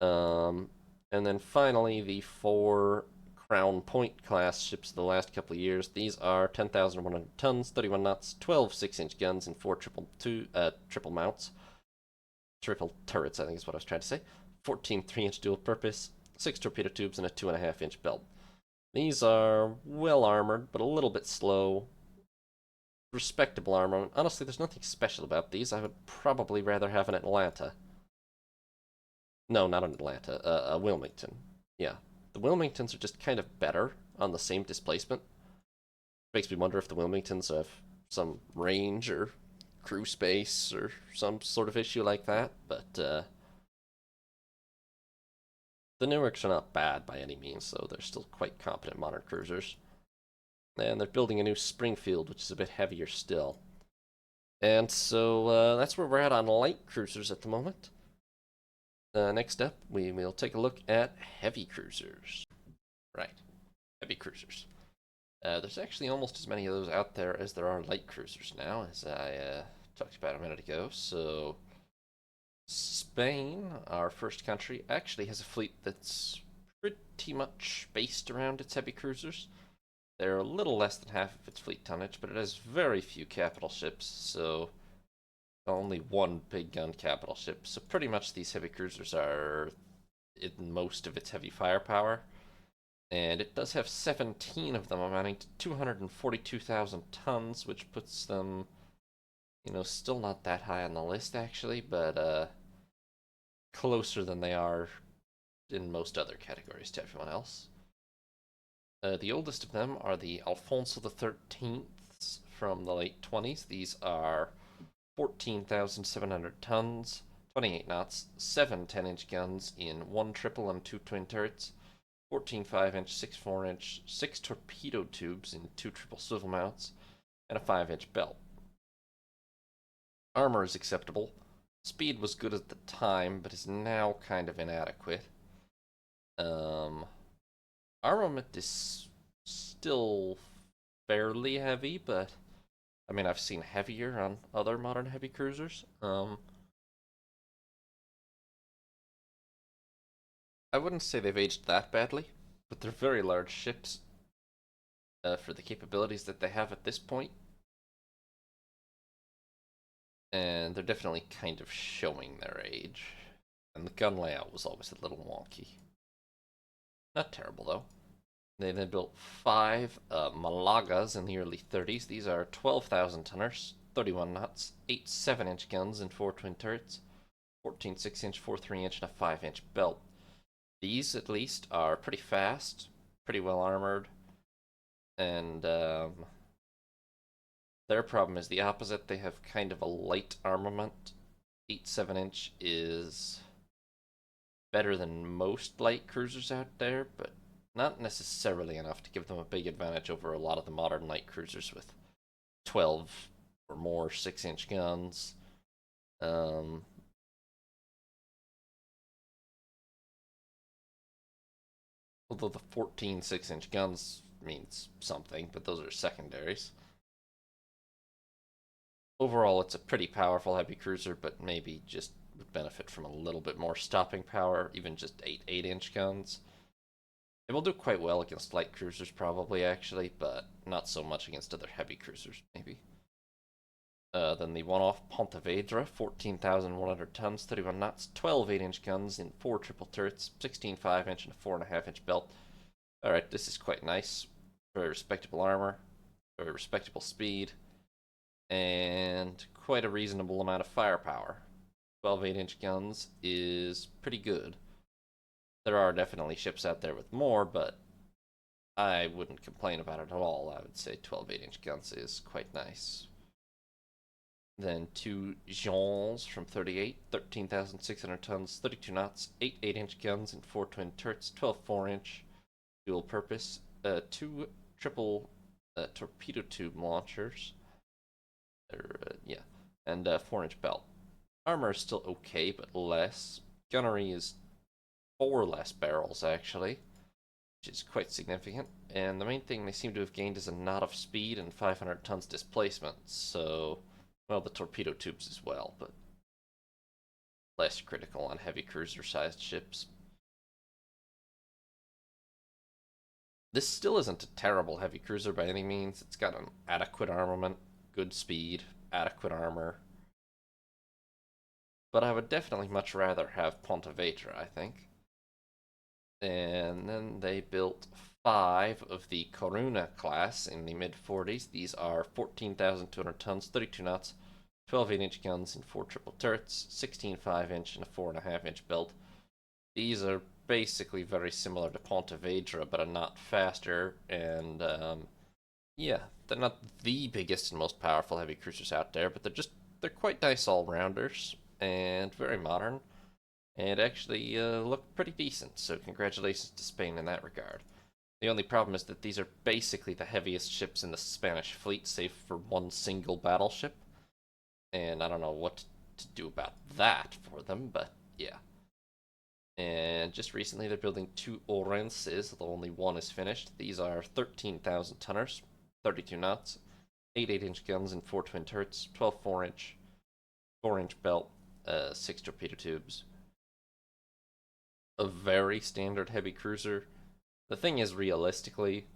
[SPEAKER 2] And then finally, the 4 Crown Point class ships of the last couple of years. These are 10,100 tons, 31 knots, 12 6-inch guns, and 4 triple mounts. Triple turrets, I think is what I was trying to say. 14 3-inch dual purpose, 6 torpedo tubes, and a 2.5-inch belt. These are well armored, but a little bit slow. Respectable armor. Honestly, there's nothing special about these. I would probably rather have an Atlanta. No, not an Atlanta. A Wilmington. Yeah. The Wilmingtons are just kind of better on the same displacement. Makes me wonder if the Wilmingtons have some range or crew space or some sort of issue like that, but the Newarks are not bad by any means, so they're still quite competent modern cruisers. And they're building a new Springfield, which is a bit heavier still. And so that's where we're at on light cruisers at the moment. Next up, we will take a look at heavy cruisers. Right, heavy cruisers. There's actually almost as many of those out there as there are light cruisers now, as I talked about a minute ago. So Spain, our first country, actually has a fleet that's pretty much based around its heavy cruisers. They're a little less than half of its fleet tonnage, but it has very few capital ships, so only one big gun capital ship. So pretty much these heavy cruisers are in most of its heavy firepower. And it does have 17 of them, amounting to 242,000 tons, which puts them, still not that high on the list, actually, but closer than they are in most other categories to everyone else. The oldest of them are the Alfonso XIII's from the late 20s. These are 14,700 tons, 28 knots, 7 10-inch guns in 1 triple and 2 twin turrets, 14 5-inch, 6 4-inch, 6 torpedo tubes in 2 triple swivel mounts, and a 5-inch belt. Armor is acceptable. Speed was good at the time, but is now kind of inadequate. Armament is still fairly heavy, but I mean, I've seen heavier on other modern heavy cruisers. I wouldn't say they've aged that badly, but they're very large ships for the capabilities that they have at this point. And they're definitely kind of showing their age. And the gun layout was always a little wonky. Not terrible, though. They then built 5 Malagas in the early 30s. These are 12,000 tonners, 31 knots, 8 7-inch guns and 4 twin turrets, 14 6-inch, 4 3-inch, and a 5-inch belt. These, at least, are pretty fast, pretty well armored, and their problem is the opposite. They have kind of a light armament. 8 7-inch is better than most light cruisers out there, but not necessarily enough to give them a big advantage over a lot of the modern light cruisers with 12 or more 6-inch guns. Although the 14 6-inch guns means something, but those are secondaries. Overall, it's a pretty powerful heavy cruiser, but maybe just would benefit from a little bit more stopping power, even just 8-inch guns. It will do quite well against light cruisers, probably, actually, but not so much against other heavy cruisers, maybe. Then the one-off Pontevedra, 14,100 tons, 31 knots, 12 8-inch guns in 4 triple turrets, 16 5-inch and a 4.5-inch belt. Alright, this is quite nice. Very respectable armor, very respectable speed, and quite a reasonable amount of firepower. 12 8-inch guns is pretty good. There are definitely ships out there with more, but I wouldn't complain about it at all. I would say 12 8-inch guns is quite nice. Then 2 Jandas from 38, 13,600 tons, 32 knots, 8 8-inch guns and 4 twin turrets, 12 4-inch, dual purpose, 2 triple torpedo tube launchers, yeah, and 4-inch belt. Armor is still okay, but less. Gunnery is 4 less barrels, actually, which is quite significant. And the main thing they seem to have gained is a knot of speed and 500 tons displacement, so, well, the torpedo tubes as well, but less critical on heavy cruiser-sized ships. This still isn't a terrible heavy cruiser by any means. It's got an adequate armament, good speed, adequate armor. But I would definitely much rather have Pontevedra, I think. And then they built 5 of the Coruna class in the mid-40s. These are 14,200 tons, 32 knots, 12 8-inch guns and 4 triple turrets, 16 5-inch and a 4.5-inch belt. These are basically very similar to Pontevedra, but a knot faster, and yeah, they're not the biggest and most powerful heavy cruisers out there, but they're quite nice all-rounders and very modern, and actually look pretty decent, so congratulations to Spain in that regard. The only problem is that these are basically the heaviest ships in the Spanish fleet, save for one single battleship, and I don't know what to do about that for them, but yeah. And just recently they're building 2 Orenses, although only one is finished. These are 13,000 tonners, 32 knots, 8 8-inch guns and 4 twin turrets, 12 4-inch, 4-inch belt, 6 torpedo tubes. A very standard heavy cruiser. The thing is, realistically,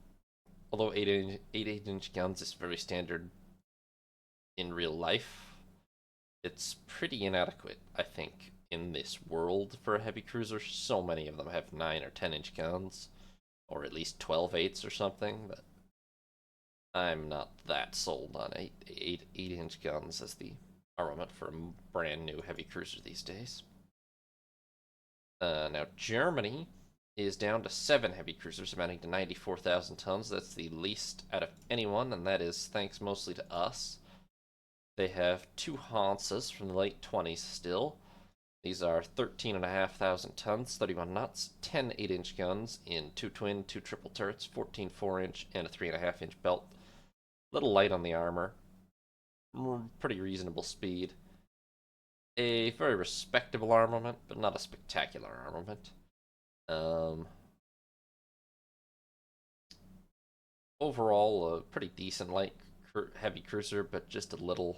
[SPEAKER 2] although 8-inch guns is very standard in real life, it's pretty inadequate, I think, in this world for a heavy cruiser. So many of them have 9 or 10-inch guns, or at least 12/8s or something, but I'm not that sold on 8-inch guns as the armament for a brand new heavy cruiser these days. Now, Germany is down to 7 heavy cruisers, amounting to 94,000 tons. That's the least out of anyone, and that is thanks mostly to us. They have 2 Hansas from the late 20s still. These are 13,500 tons, 31 knots, 10 8-inch guns in 2 twin, 2 triple turrets, 14 4-inch, and a 3.5-inch belt. A little light on the armor. Pretty reasonable speed. A very respectable armament, but not a spectacular armament. Overall, a pretty decent light heavy cruiser, but just a little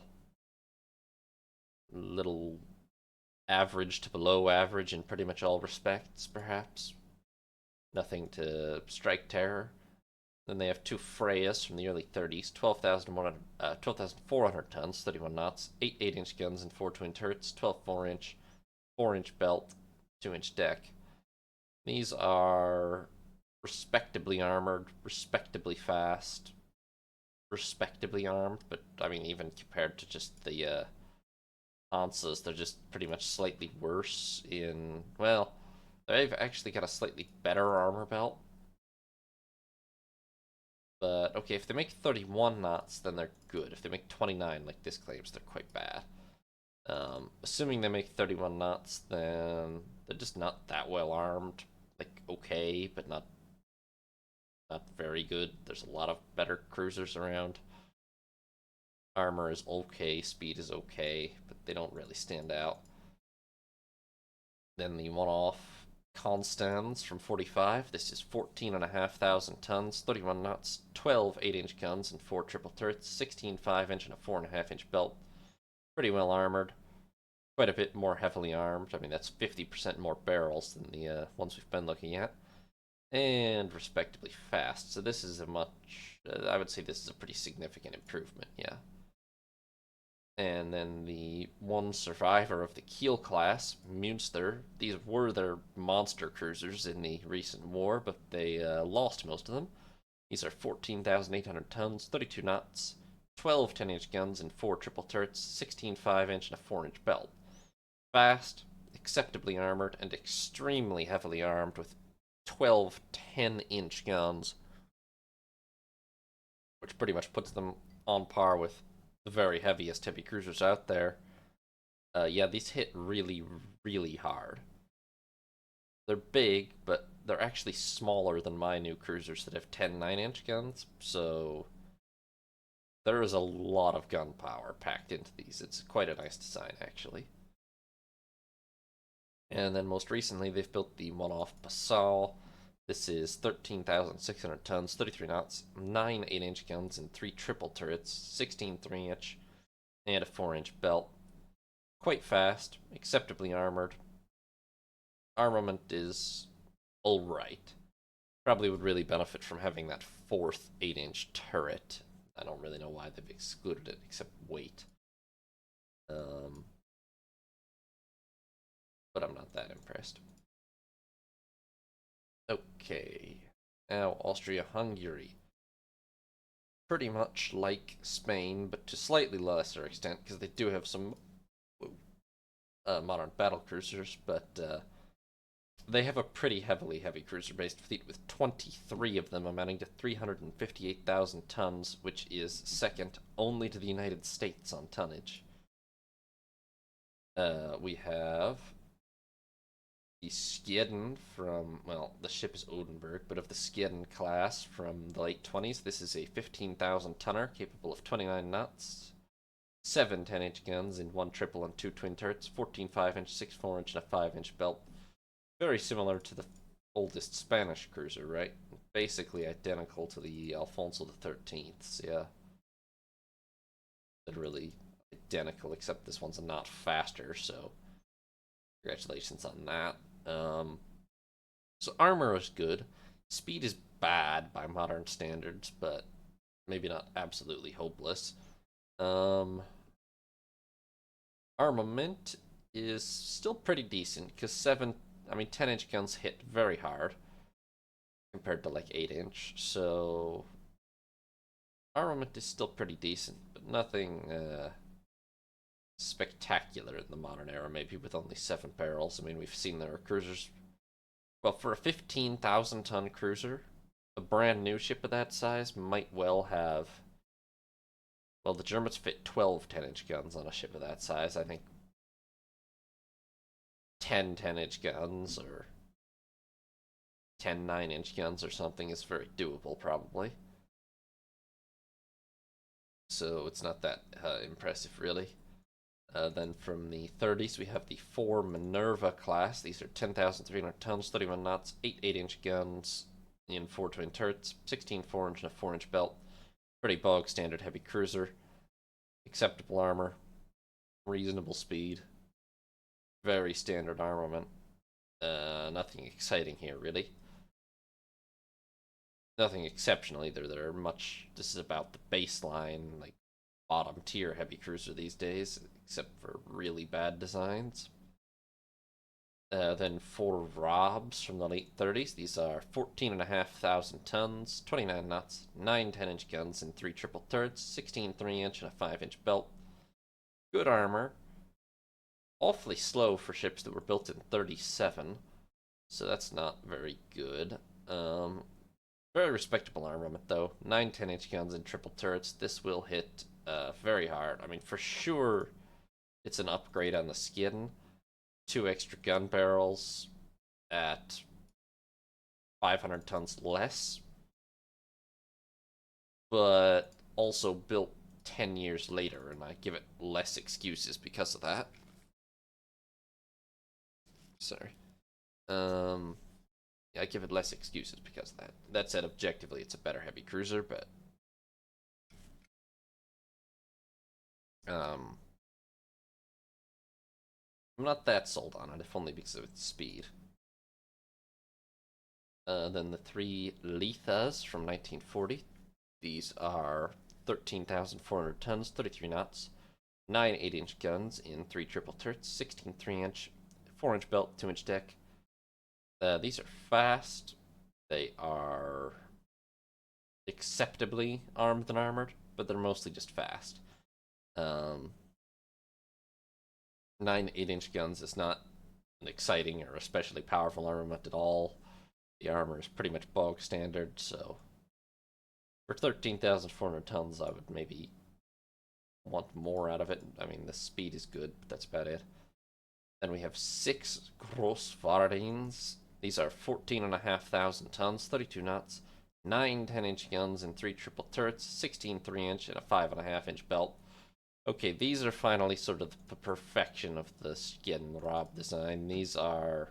[SPEAKER 2] average to below average in pretty much all respects, perhaps. Nothing to strike terror. Then they have 2 Freyas from the early 30s, 12,400 tons, 31 knots, 8 8-inch guns and 4 twin turrets, 12 4-inch, 4-inch belt, 2-inch deck. These are respectably armored, respectably fast, respectably armed. But I mean, even compared to just the Hansas, they're just pretty much slightly worse in. Well, they've actually got a slightly better armor belt. But okay, if they make 31 knots, then they're good. If they make 29, like this claims, they're quite bad. Assuming they make 31 knots, then they're just not that well armed. Like okay, but not very good. There's a lot of better cruisers around. Armor is okay, speed is okay, but they don't really stand out. Then the one-off Constans from 45. This is 14,500 tons, 31 knots, 12 8-inch guns and 4 triple turrets, 16 5-inch and a 4.5-inch belt. Pretty well armored. Quite a bit more heavily armed. I mean, that's 50% more barrels than the ones we've been looking at. And respectively fast. So this is a much, I would say this is a pretty significant improvement, yeah. And then the one survivor of the Kiel class, Münster. These were their monster cruisers in the recent war, but they lost most of them. These are 14,800 tons, 32 knots, 12 10-inch guns and 4 triple turrets, 16 5-inch and a 4-inch belt. Fast, acceptably armored, and extremely heavily armed with 12 10-inch guns, which pretty much puts them on par with the very heaviest heavy cruisers out there. Yeah, these hit really, really hard. They're big, but they're actually smaller than my new cruisers that have 10 9-inch guns, so there is a lot of gun power packed into these. It's quite a nice design, actually. And then most recently, they've built the one-off Basal. This is 13,600 tons, 33 knots, 9 8-inch guns and 3 triple turrets, 16 3-inch, and a 4-inch belt. Quite fast, acceptably armored. Armament is alright. Probably would really benefit from having that 4th 8-inch turret. I don't really know why they've excluded it, except weight. But I'm not that impressed. Okay, now Austria-Hungary. Pretty much like Spain, but to slightly lesser extent, because they do have some modern battle cruisers, but they have a pretty heavy cruiser-based fleet with 23 of them, amounting to 358,000 tons, which is second only to the United States on tonnage. We have the Skjeden from, well, the ship is Odenburg, but of the Skjeden class from the late 20s. This is a 15,000 tonner capable of 29 knots, 7 10-inch guns and 1 triple and 2 twin turrets, 14 5-inch, 6 4-inch, and a 5-inch belt. Very similar to the oldest Spanish cruiser, right? Basically identical to the Alfonso XIII's, yeah. Literally identical, except this one's a knot faster, so congratulations on that. So armor is good. Speed is bad by modern standards, but maybe not absolutely hopeless. Armament is still pretty decent because 10-inch guns hit very hard compared to like 8-inch. So armament is still pretty decent, but nothing spectacular in the modern era, maybe with only 7 barrels. I mean, we've seen there are cruisers. Well, for a 15,000 ton cruiser, a brand new ship of that size might well have. Well, the Germans fit 12 10-inch guns on a ship of that size. I think 10 10-inch guns or 10 9-inch guns or something is very doable, probably. So it's not that impressive, really. Then from the 30s, we have the 4 Minerva class. These are 10,300 tons, 31 knots, 8 8-inch guns in 4 twin turrets, 16 4-inch and a 4-inch belt. Pretty bog standard heavy cruiser. Acceptable armor. Reasonable speed. Very standard armament. Nothing exciting here, really. Nothing exceptional either. This is about the baseline, like bottom tier heavy cruiser these days, except for really bad designs. Then 4 Robs from the late 30s. These are 14,500 tons, 29 knots, 9 10-inch guns, and 3 triple turrets, 16 3-inch and a 5-inch belt. Good armor. Awfully slow for ships that were built in 37, so that's not very good. Very respectable armament, though. 9 10-inch guns and triple turrets. This will hit very hard. I mean, for sure, it's an upgrade on the skin. 2 extra gun barrels at 500 tons less, but also built 10 years later, and I give it less excuses because of that. Sorry. Yeah, I give it less excuses because of that. That said, objectively, it's a better heavy cruiser, but I'm not that sold on it, if only because of its speed. Then the 3 Lethas from 1940. These are 13,400 tons, 33 knots, 9 8-inch guns in 3 triple turrets, 16 3-inch, 4-inch belt, 2-inch deck. These are fast. They are acceptably armed and armored, but they're mostly just fast. 9 8-inch guns is not an exciting or especially powerful armament at all. The armor is pretty much bog standard, so for 13,400 tons, I would maybe want more out of it. I mean, the speed is good, but that's about it. Then we have 6 Grossvardines. These are 14,500 tons, 32 knots, 9 10-inch guns and 3 triple turrets, 16 3-inch and a 5.5-inch belt. Okay, these are finally sort of the perfection of the skin Rob design. These are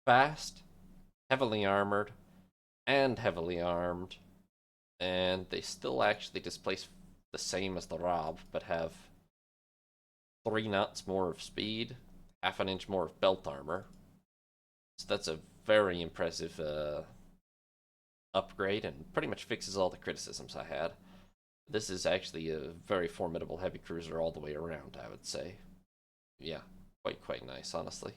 [SPEAKER 2] fast, heavily armored, and heavily armed, and they still actually displace the same as the Rob, but have 3 knots more of speed, half an inch more of belt armor. So that's a very impressive upgrade, and pretty much fixes all the criticisms I had. This is actually a very formidable heavy cruiser all the way around, I would say. Yeah, quite nice, honestly.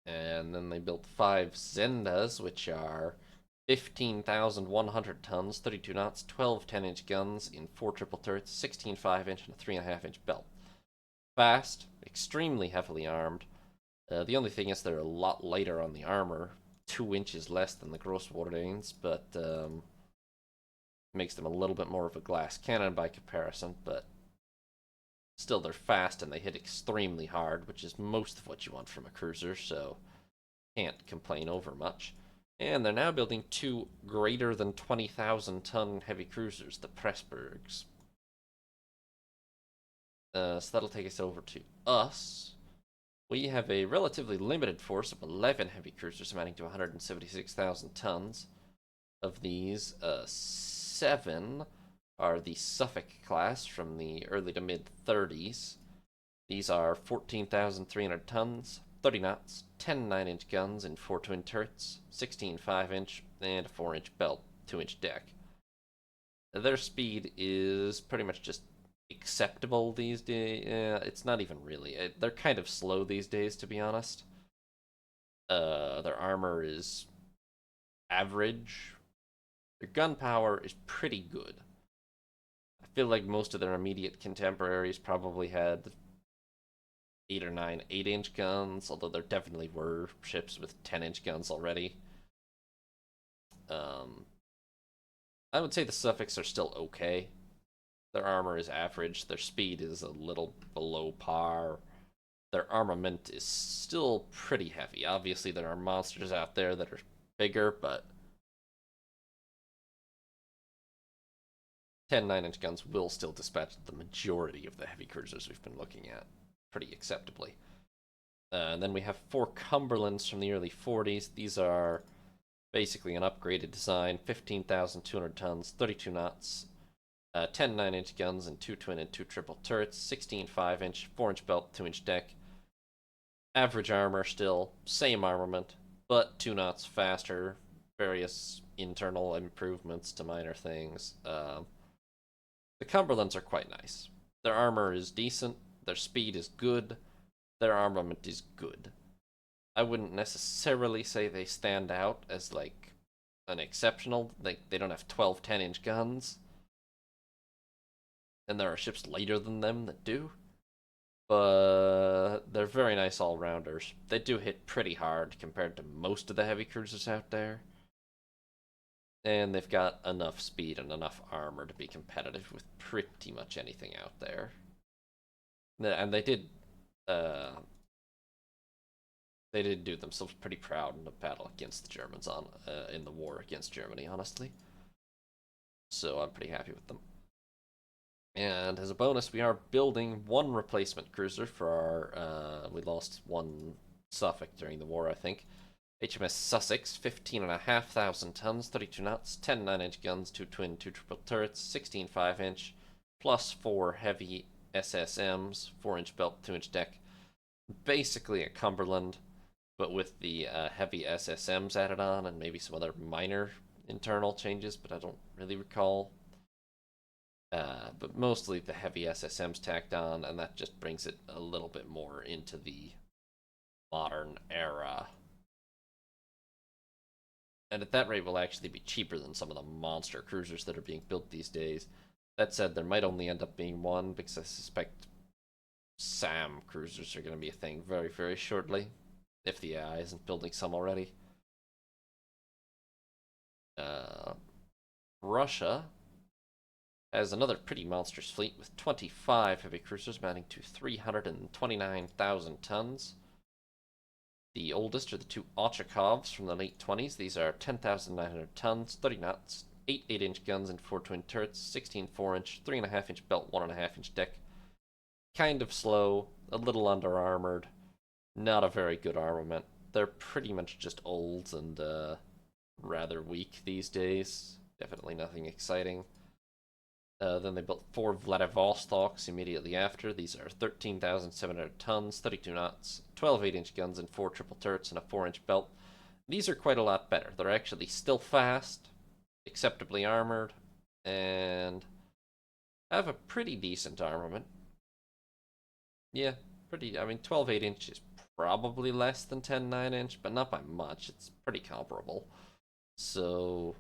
[SPEAKER 2] And then they built 5 Zendas, which are 15,100 tons, 32 knots, 12 10-inch guns in 4 triple turrets, 16 5-inch and a 3.5-inch belt. Fast, extremely heavily armed. The only thing is they're a lot lighter on the armor, 2 inches less than the Grossvardines, but makes them a little bit more of a glass cannon by comparison, but still they're fast and they hit extremely hard, which is most of what you want from a cruiser, so can't complain over much. And they're now building 2 greater than 20,000 ton heavy cruisers, the Pressburgs. So that'll take us over to us. We have a relatively limited force of 11 heavy cruisers amounting to 176,000 tons. Of these, 7 are the Suffolk class from the early to mid 30s. These are 14,300 tons, 30 knots, 10 9-inch guns and 4 twin turrets, 16 5-inch, and a 4-inch belt, 2-inch deck. Their speed is pretty much just acceptable these days. It's not even really. They're kind of slow these days, to be honest. Their armor is average. Their gun power is pretty good. I feel like most of their immediate contemporaries probably had 8 or 9 8-inch guns, although there definitely were ships with 10-inch guns already. I would say the Suffolks are still okay. Their armor is average. Their speed is a little below par. Their armament is still pretty heavy. Obviously, there are monsters out there that are bigger, but 10 9-inch guns will still dispatch the majority of the heavy cruisers we've been looking at pretty acceptably. And then we have 4 Cumberlands from the early 40s. These are basically an upgraded design, 15,200 tons, 32 knots, 10 9-inch guns and 2 twin and 2 triple turrets, 16 5-inch, 4-inch belt, 2-inch deck. Average armor still, same armament, but 2 knots faster, various internal improvements to minor things. The Cumberlands are quite nice. Their armor is decent, their speed is good, their armament is good. I wouldn't necessarily say they stand out as like an exceptional. Like they don't have 12 10-inch guns, and there are ships lighter than them that do. But they're very nice all-rounders. They do hit pretty hard compared to most of the heavy cruisers out there. And they've got enough speed and enough armor to be competitive with pretty much anything out there. And uh, they did do themselves pretty proud in the battle against the Germans in the war against Germany, honestly. So I'm pretty happy with them. And as a bonus, we are building one replacement cruiser for our. We lost one Suffolk during the war, I think. HMS Sussex, 15,500 tons, 32 knots, 10 9-inch guns, 2 twin, 2 triple turrets, 16 5-inch, plus 4 heavy SSMs, 4-inch belt, 2-inch deck. Basically a Cumberland, but with the heavy SSMs added on, and maybe some other minor internal changes, but I don't really recall. But mostly the heavy SSMs tacked on, and that just brings it a little bit more into the modern era. And at that rate, will actually be cheaper than some of the monster cruisers that are being built these days. That said, there might only end up being one, because I suspect SAM cruisers are going to be a thing very, very shortly, if the AI isn't building some already. Russia has another pretty monstrous fleet with 25 heavy cruisers mounting to 329,000 tons. The oldest are the two Ochakovs from the late 20s. These are 10,900 tons, 30 knots, 8 8-inch guns and 4 twin turrets, 16 4-inch, 3.5-inch belt, 1.5-inch deck. Kind of slow, a little under-armored, not a very good armament. They're pretty much just old and rather weak these days. Definitely nothing exciting. Then they built 4 Vladivostoks immediately after. These are 13,700 tons, 32 knots, 12 8-inch guns and 4 triple turrets and a 4-inch belt. These are quite a lot better. They're actually still fast, acceptably armored, and have a pretty decent armament. Yeah, pretty. I mean, 12 8-inch is probably less than 10 9-inch, but not by much. It's pretty comparable. So,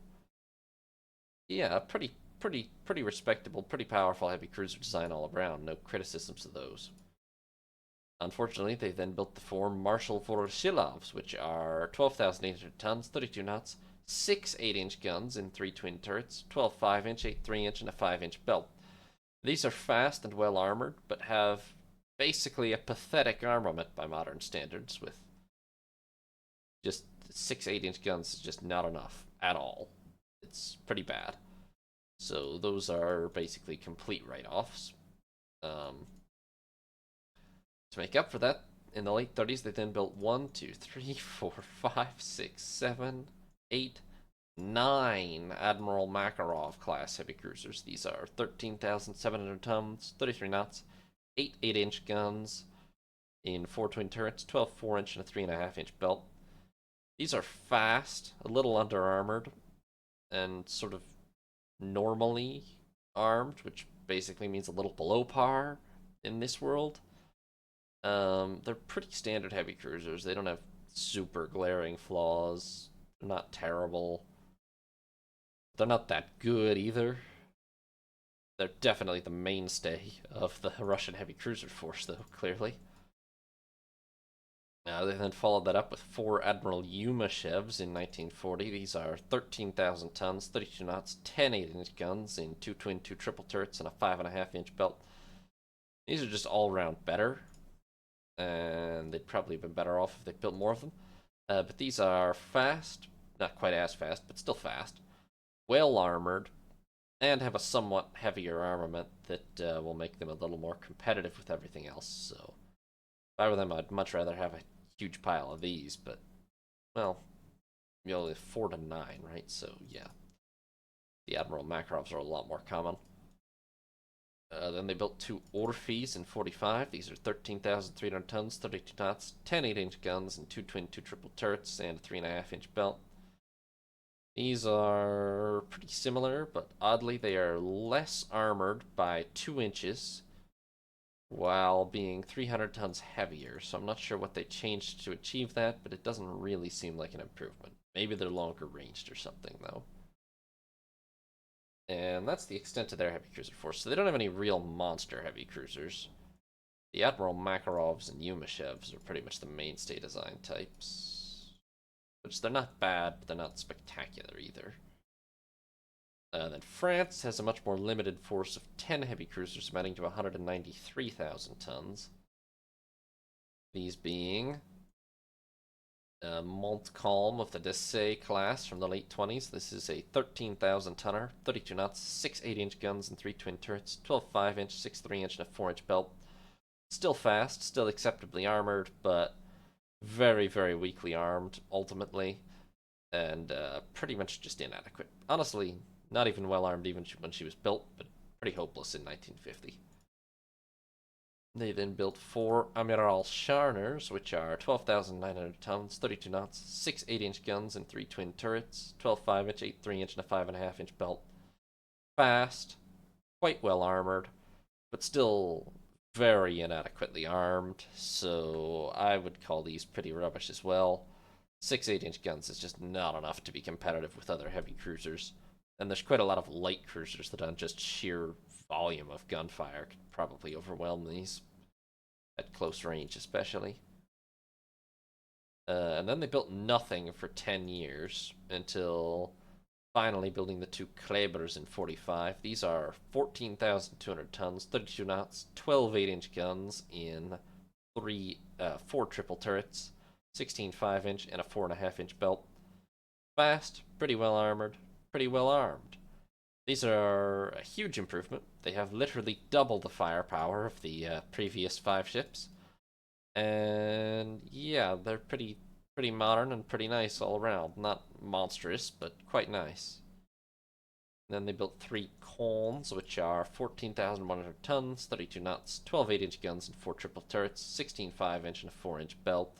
[SPEAKER 2] yeah, pretty respectable, pretty powerful heavy cruiser design all around. No criticisms of those. Unfortunately, they then built the 4 Marshal Voroshilovs, which are 12,800 tons, 32 knots, 6 8-inch guns and 3 twin turrets, 12 5-inch, 8 3-inch, and a 5-inch belt. These are fast and well armored, but have basically a pathetic armament by modern standards, with just 6 8-inch guns is just not enough at all. It's pretty bad. So those are basically complete write-offs. To make up for that, in the late 30s, they then built 1, 2, 3, 4, 5, 6, 7, 8, 9 Admiral Makarov class heavy cruisers. These are 13,700 tons, 33 knots, 8 8-inch guns in 4 twin turrets, 12 4-inch, and a 3.5-inch belt. These are fast, a little under armored, and sort of normally armed, which basically means a little below par in this world. They're pretty standard heavy cruisers. They don't have super glaring flaws. They're not terrible. They're not that good either. They're definitely the mainstay of the Russian heavy cruiser force, though, clearly. They then followed that up with 4 Admiral Yumashevs in 1940. These are 13,000 tons, 32 knots, 10 8-inch guns in 2 twin, 2 triple turrets, and a 5.5-inch belt. These are just all-round better, and they'd probably have been better off if they built more of them. But these are fast, not quite as fast, but still fast, well armored, and have a somewhat heavier armament that will make them a little more competitive with everything else. So if I were them, I'd much rather have a huge pile of these, but, well, you only have 4 to 9, right? So, yeah. The Admiral Makarovs are a lot more common. Then they built 2 Orphys in 45. These are 13,300 tons, 32 knots, 10 8-inch guns, and 2 twin, 2 triple turrets, and a 3.5-inch belt. These are pretty similar, but oddly, they are less armored by 2 inches while being 300 tons heavier. So I'm not sure what they changed to achieve that, but it doesn't really seem like an improvement. Maybe they're longer ranged or something, though. And that's the extent of their heavy cruiser force. So they don't have any real monster heavy cruisers. The Admiral Makarovs and Yumashevs are pretty much the mainstay design types. Which they're not bad, but they're not spectacular either. Then France has a much more limited force of 10 heavy cruisers, amounting to 193,000 tons. These being Montcalm of the Dessay class from the late 20s. This is a 13,000 tonner, 32 knots, 6 8-inch guns and 3 twin turrets, 12 5-inch, 6 3-inch, and a 4-inch belt. Still fast, still acceptably armored, but very, very weakly armed, ultimately, and pretty much just inadequate. Honestly, not even well armed even when she was built, but pretty hopeless in 1950. They then built 4 Amiral Scharners, which are 12,900 tons, 32 knots, 6 8-inch guns and 3 twin turrets, 12 5-inch, 8 3-inch, and a 5.5-inch belt. Fast, quite well armored, but still very inadequately armed, so I would call these pretty rubbish as well. 6 8-inch guns is just not enough to be competitive with other heavy cruisers, and there's quite a lot of light cruisers that on just sheer volume of gunfire could probably overwhelm these, at close range especially. And then they built nothing for 10 years until finally building the 2 Klebers in 45. These are 14,200 tons, 32 knots, 12 8-inch guns in 4 triple turrets, 16 5-inch, and a 4.5-inch belt. Fast, pretty well armored, pretty well armed. These are a huge improvement. They have literally double the firepower of the previous 5 ships. And yeah, they're pretty modern and pretty nice all around. Not monstrous, but quite nice. And then they built 3 Colnes, which are 14,100 tons, 32 knots, 12 8-inch guns and 4 triple turrets, 16 5-inch and a 4-inch belt.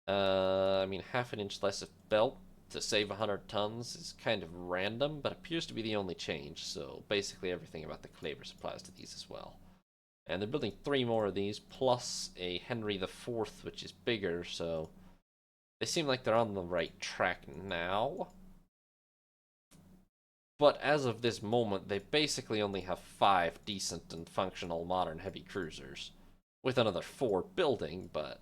[SPEAKER 2] I mean, half an inch less of belt to save 100 tons is kind of random, but appears to be the only change, so basically everything about the Klebers applies to these as well. And they're building 3 more of these, plus a Henry IV, which is bigger, so they seem like they're on the right track now. But as of this moment, they basically only have 5 decent and functional modern heavy cruisers, with another 4 building, but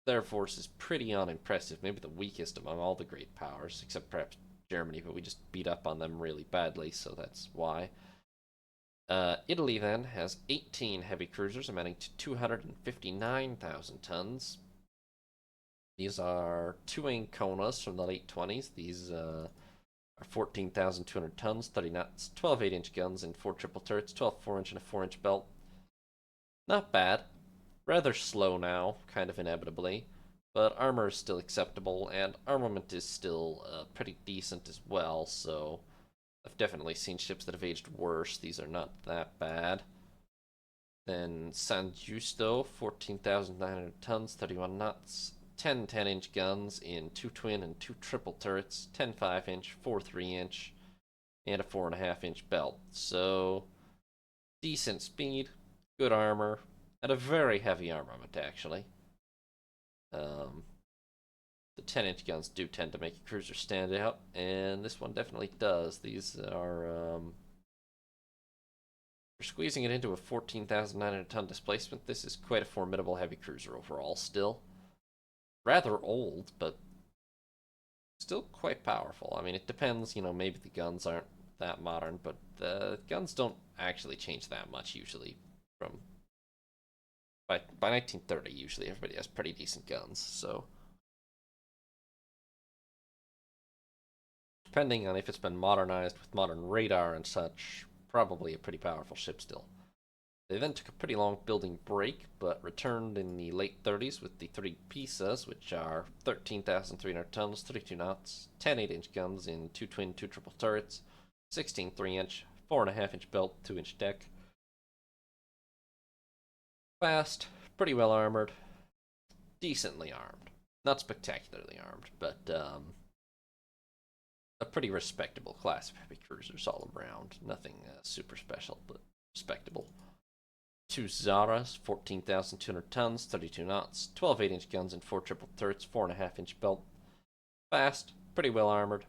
[SPEAKER 2] their force is pretty unimpressive, maybe the weakest among all the great powers, except perhaps Germany, but we just beat up on them really badly, so that's why. Italy then has 18 heavy cruisers amounting to 259,000 tons. These are 2 Anconas from the late 20s. These are 14,200 tons, 30 knots, 12 8-inch guns and 4 triple turrets, 12 4-inch and a 4-inch belt. Not bad. Rather slow now, kind of inevitably, but armor is still acceptable, and armament is still pretty decent as well, so I've definitely seen ships that have aged worse. These are not that bad. Then San Justo, 14,900 tons, 31 knots, 10 10-inch guns in 2 twin and 2 triple turrets, 10 5-inch, 4 3-inch, and a 4.5-inch belt. So, decent speed, good armor, and a very heavy armament, actually. The 10-inch guns do tend to make a cruiser stand out, and this one definitely does. These are, for squeezing it into a 14,900 ton displacement, this is quite a formidable heavy cruiser overall still. Rather old, but still quite powerful. I mean, it depends, maybe the guns aren't that modern, but the guns don't actually change that much usually from by 1930 usually everybody has pretty decent guns, so depending on if it's been modernized with modern radar and such, probably a pretty powerful ship still. They then took a pretty long building break, but returned in the late 30s with the 3 Pisas, which are 13,300 tons, 32 knots, 10 8-inch guns in 2 twin, 2 triple turrets, 16 3-inch, 4.5-inch belt, 2-inch deck. Fast, pretty well armored, decently armed. Not spectacularly armed, but a pretty respectable class of heavy cruisers all around. Nothing super special, but respectable. 2 Zaras, 14,200 tons, 32 knots, 12 8-inch guns and 4 triple turrets, 4.5-inch belt. Fast, pretty well armored,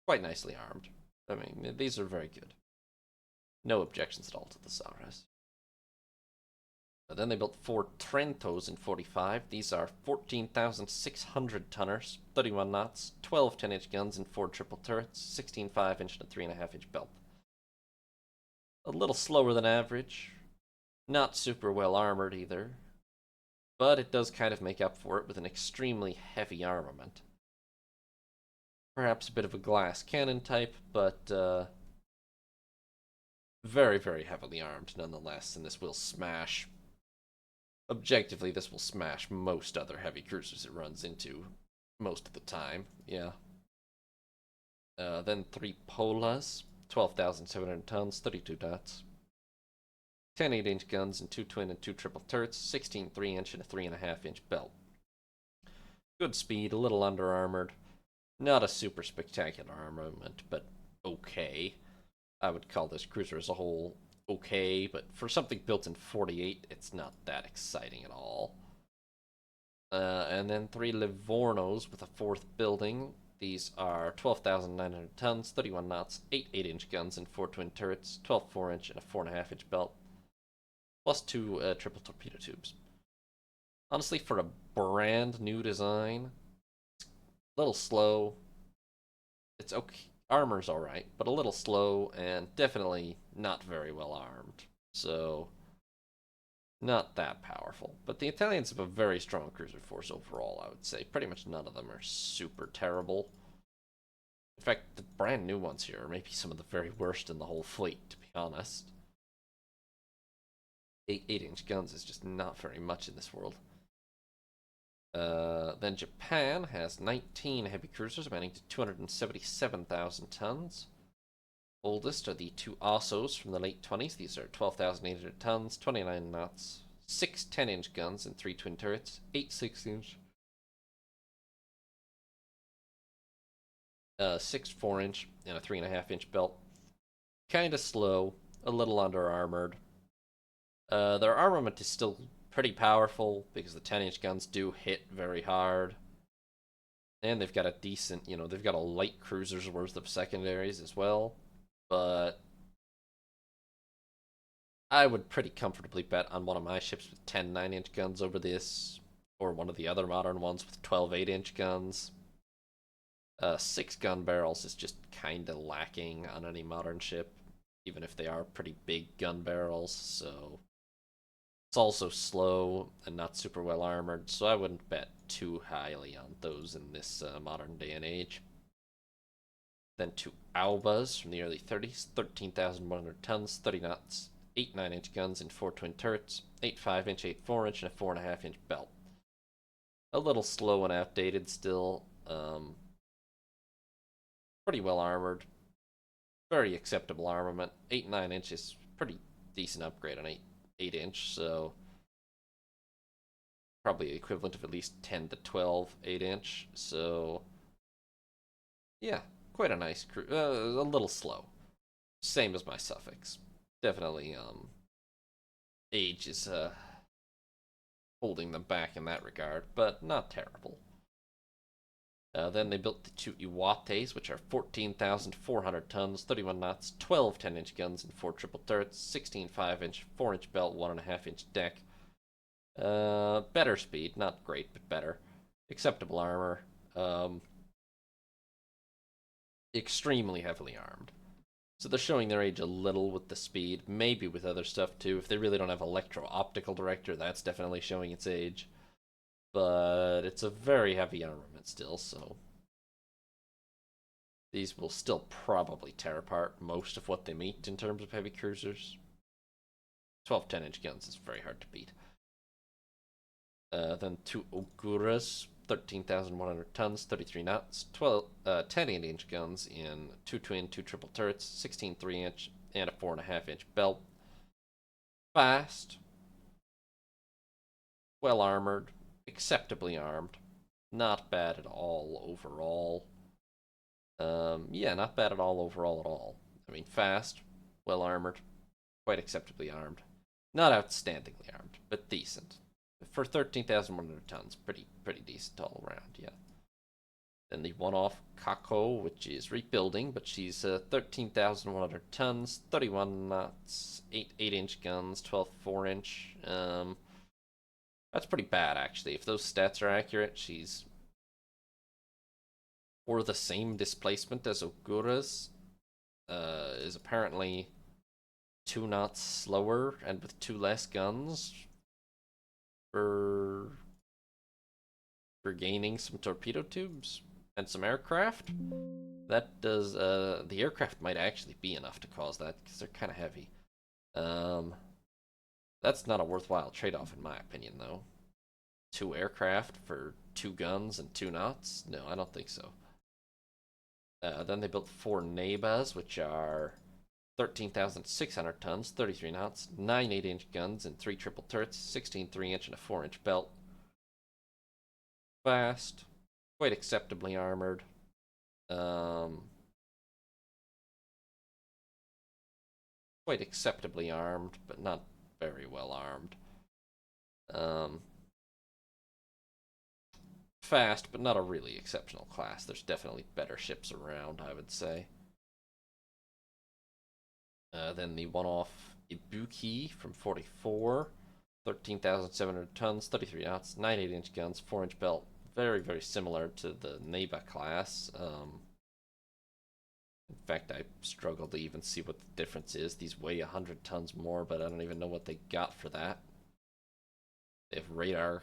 [SPEAKER 2] quite nicely armed. I mean, these are very good. No objections at all to the Zaras. Then they built 4 Trentos in 45. These are 14,600 tonners, 31 knots, 12 10-inch guns and 4 triple turrets, 16 5-inch and a 3.5-inch belt. A little slower than average. Not super well armored either. But it does kind of make up for it with an extremely heavy armament. Perhaps a bit of a glass cannon type, but very, very heavily armed nonetheless, and this will smash. Objectively, this will smash most other heavy cruisers it runs into most of the time, yeah. Then 3 Polas, 12,700 tons, 32 knots. 10 8-inch guns and 2 twin and 2 triple turrets, 16 3-inch and a 3.5-inch belt. Good speed, a little under armored. Not a super spectacular armament, but okay. I would call this cruiser as a whole okay, but for something built in 48, it's not that exciting at all. And then 3 Livornos with a 4th building. These are 12,900 tons, 31 knots, 8 8-inch guns and 4 twin turrets, 12 4-inch and a 4.5-inch belt, plus 2 triple torpedo tubes. Honestly, for a brand new design, it's a little slow. It's okay. Armor's alright, but a little slow and definitely not very well armed. So, not that powerful. But the Italians have a very strong cruiser force overall, I would say. Pretty much none of them are super terrible. In fact, the brand new ones here are maybe some of the very worst in the whole fleet, to be honest. 8-inch guns is just not very much in this world. Then Japan has 19 heavy cruisers amounting to 277,000 tons. Oldest are the 2 Asos from the late 20s. These are 12,800 tons, 29 knots, 6 10-inch guns and 3 twin turrets, 8 6-inch, 6 4-inch, and a 3.5-inch belt. Kinda slow, a little under armored. Their armament is still pretty powerful because the 10-inch guns do hit very hard. And they've got a decent, they've got a light cruiser's worth of secondaries as well. But I would pretty comfortably bet on one of my ships with 10 9-inch guns over this, or one of the other modern ones with 12 8-inch guns. 6 gun barrels is just kinda lacking on any modern ship, even if they are pretty big gun barrels, so it's also slow and not super well armored, so I wouldn't bet too highly on those in this modern day and age. Then 2 Albas from the early 30s, 13,100 tons, 30 knots, 8 9-inch guns and 4 twin turrets, 8 5-inch, 8 4-inch, and a 4.5-inch belt. A little slow and outdated still. Pretty well armored. Very acceptable armament. 8 9-inch is pretty decent upgrade on 8-inch, so probably equivalent of at least 10 to 12 8-inch. So yeah, quite a nice crew. A little slow. Same as my suffix. Definitely age is holding them back in that regard, but not terrible. Then they built the 2 Iwates, which are 14,400 tons, 31 knots, 12 10-inch guns and 4 triple turrets, 16 5-inch, 4-inch belt, 1.5-inch deck. Better speed, not great, but better. Acceptable armor. Extremely heavily armed. So they're showing their age a little with the speed, maybe with other stuff too. If they really don't have electro-optical director, that's definitely showing its age. But it's a very heavy armament still, so these will still probably tear apart most of what they meet in terms of heavy cruisers. 12 10-inch guns is very hard to beat. Then 2 Okuras, 13,100 tons, 33 knots, 10 8-inch guns in 2 twin, 2 triple turrets, 16 3-inch, and a 4.5-inch belt. Fast, well armored, acceptably armed, not bad at all overall. Yeah, not bad at all overall at all. I mean, fast, well armored, quite acceptably armed.
[SPEAKER 1] Not outstandingly armed, but decent. For 13,100 tons, pretty decent all around, yeah. Then the one-off Kako, which is rebuilding, but she's 13,100 tons, 31 knots, 8 inch guns, 12 4-inch. That's pretty bad, actually. If those stats are accurate, she's or the same displacement as Ogura's. Is apparently 2 knots slower and with 2 less guns for gaining some torpedo tubes and some aircraft. That does the aircraft might actually be enough to cause that because they're kind of heavy. That's not a worthwhile trade-off in my opinion, though. 2 aircraft for 2 guns and 2 knots? No, I don't think so. Then they built 4 Nebas, which are 13,600 tons, 33 knots, 9 8-inch guns, and 3 triple turrets, 16 3-inch and a 4-inch belt. Fast, quite acceptably armored. Quite acceptably armed, but not very well armed. Fast, but not a really exceptional class. There's definitely better ships around, I would say. Then the one-off Ibuki from 44, 13,700 tons, 33 knots, 9 8-inch guns, 4-inch belt. Very similar to the Neba class. In fact, I struggle to even see what the difference is. These weigh 100 tons more, but I don't even know what they got for that. They have radar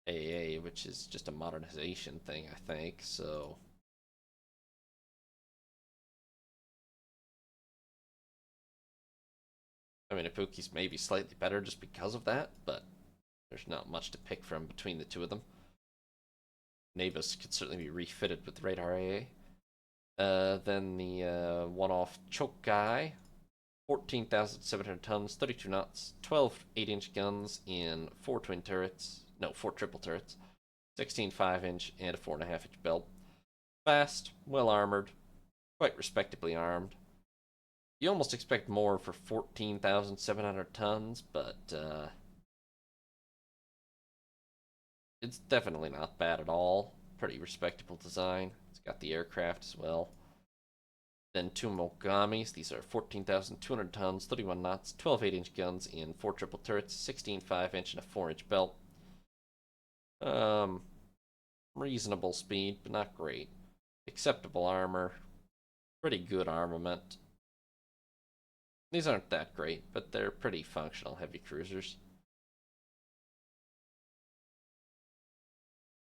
[SPEAKER 1] AA, which is just a modernization thing, I think, so... I mean, Ibuki's maybe slightly better just because of that, but there's not much to pick from between the two of them. Navis could certainly be refitted with radar AA. Then the one-off Chokai, 14,700 tons, 32 knots, 12 8-inch guns in 4 twin turrets, no, 4 triple turrets, 16 5-inch and a 4.5-inch belt. Fast, well armored, quite respectably armed. You almost expect more for 14,700 tons, but it's definitely not bad at all. Pretty respectable design. It's got the aircraft as well. Then 2 Mogamis. These are 14,200 tons, 31 knots, 12 8-inch guns in 4 triple turrets, 16 5-inch and a 4-inch belt. Reasonable speed, but not great. Acceptable armor. Pretty good armament. These aren't that great, but they're pretty functional heavy cruisers.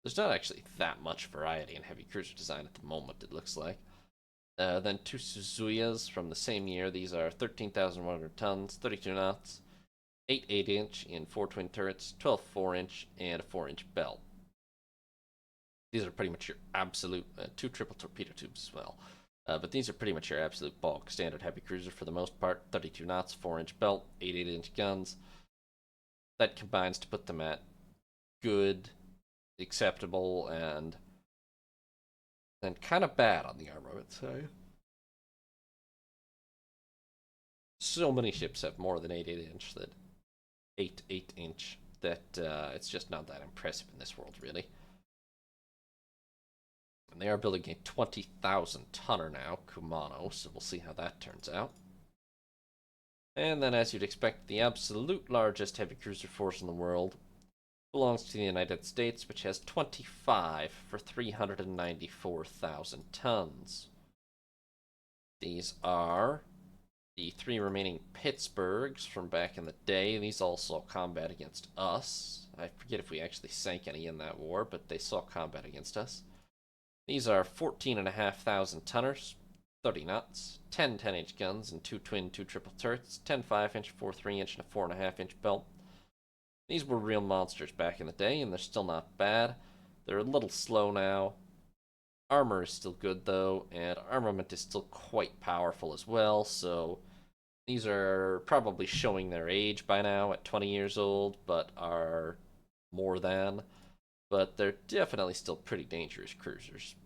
[SPEAKER 1] There's not actually that much variety in heavy cruiser design at the moment, it looks like. Then 2 Suzuyas from the same year. These are 13,100 tons, 32 knots, 8 8-inch in 4 twin turrets, 12 4-inch, and a 4-inch belt. These are pretty much your absolute 2 triple torpedo tubes as well. But these are pretty much your absolute bulk standard heavy cruiser for the most part. 32 knots, 4-inch belt, 8 8-inch guns. That combines to put them at good, acceptable, and kind of bad on the armament side. So many ships have more than 8 8-inch that 8 8-inch that it's just not that impressive in this world, really. And they are building a 20,000 tonner now, Kumano, so we'll see how that turns out. And then, as you'd expect, the absolute largest heavy cruiser force in the world belongs to the United States, which has 25 for 394,000 tons. These are the 3 remaining Pittsburghs from back in the day. These all saw combat against us. I forget if we actually sank any in that war, but they saw combat against us. These are 14,500 tonners, 30 knots, 10 10-inch guns, and 2 twin 2 triple turrets, 10 5-inch, 4 3-inch, and a 4.5-inch belt. These were real monsters back in the day, and they're still not bad. They're a little slow now. Armor is still good, though, and armament is still quite powerful as well, so these are probably showing their age by now at 20 years old, but are more than. But they're definitely still pretty dangerous cruisers.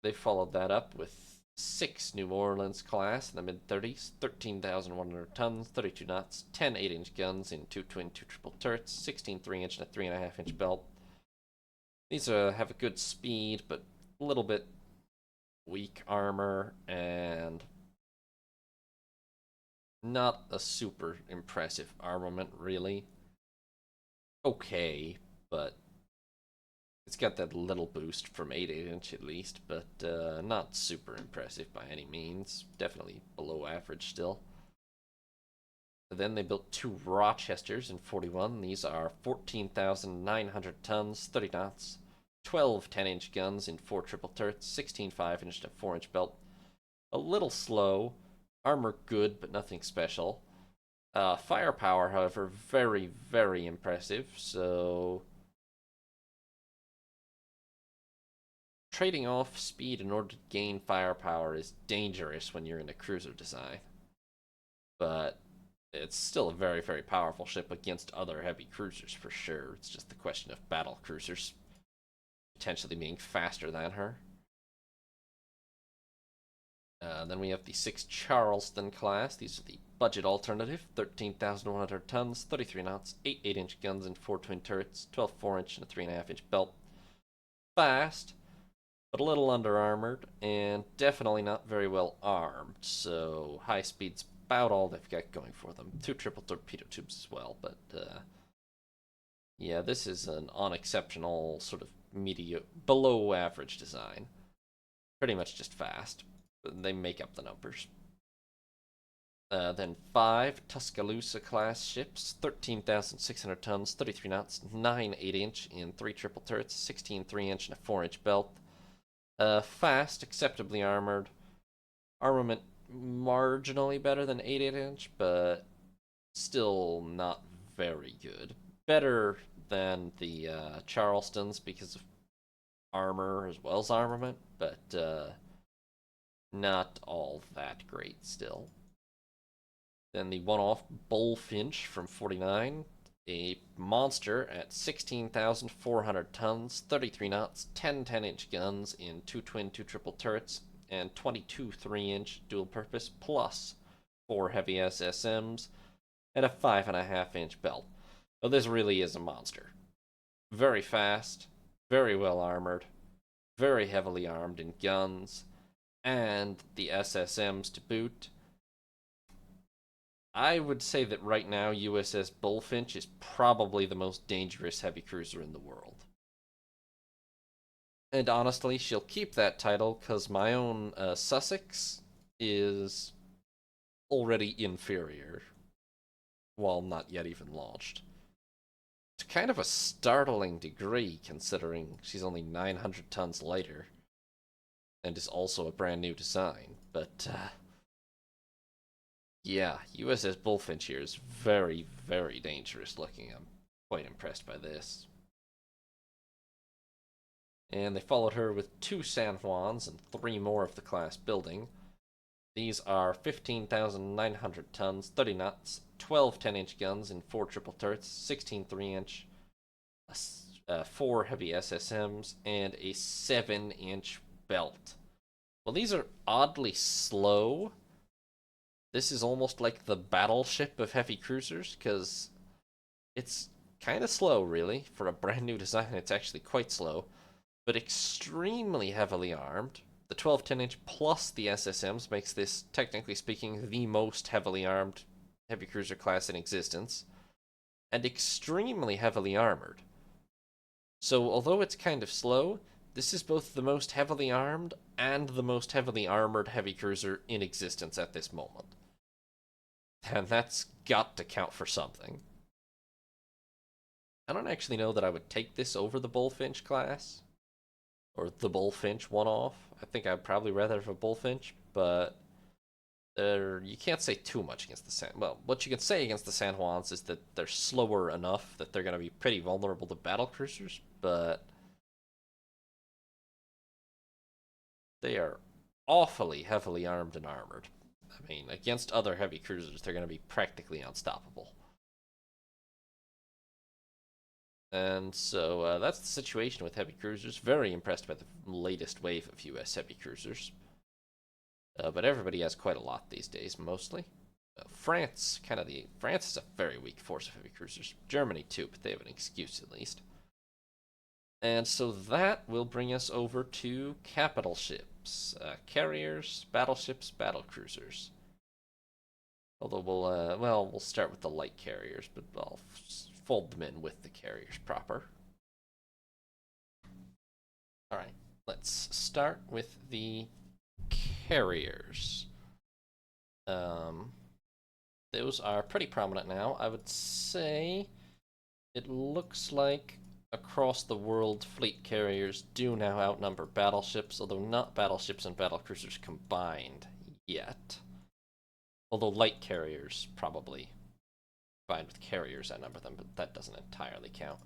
[SPEAKER 1] They followed that up with
[SPEAKER 2] 6 New Orleans class in the mid-30s, 13,100 tons, 32 knots, 10 8-inch guns in 2 twin, 2 triple turrets, 16 3-inch and a 3.5-inch belt. These have a good speed, but a little bit weak armor and not a super impressive armament, really. Okay, but it's got that little boost from 8-inch at least, but not super impressive by any means. Definitely below average still. Then they built 2 Rochesters in 41. These are 14,900 tons, 30 knots, 12 10-inch guns in 4 triple turrets, 16 5-inch and a 4-inch belt. A little slow. Armor good, but nothing special. Firepower, however, very, very impressive. So trading off speed in order to gain firepower is dangerous when you're in a cruiser design. But it's still a very, very powerful ship against other heavy cruisers for sure. It's just the question of battle cruisers potentially being faster than her. Then we have the 6 Charleston class. These are the budget alternative. 13,100 tons, 33 knots, 8 8-inch guns and 4 twin turrets, 12 4-inch and a 3.5-inch belt. Fast, but a little under armored, and definitely not very well armed. So high speed's about all they've got going for them. 2 triple torpedo tubes as well, but yeah, this is an unexceptional sort of below average design. Pretty much just fast. They make up the numbers. Then 5 Tuscaloosa class ships, 13,600 tons, 33 knots, 9 8-inch in 3 triple turrets, 16 3-inch and a 4-inch belt. Fast, acceptably armored. Armament marginally better than 8-inch, but still not very good. Better than the Charlestons because of armor as well as armament, but not all that great still. Then the one-off Bullfinch from 49, a monster at 16,400 tons, 33 knots, 10 10-inch guns in 2 twin, 2 triple turrets, and 22 3-inch dual-purpose, plus 4 heavy SSMs, and a 5.5-inch belt. So this really is a monster. Very fast, very well armored, very heavily armed in guns, and the SSMs to boot. I would say that right now USS Bullfinch is probably the most dangerous heavy cruiser in the world. And honestly, she'll keep that title because my own Sussex is already inferior, while not yet even launched. To kind of a startling degree, considering she's only 900 tons lighter and is also a brand new design. But yeah, USS Bullfinch here is very, very dangerous looking. I'm quite impressed by this. And they followed her with 2 San Juans and 3 more of the class building. These are 15,900 tons, 30 knots, 12 10-inch guns in 4 triple turrets, 16 3-inch, 4 heavy SSMs, and a 7-inch belt. Well, these are oddly slow. This is almost like the battleship of heavy cruisers, because it's kind of slow, really. For a brand new design, it's actually quite slow, but extremely heavily armed. The 12 10-inch plus the SSMs makes this, technically speaking, the most heavily armed heavy cruiser class in existence, and extremely heavily armored. So, although it's kind of slow, this is both the most heavily armed and the most heavily armored heavy cruiser in existence at this moment. And that's got to count for something. I don't actually know that I would take this over the Bullfinch class. Or the Bullfinch one-off. I think I'd probably rather have a Bullfinch, but you can't say too much against the San... Well, what you can say against the San Juans is that they're slower enough that they're going to be pretty vulnerable to battle cruisers, but they are awfully heavily armed and armored. I mean, against other heavy cruisers, they're going to be practically unstoppable. And so that's the situation with heavy cruisers. Very impressed by the latest wave of US heavy cruisers. But everybody has quite a lot these days, mostly. France has a very weak force of heavy cruisers. Germany too, but they have an excuse at least. And so that will bring us over to capital ships, carriers, battleships, battlecruisers. Although we'll start with the light carriers, but I'll fold them in with the carriers proper. All right, let's start with the carriers. Those are pretty prominent now. I would say it looks like across the world, fleet carriers do now outnumber battleships, although not battleships and battlecruisers combined yet. Although light carriers probably combined with carriers outnumber them, but that doesn't entirely count.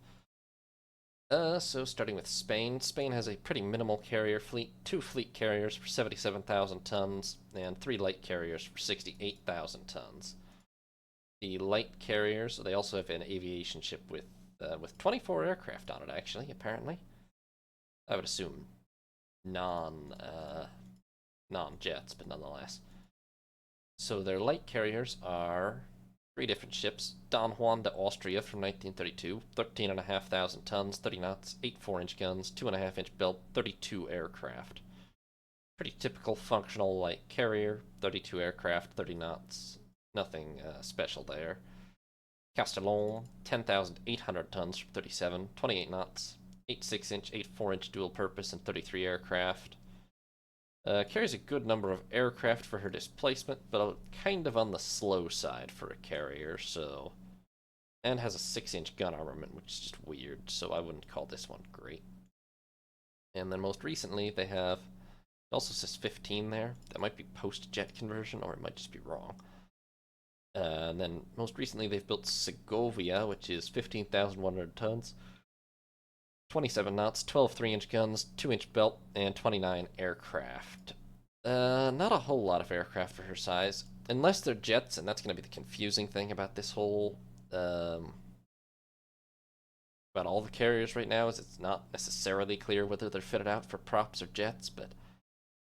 [SPEAKER 2] So starting with Spain. Spain has a pretty minimal carrier fleet, 2 fleet carriers for 77,000 tons, and 3 light carriers for 68,000 tons. The light carriers, they also have an aviation ship with 24 aircraft on it, actually, apparently. I would assume non-jets, but nonetheless. So their light carriers are 3 different ships. Don Juan de Austria from 1932, 13,500 tons, 30 knots, 8 4-inch guns, 2.5-inch build, 32 aircraft. Pretty typical functional light carrier, 32 aircraft, 30 knots. Nothing special there. Castellon, 10,800 tons from 37, 28 knots, 8 6-inch, 8 4-inch dual purpose, and 33 aircraft. Carries a good number of aircraft for her displacement, but kind of on the slow side for a carrier, so. And has a 6-inch gun armament, which is just weird, so I wouldn't call this one great. And then most recently, they have. It also says 15 there. That might be post-jet conversion, or it might just be wrong. And then most recently, they've built Segovia, which is 15,100 tons. 27 knots, 12 3-inch guns, 2-inch belt, and 29 aircraft. Not a whole lot of aircraft for her size, unless they're jets, and that's going to be the confusing thing about this whole, about all the carriers right now, is it's not necessarily clear whether they're fitted out for props or jets, but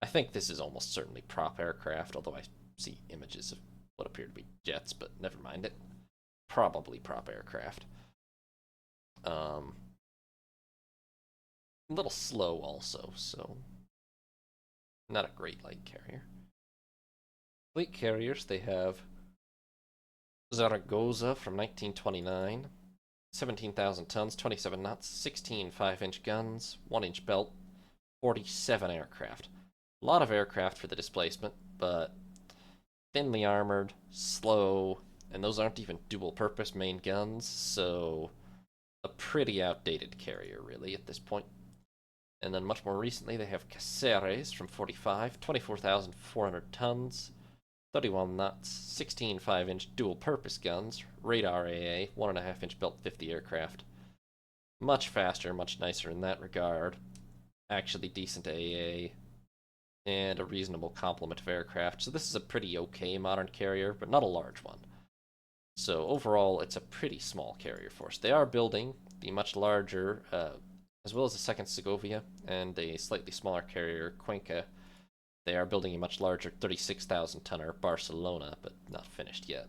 [SPEAKER 2] I think this is almost certainly prop aircraft, although I see images of what appear to be jets, but never mind it. Probably prop aircraft. A little slow also, so not a great light carrier. Fleet carriers, they have Zaragoza from 1929, 17,000 tons, 27 knots, 16 5-inch guns, 1-inch belt, 47 aircraft. A lot of aircraft for the displacement, but thinly armored, slow, and those aren't even dual-purpose main guns, so a pretty outdated carrier, really, at this point. And then much more recently, they have Caceres from 45, 24,400 tons, 31 knots, 16 5-inch dual-purpose guns, radar AA, 1.5-inch built 50 aircraft. Much faster, much nicer in that regard. Actually decent AA, and a reasonable complement of aircraft. So this is a pretty okay modern carrier, but not a large one. So overall, it's a pretty small carrier force. They are building the much larger, as well as the second Segovia, and a slightly smaller carrier, Cuenca. They are building a much larger 36,000-tonner Barcelona, but not finished yet.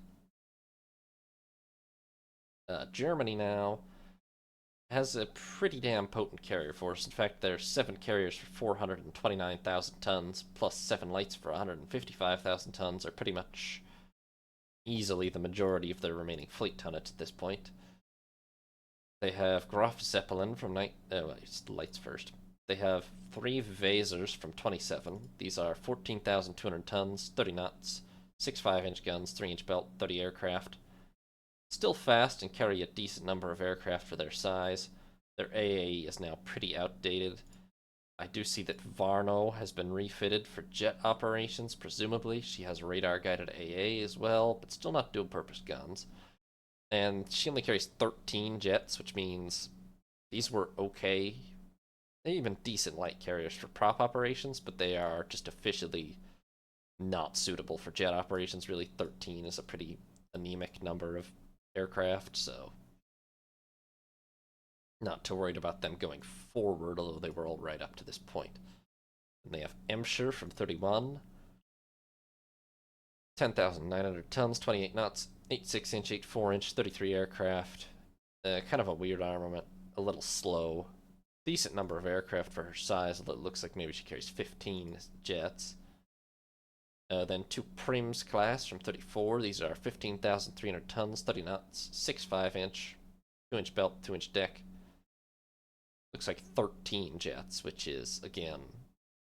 [SPEAKER 2] Germany now has a pretty damn potent carrier force. In fact, there's 7 carriers for 429,000 tons, plus 7 lights for 155,000 tons, are pretty much easily the majority of their remaining fleet tonnage at this point. They have Graf Zeppelin from lights first. They have 3 Vasers from 27. These are 14,200 tons, 30 knots, 6 5-inch guns, 3-inch belt, 30 aircraft. Still fast and carry a decent number of aircraft for their size. Their AA is now pretty outdated. I do see that Varno has been refitted for jet operations, presumably. She has radar-guided AA as well, but still not dual-purpose guns. And she only carries 13 jets, which means these were okay, even decent light carriers for prop operations, but they are just officially not suitable for jet operations. Really, 13 is a pretty anemic number of aircraft, so not too worried about them going forward, although they were all right up to this point. And they have Emscher from 31, 10,900 tons, 28 knots, 8.6-inch, 8.4-inch, 33 aircraft. Kind of a weird armament, a little slow. Decent number of aircraft for her size. It looks like maybe she carries 15 jets. Then 2 Prims class from 34. These are 15,300 tons, 30 knots, 6.5-inch, 2-inch belt, 2-inch deck. Looks like 13 jets, which is, again,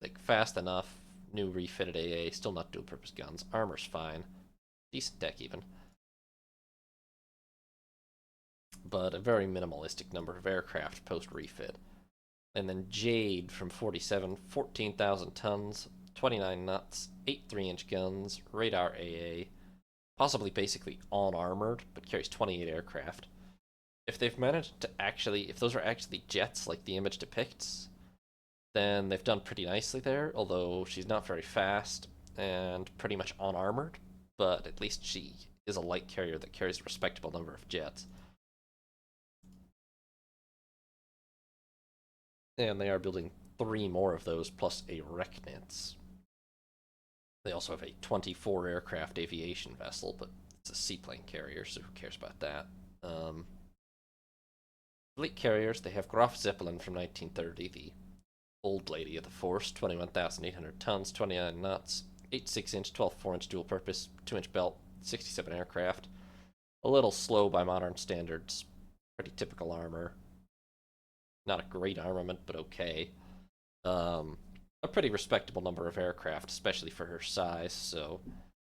[SPEAKER 2] like fast enough. New refitted AA, still not dual purpose guns. Armor's fine. Decent deck even. But a very minimalistic number of aircraft post refit. And then Jade from 47, 14,000 tons, 29 knots, 8 3-inch guns, radar AA, possibly basically unarmored, but carries 28 aircraft. If they've managed to actually, if those are actually jets like the image depicts, then they've done pretty nicely there, although she's not very fast and pretty much unarmored, but at least she is a light carrier that carries a respectable number of jets. And they are building 3 more of those, plus a Reknitz. They also have a 24 aircraft aviation vessel, but it's a seaplane carrier, so who cares about that? Fleet carriers, they have Graf Zeppelin from 1930, the old lady of the force, 21,800 tons, 29 knots, 8.6-inch, 12.4-inch dual purpose, 2-inch belt, 67 aircraft. A little slow by modern standards. Pretty typical armor. Not a great armament, but okay. A pretty respectable number of aircraft, especially for her size, so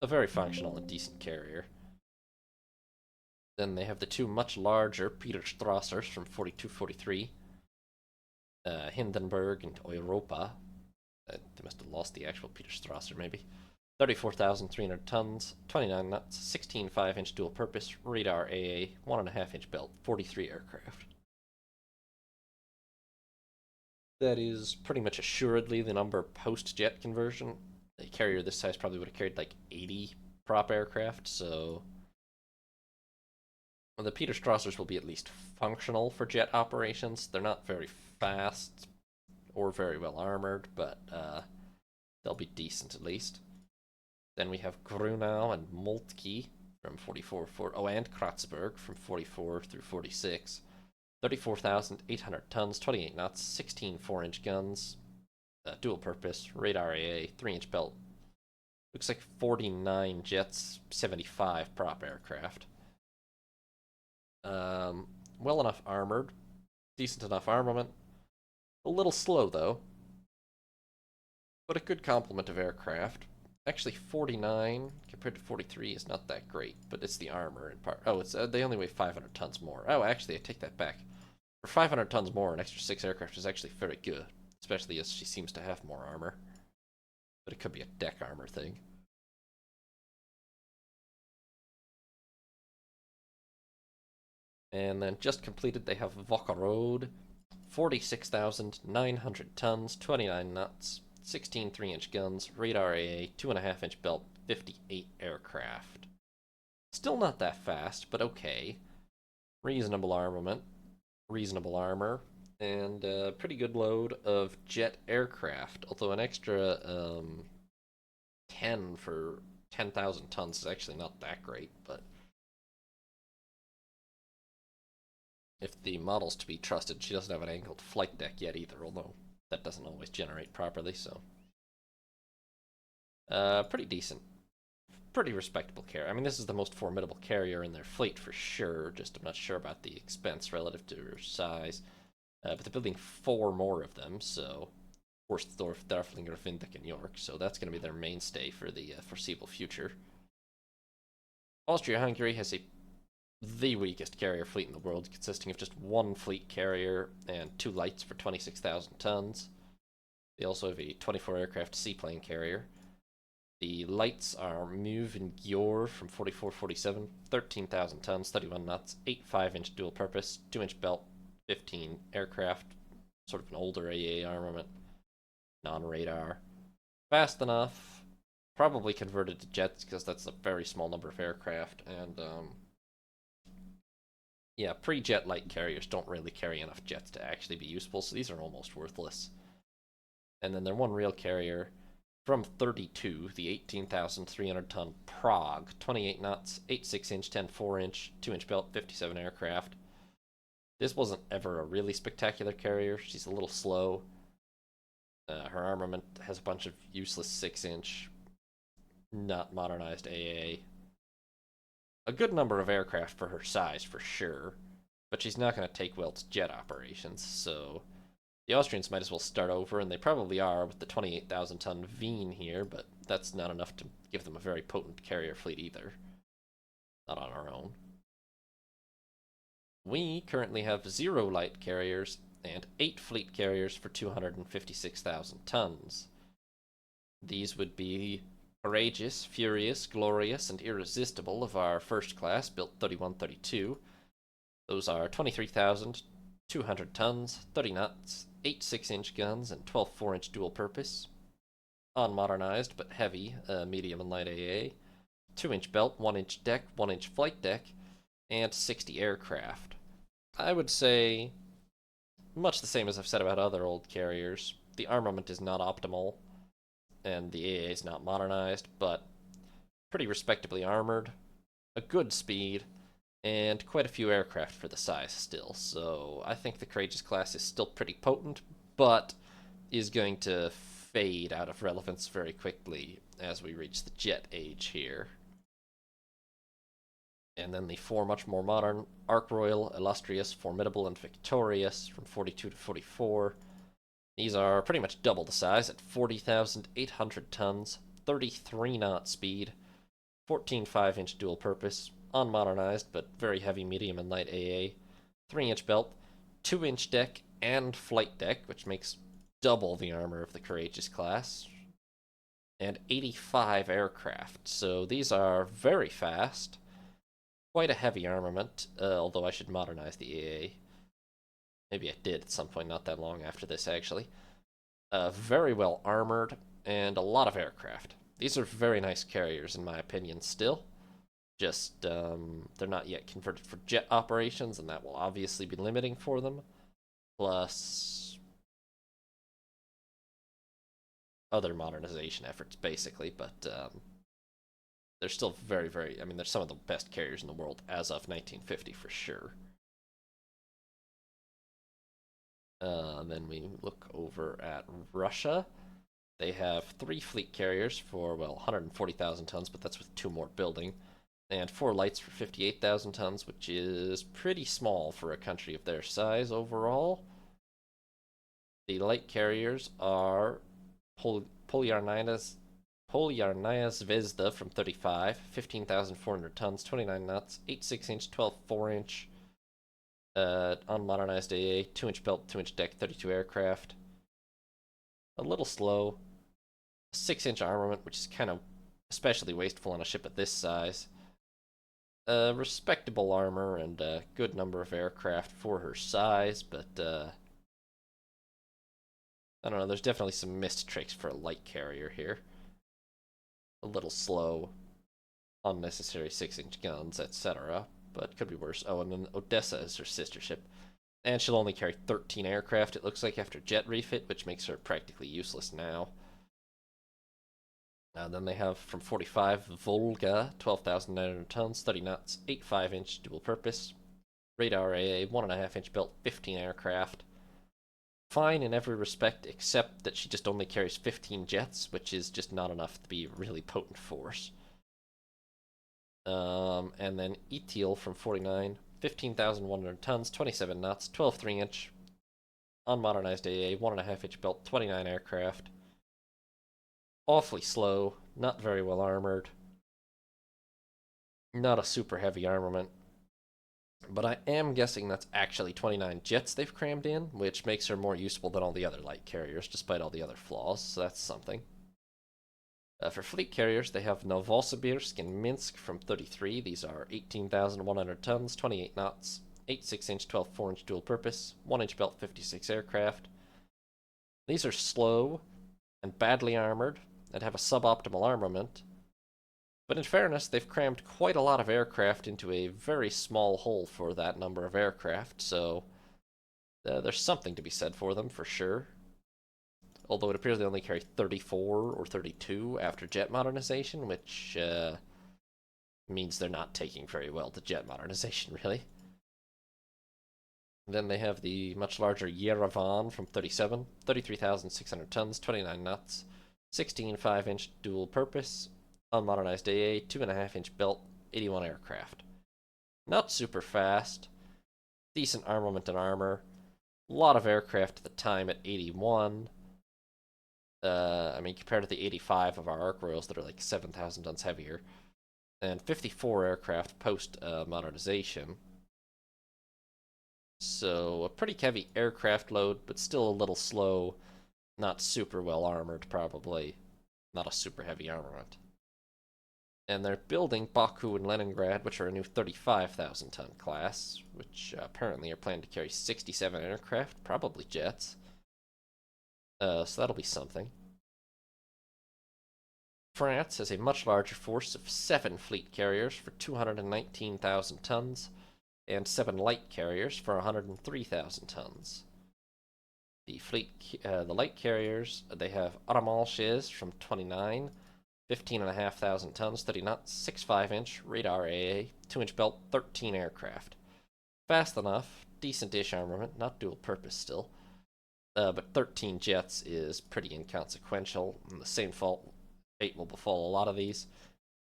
[SPEAKER 2] a very functional and decent carrier. Then they have the 2 much larger Peter Strassers from 42-43. Hindenburg and Europa. They must have lost the actual Peter Strasser, maybe. 34,300 tons, 29 knots, 16 5-inch dual purpose, radar AA, 1.5-inch belt, 43 aircraft. That is pretty much assuredly the number post-jet conversion. A carrier this size probably would have carried like 80 prop aircraft, so the Peter Strassers will be at least functional for jet operations. They're not very fast or very well armored, but they'll be decent at least. Then we have Grunau and Moltke from 44, and Kratzberg from 44 through 46. 34,800 tons, 28 knots, 16 4-inch guns, dual purpose, radar AA, 3-inch belt. Looks like 49 jets, 75 prop aircraft. Well enough armored, decent enough armament. A little slow though, but a good complement of aircraft. Actually, 49 compared to 43 is not that great, but it's the armor in part. Oh, it's they only weigh 500 tons more. Oh, actually, I take that back. For 500 tons more, an extra 6 aircraft is actually very good, especially as she seems to have more armor. But it could be a deck armor thing. And then just completed, they have Vokkerode, 46,900 tons, 29 knots, 16 3-inch guns, radar AA, 2.5-inch belt, 58 aircraft. Still not that fast, but okay. Reasonable armament, reasonable armor, and a pretty good load of jet aircraft. Although an extra 10 for 10,000 tons is actually not that great, but if the model's to be trusted, she doesn't have an angled flight deck yet either, although that doesn't always generate properly, so. Pretty decent. Pretty respectable carrier. I mean, this is the most formidable carrier in their fleet for sure, just I'm not sure about the expense relative to her size. But they're building 4 more of them, so Horstdorf, Darflinger, Vindeck, and York, so that's going to be their mainstay for the foreseeable future. Austria-Hungary has the weakest carrier fleet in the world, consisting of just 1 fleet carrier and 2 lights for 26,000 tons. They also have a 24 aircraft seaplane carrier. The lights are Muve and Gior from 44-47, 13,000 tons, 31 knots, 8 5-inch dual purpose, 2-inch belt, 15 aircraft, sort of an older AA armament, non-radar. Fast enough, probably converted to jets because that's a very small number of aircraft, and yeah, pre-jet light carriers don't really carry enough jets to actually be useful, so these are almost worthless. And then their 1 real carrier,
[SPEAKER 1] From 32, the 18,300-ton Prague, 28 knots, 8.6-inch, 10.4-inch, 2-inch belt, 57 aircraft. This wasn't ever a really spectacular carrier. She's a little slow. Her armament has a bunch of useless 6-inch, not modernized AA. A good number of aircraft for her size, for sure, but she's not going to take well to jet operations, so the Austrians might as well start over, and they probably are with the 28,000-ton Wien here, but that's not enough to give them a very potent carrier fleet either. Not on our own. We currently have 0 light carriers and 8 fleet carriers for 256,000 tons. These would be Courageous, Furious, Glorious, and Irresistible of our first class, built 3132. Those are 23,200 tons, 30 knots, 8 6-inch guns, and 12 4-inch dual-purpose. Unmodernized, but heavy, medium and light AA. 2-inch belt, 1-inch deck, 1-inch flight deck, and 60 aircraft. I would say much the same as I've said about other old carriers. The armament is not optimal, and the AA is not modernized, but pretty respectably armored, a good speed, and quite a few aircraft for the size still. So I think the Courageous class is still pretty potent, but is going to fade out of relevance very quickly as we reach the jet age here. And then the 4 much more modern, Ark Royal, Illustrious, Formidable, and Victorious from 42 to 44. These are pretty much double the size at 40,800 tons, 33 knot speed, 14 5-inch dual purpose, unmodernized but very heavy medium and light AA, 3-inch belt, 2-inch deck, and flight deck, which makes double the armor of the Courageous class, and 85 aircraft. So these are very fast. Quite a heavy armament, although I should modernize the AA. Maybe I did at some point not that long after this, actually. Very well armored, and a lot of aircraft. These are very nice carriers, in my opinion, still. Just, they're not yet converted for jet operations, and that will obviously be limiting for them. Plus other modernization efforts, basically, but they're still very, very... I mean, they're some of the best carriers in the world as of 1950, for sure. Then we look over at Russia. They have 3 fleet carriers for, well, 140,000 tons, but that's with 2 more building. And 4 lights for 58,000 tons, which is pretty small for a country of their size overall. The light carriers are Polyarnaya Zvezda from 35, 15,400 tons, 29 knots, 8 6-inch, 12 4-inch, unmodernized AA, 2-inch belt, 2-inch deck, 32 aircraft. A little slow. 6-inch armament, which is kind of especially wasteful on a ship at this size. Respectable armor and a good number of aircraft for her size, but I don't know, there's definitely some missed tricks for a light carrier here. A little slow, unnecessary 6-inch guns, etc. But could be worse. Oh, and then Odessa is her sister ship. And she'll only carry 13 aircraft, it looks like, after jet refit, which makes her practically useless now. Then they have from 45 Volga, 12,900 tons, 30 knots, 8 5-inch dual purpose. Radar AA, 1.5-inch belt, 15 aircraft. Fine in every respect, except that she just only carries 15 jets, which is just not enough to be a really potent force. And then Etil from 49, 15,100 tons, 27 knots, 12 3-inch, unmodernized AA, 1.5-inch belt, 29 aircraft. Awfully slow, not very well armored, not a super heavy armament. But I am guessing that's actually 29 jets they've crammed in, which makes her more useful than all the other light carriers, despite all the other flaws, so that's something. For fleet carriers, they have Novosibirsk and Minsk from 33. These are 18,100 tons, 28 knots, 8 6-inch, 12 4-inch dual purpose, 1-inch belt, 56 aircraft. These are slow and badly armored and have a suboptimal armament. But in fairness, they've crammed quite a lot of aircraft into a very small hole for that number of aircraft, so there's something to be said for them, for sure.
[SPEAKER 2] although it appears they only carry 34 or 32 after jet modernization, which means they're not taking very well to jet modernization, really. Then they have the much larger Yerevan from 37, 33,600 tons, 29 knots, 16 5-inch dual purpose, unmodernized AA, 2.5-inch belt, 81 aircraft. Not super fast, decent armament and armor, a lot of aircraft at the time at 81. I mean, compared to the 85 of our Ark Royals that are like 7,000 tons heavier, and 54 aircraft post modernization. So a pretty heavy aircraft load, but still a little slow. Not super well armored, probably. Not a super heavy armament. And they're building Baku and Leningrad, which are a new 35,000 ton class, which apparently are planned to carry 67 aircraft, probably jets. So that'll be something. France has a much larger force of 7 fleet carriers for 219,000 tons, and 7 light carriers for 103,000 tons. The light carriers, they have armada from 29, 15,500 tons, 30 knots, 6 5-inch, radar AA, 2-inch belt, 13 aircraft. Fast enough, decent-ish armament, not dual purpose still. But 13 jets is pretty inconsequential, and the same fate will befall a lot of these.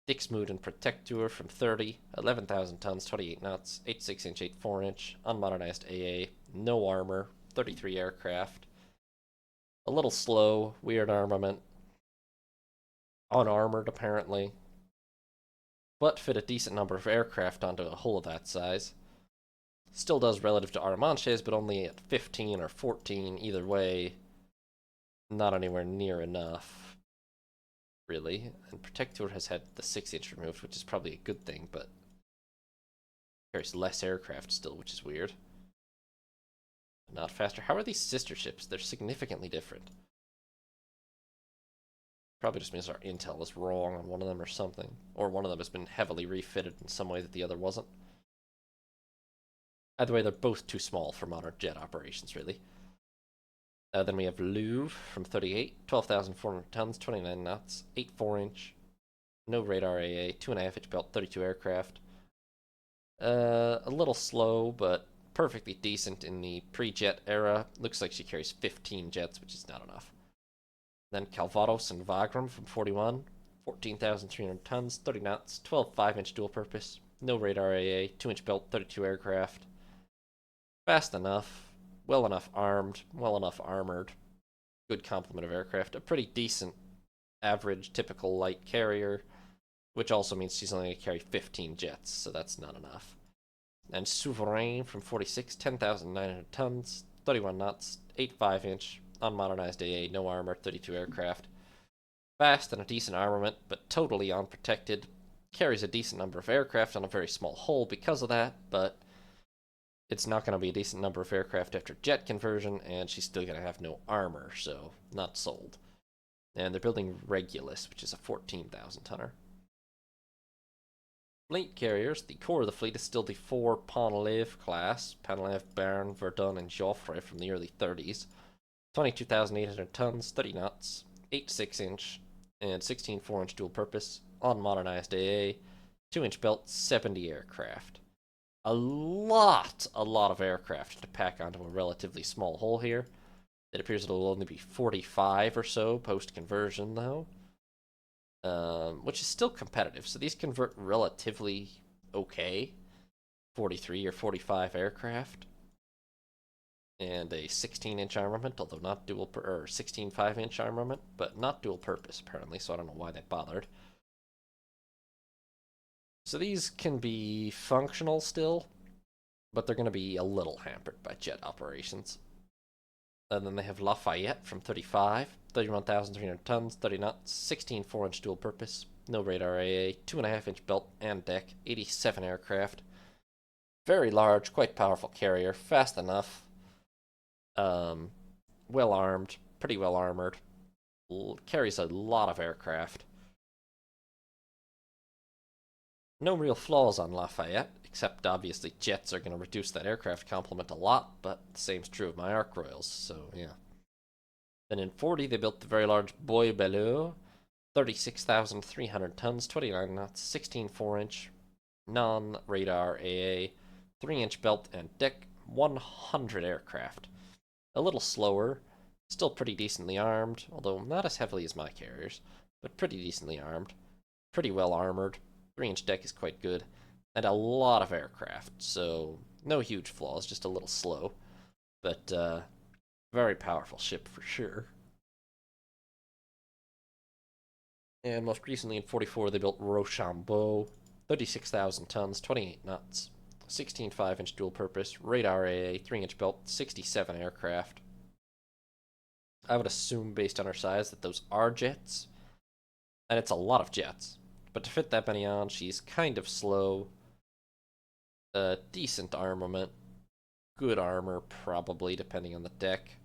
[SPEAKER 2] Dixmude and Protector from 30, 11,000 tons, 28 knots, 8.6-inch, 8.4-inch, unmodernized AA, no armor, 33 aircraft. A little slow, weird armament. Unarmored, apparently. But fit a decent number of aircraft onto a hull of that size. Still does relative to Armanches, but only at 15 or 14, either way. Not anywhere near enough, really. And Protector has had the 6-inch removed, which is probably a good thing, but carries less aircraft still, which is weird. Not faster. How are these sister ships? They're significantly different. Probably just means our intel is wrong on one of them or something. Or one of them has been heavily refitted in some way that the other wasn't. Either way, they're both too small for modern jet operations, really. Then we have Louvre from 38, 12,400 tons, 29 knots, 8 4-inch, no radar AA, 2.5-inch belt, 32 aircraft. A little slow, but perfectly decent in the pre-jet era. Looks like she carries 15 jets, which is not enough. Then Calvados and Wagram from 41, 14,300 tons, 30 knots, 12 5-inch dual purpose, no radar AA, 2-inch belt, 32 aircraft. Fast enough, well enough armed, well enough armored, good complement of aircraft, a pretty decent average typical light carrier, which also means she's only going to carry 15 jets, so that's not enough. And Souverain from 46, 10,900 tons, 31 knots, 8 5-inch, unmodernized AA, no armor, 32 aircraft. Fast and a decent armament, but totally unprotected. Carries a decent number of aircraft on a very small hull because of that, but it's not going to be a decent number of aircraft after jet conversion, and she's still going to have no armor, so not sold. And they're building Regulus, which is a 14,000 tonner. Fleet carriers, the core of the fleet is still the 4 Ponlev class, Ponlev, Bern, Verdun, and Joffre from the early 30s. 22,800 tons, 30 knots, 8 6-inch, and 16 4-inch dual purpose, unmodernized AA, 2-inch belt, 70 aircraft. A lot of aircraft to pack onto a relatively small hull here. It appears it'll only be 45 or so post-conversion, though. Which is still competitive, so these convert relatively okay. 43 or 45 aircraft. And a 16-inch armament, although not or 16 5-inch armament, but not dual purpose, apparently, so I don't know why they bothered. So these can be functional still, but they're going to be a little hampered by jet operations. And then they have Lafayette from 35, 31,300 tons, 30 knots, 16 4-inch dual purpose, no radar AA, 2.5-inch belt and deck, 87 aircraft. Very large, quite powerful carrier, fast enough. Well armed, pretty well armored. Carries a lot of aircraft. No real flaws on Lafayette, except obviously jets are going to reduce that aircraft complement a lot, but the same's true of my Ark Royals, so yeah.
[SPEAKER 1] Then in 40, they built the very large Boy Belleau, 36,300 tons, 29 knots, 16 4-inch, non-radar AA, 3-inch belt and deck, 100 aircraft. A little slower, still pretty decently armed, although not as heavily as my carriers, but pretty decently armed, pretty well armored. 3-inch deck is quite good, and a lot of aircraft, so no huge flaws, just a little slow, but very powerful ship for sure. And most recently in 44, they built Rochambeau, 36,000 tons, 28 knots, 16 5-inch dual purpose, radar AA, 3-inch belt, 67 aircraft. I would assume, based on her size, that those are jets, and it's a lot of jets. But to fit that many on, she's kind of slow. Decent armament, good armor, probably, depending on the deck.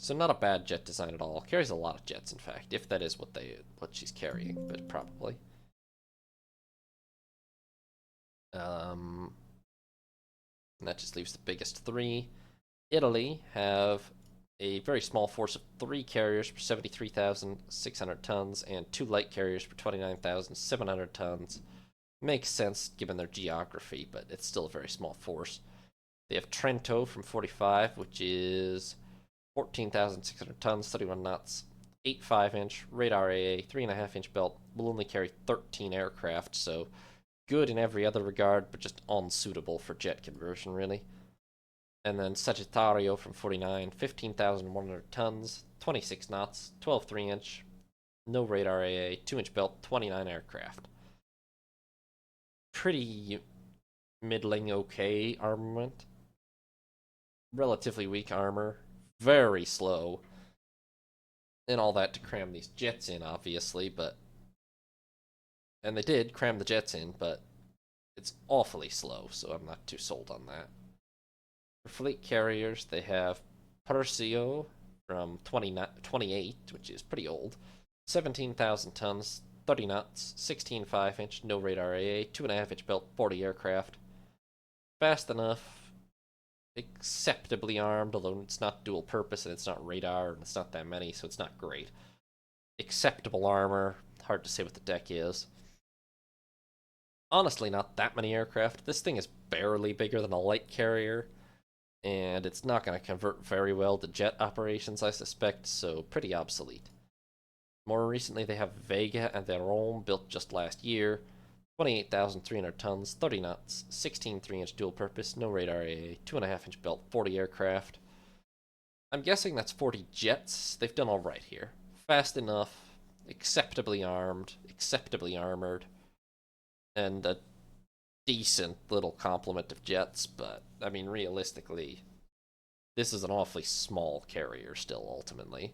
[SPEAKER 1] So not a bad jet design at all. Carries a lot of jets, in fact, if that is what she's carrying, but probably. And that just leaves the biggest three. Italy have a very small force of 3 carriers for 73,600 tons and 2 light carriers for 29,700 tons. Makes sense given their geography, but it's still a very small force. They have Trento from 45, which is 14,600 tons, 31 knots, 8 5-inch, radar AA, 3.5-inch belt, will only carry 13 aircraft, so good in every other regard, but just unsuitable for jet conversion, really. And then Sagittario from 49, 15,100 tons, 26 knots, 12 3-inch, no radar AA, 2-inch belt, 29 aircraft. Pretty middling okay armament. Relatively weak armor. Very slow. And all that to cram these jets in, obviously, but... And they did cram the jets in, but it's awfully slow, so I'm not too sold on that. For fleet carriers, they have Persio from 28, which is pretty old, 17,000 tons, 30 knots, 16 5-inch, no radar AA, 2.5-inch belt, 40 aircraft. Fast enough, acceptably armed, although it's not dual purpose and it's not radar and it's not that many, so it's not great. Acceptable armor, hard to say what the deck is. Honestly, not that many aircraft. This thing is barely bigger than a light carrier, and it's not going to convert very well to jet operations, I suspect, so pretty obsolete. More recently, they have Vega and Veron, built just last year, 28,300 tons, 30 knots, 16 3-inch dual purpose, no radar AA, 2.5-inch belt, 40 aircraft. I'm guessing that's 40 jets. They've done alright here. Fast enough, acceptably armed, acceptably armored, and a decent little complement of jets, but, I mean, realistically, this is an awfully small carrier still, ultimately.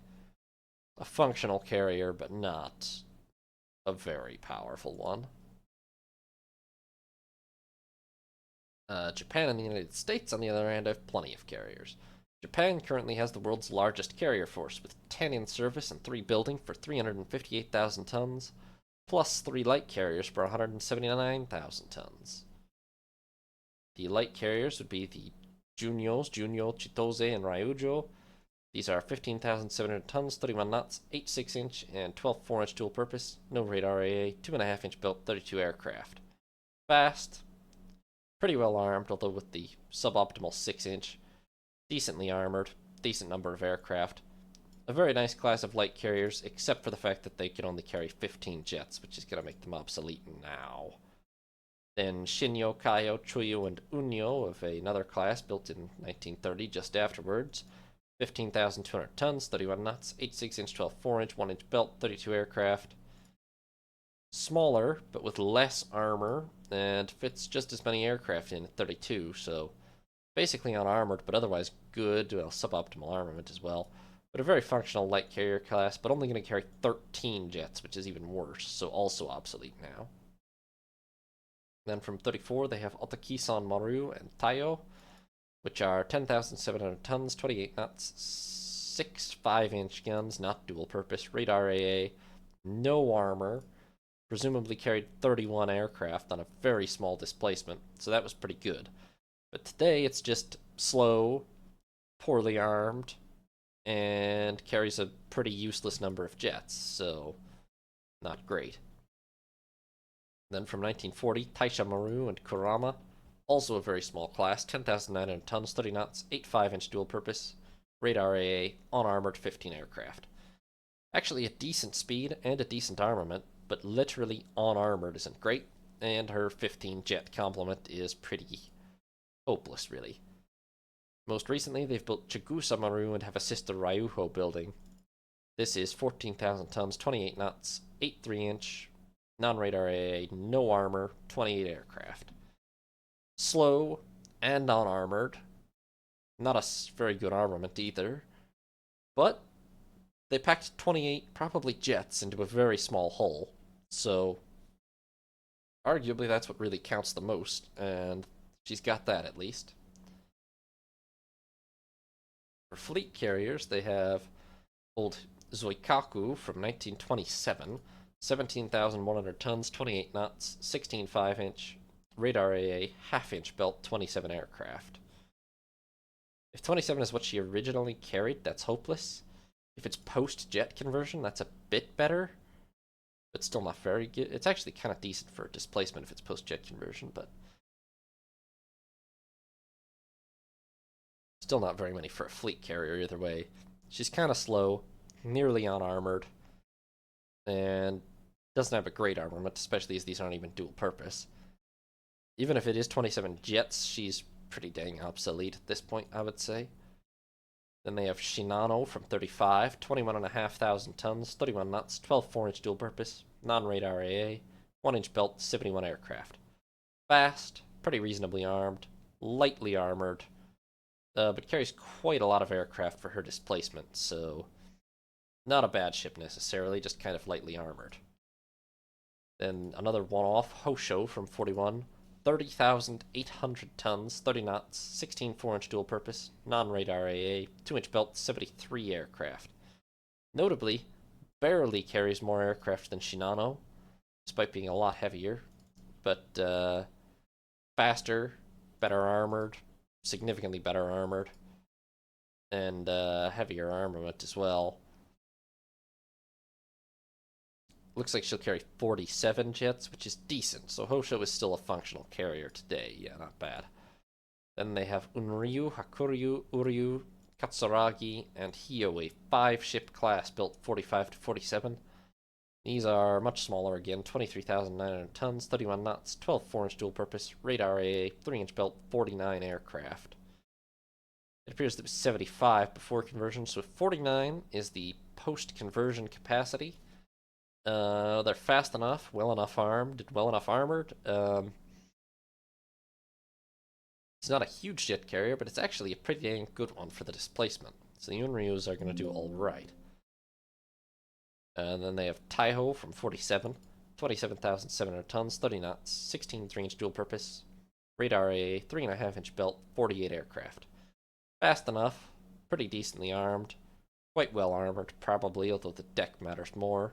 [SPEAKER 1] A functional carrier, but not a very powerful one. Japan and the United States, on the other hand, have plenty of carriers. Japan currently has the world's largest carrier force, with 10 in service and 3 building for 358,000 tons, plus 3 light carriers for 179,000 tons. The light carriers would be the Junyo, Chitose, and Ryujo. These are 15,700 tons, 31 knots, 8 6-inch, and 12 4-inch dual purpose, no radar AA, 2.5-inch built, 32 aircraft. Fast, pretty well armed, although with the suboptimal 6-inch. Decently armored, decent number of aircraft. A very nice class of light carriers, except for the fact that they can only carry 15 jets, which is going to make them obsolete now. Then Shinyo, Kaio, Chuyo, and Unyo of another class built in 1930 just afterwards. 15,200 tons, 31 knots, 8 6-inch, 12 4-inch, 1-inch belt, 32 aircraft. Smaller, but with less armor, and fits just as many aircraft in at 32, so basically unarmored, but otherwise good, well, suboptimal armament as well. But a very functional light carrier class, but only going to carry 13 jets, which is even worse, so also obsolete now. Then from 34, they have Otakisan Maru and Taiyo, which are 10,700 tons, 28 knots, 6 5-inch guns, not dual purpose, radar AA, no armor, presumably carried 31 aircraft on a very small displacement, so that was pretty good. But today it's just slow, poorly armed, and carries a pretty useless number of jets, so not great. Then from 1940, Taisha Maru and Kurama, also a very small class, 10,900 tons, 30 knots, 8.5-inch dual purpose, radar AA, unarmored 15 aircraft. Actually a decent speed and a decent armament, but literally unarmored isn't great, and her 15 jet complement is pretty hopeless, really. Most recently, they've built Chigusa Maru and have a sister Ryuho building. This is 14,000 tons, 28 knots, 8.3-inch, non-radar AA, no armor, 28 aircraft. Slow and unarmored. Not a very good armament either. But they packed 28 probably jets into a very small hull. So arguably that's what really counts the most, and she's got that at least. For fleet carriers, they have old Zoikaku from 1927, 17,100 tons, 28 knots, 16 5-inch, radar AA, half-inch belt, 27 aircraft. If 27 is what she originally carried, that's hopeless. If it's post-jet conversion, that's a bit better, but still not very good. It's actually kind of decent for displacement if it's post-jet conversion, but still not very many for a fleet carrier either way. She's kind of slow, nearly unarmored, and doesn't have a great armament, especially as these aren't even dual purpose. Even if it is 27 jets, she's pretty dang obsolete at this point, I would say. Then they have Shinano from 35, 21,500 tons, 31 knots, 12 4-inch dual purpose, non-radar AA, 1-inch belt, 71 aircraft. Fast, pretty reasonably armed, lightly armored, but carries quite a lot of aircraft for her displacement, so not a bad ship necessarily, just kind of lightly armored. Then another one-off, Hosho from 41, 30,800 tons, 30 knots, 16 4-inch dual purpose, non-radar AA, 2-inch belt, 73 aircraft. Notably, barely carries more aircraft than Shinano, despite being a lot heavier, but faster, better armored, significantly better armored, and heavier armament as well. Looks like she'll carry 47 jets, which is decent, so Hosho is still a functional carrier today. Yeah, not bad. Then they have Unryu, Hakuryu, Uryu, Katsuragi, and Hio, a 5-ship class built 45 to 47. These are much smaller again, 23,900 tons, 31 knots, 12 4-inch dual purpose, radar AA, 3-inch belt, 49 aircraft. It appears that it was 75 before conversion, so 49 is the post-conversion capacity. They're fast enough, well enough armed, well enough armored. It's not a huge jet carrier, but it's actually a pretty dang good one for the displacement. So the Unryus are going to do alright. And then they have Taiho from 47, 27,700 tons, 30 knots, 16 3-inch dual purpose, radar AA, 3.5-inch belt, 48 aircraft. Fast enough, pretty decently armed, quite well armored probably, although the deck matters more.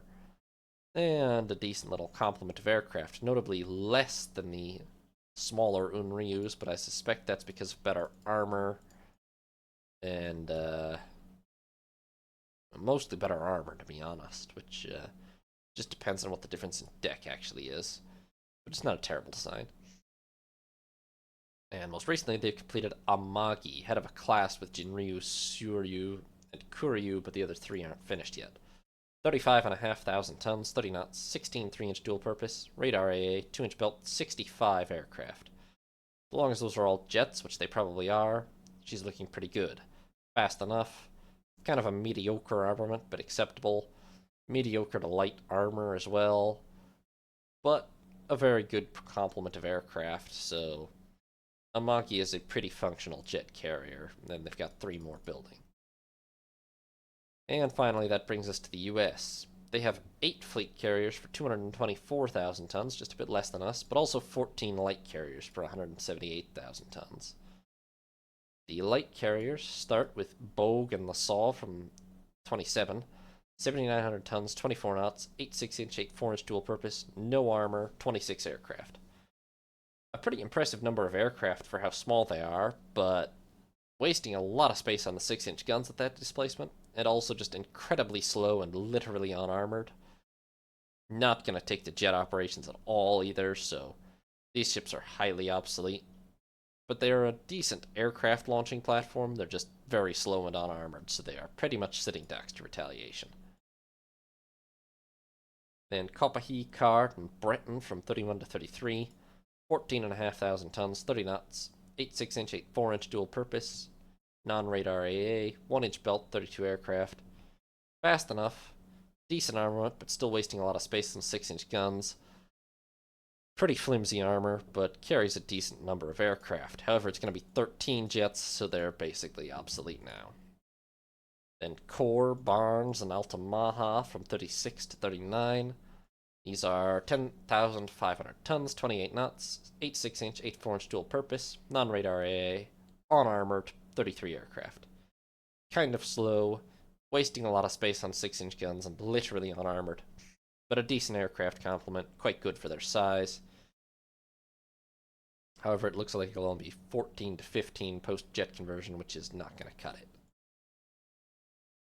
[SPEAKER 1] And a decent little complement of aircraft, notably less than the smaller Unryus, but I suspect that's because of better armor and mostly better armor, to be honest, which just depends on what the difference in deck actually is, but it's not a terrible design. And most recently, they've completed Amagi, head of a class with Jinryu, Suryu, and Kuryu, but the other three aren't finished yet. 35,500 tons, 30 knots, 16 3-inch dual purpose, radar AA, 2-inch belt, 65 aircraft. As long as those are all jets, which they probably are, she's looking pretty good. Fast enough, kind of a mediocre armament, but acceptable. Mediocre to light armor as well, but a very good complement of aircraft, so Amagi is a pretty functional jet carrier, and then they've got 3 more building. And finally, that brings us to the US. They have 8 fleet carriers for 224,000 tons, just a bit less than us, but also 14 light carriers for 178,000 tons. The light carriers start with Bogue and LaSalle from 27, 7,900 tons, 24 knots, 8 6-inch, 8 4-inch dual purpose, no armor, 26 aircraft. A pretty impressive number of aircraft for how small they are, but wasting a lot of space on the 6-inch guns at that displacement. and also just incredibly slow and literally unarmored. Not going to take the jet operations at all either, so these ships are highly obsolete. But they are a decent aircraft launching platform. They're just very slow and unarmored, so they are pretty much sitting ducks to retaliation. Then Copahy Card in Breton from 31 to 33, 14,500 tons, 30 knots, 8.6 inch, 8.4 inch dual purpose, non-radar AA, 1 inch belt, 32 aircraft. Fast enough, decent armament, but still wasting a lot of space on 6 inch guns. Pretty flimsy armor, but carries a decent number of aircraft. However, it's going to be 13 jets, so they're basically obsolete now. Then Core, Barnes, and Altamaha from 36 to 39. These are 10,500 tons, 28 knots, 8.6 inch, 8.4 inch dual purpose, non-radar AA, unarmored, 33 aircraft. Kind of slow, wasting a lot of space on 6 inch guns, and literally unarmored. But a decent aircraft complement, quite good for their size. However, it looks like it'll only be 14 to 15 post-jet conversion, which is not going to cut it.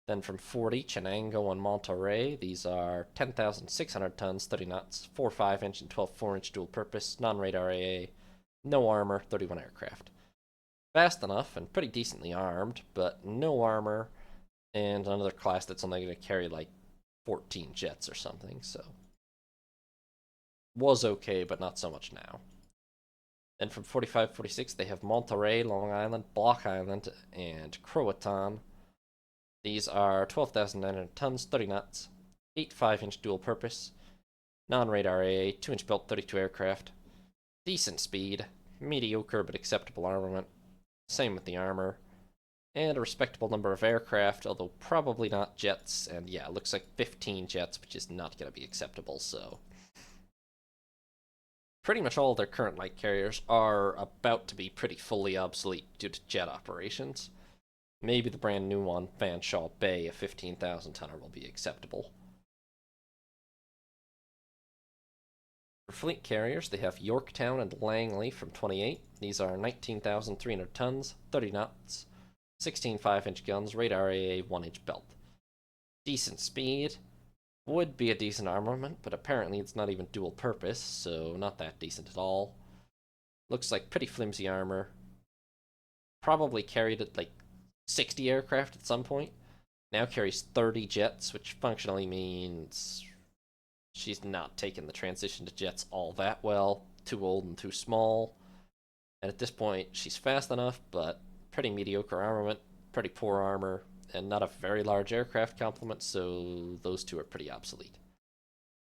[SPEAKER 1] Then from 40, Chenango and Monterey. These are 10,600 tons, 30 knots, 4.5 inch and 12.4 inch dual purpose, non-radar AA, no armor, 31 aircraft. Fast enough and pretty decently armed, but no armor, and another class that's only going to carry like 14 jets or something, so was okay, but not so much now. Then from 45, 46, they have Monterey, Long Island, Block Island, and Croatan. These are 12,900 tons, 30 knots, 8.5 inch dual purpose, non-radar AA, 2 inch belt, 32 aircraft. Decent speed, mediocre but acceptable armament. Same with the armor. And a respectable number of aircraft, although probably not jets. And yeah, it looks like 15 jets, which is not going to be acceptable, so pretty much all of their current light carriers are about to be pretty fully obsolete due to jet operations. Maybe the brand new one, Fanshawe Bay, a 15,000 tonner, will be acceptable. For fleet carriers, they have Yorktown and Langley from 28. These are 19,300 tons, 30 knots, 16 5-inch guns, radar AA, 1 inch belt. Decent speed. Would be a decent armament, but apparently it's not even dual purpose, so not that decent at all. Looks like pretty flimsy armor. Probably carried at like 60 aircraft at some point. Now carries 30 jets, which functionally means she's not taken the transition to jets all that well. Too old and too small. And at this point, she's fast enough, but pretty mediocre armament, pretty poor armor, and not a very large aircraft complement, so those two are pretty obsolete.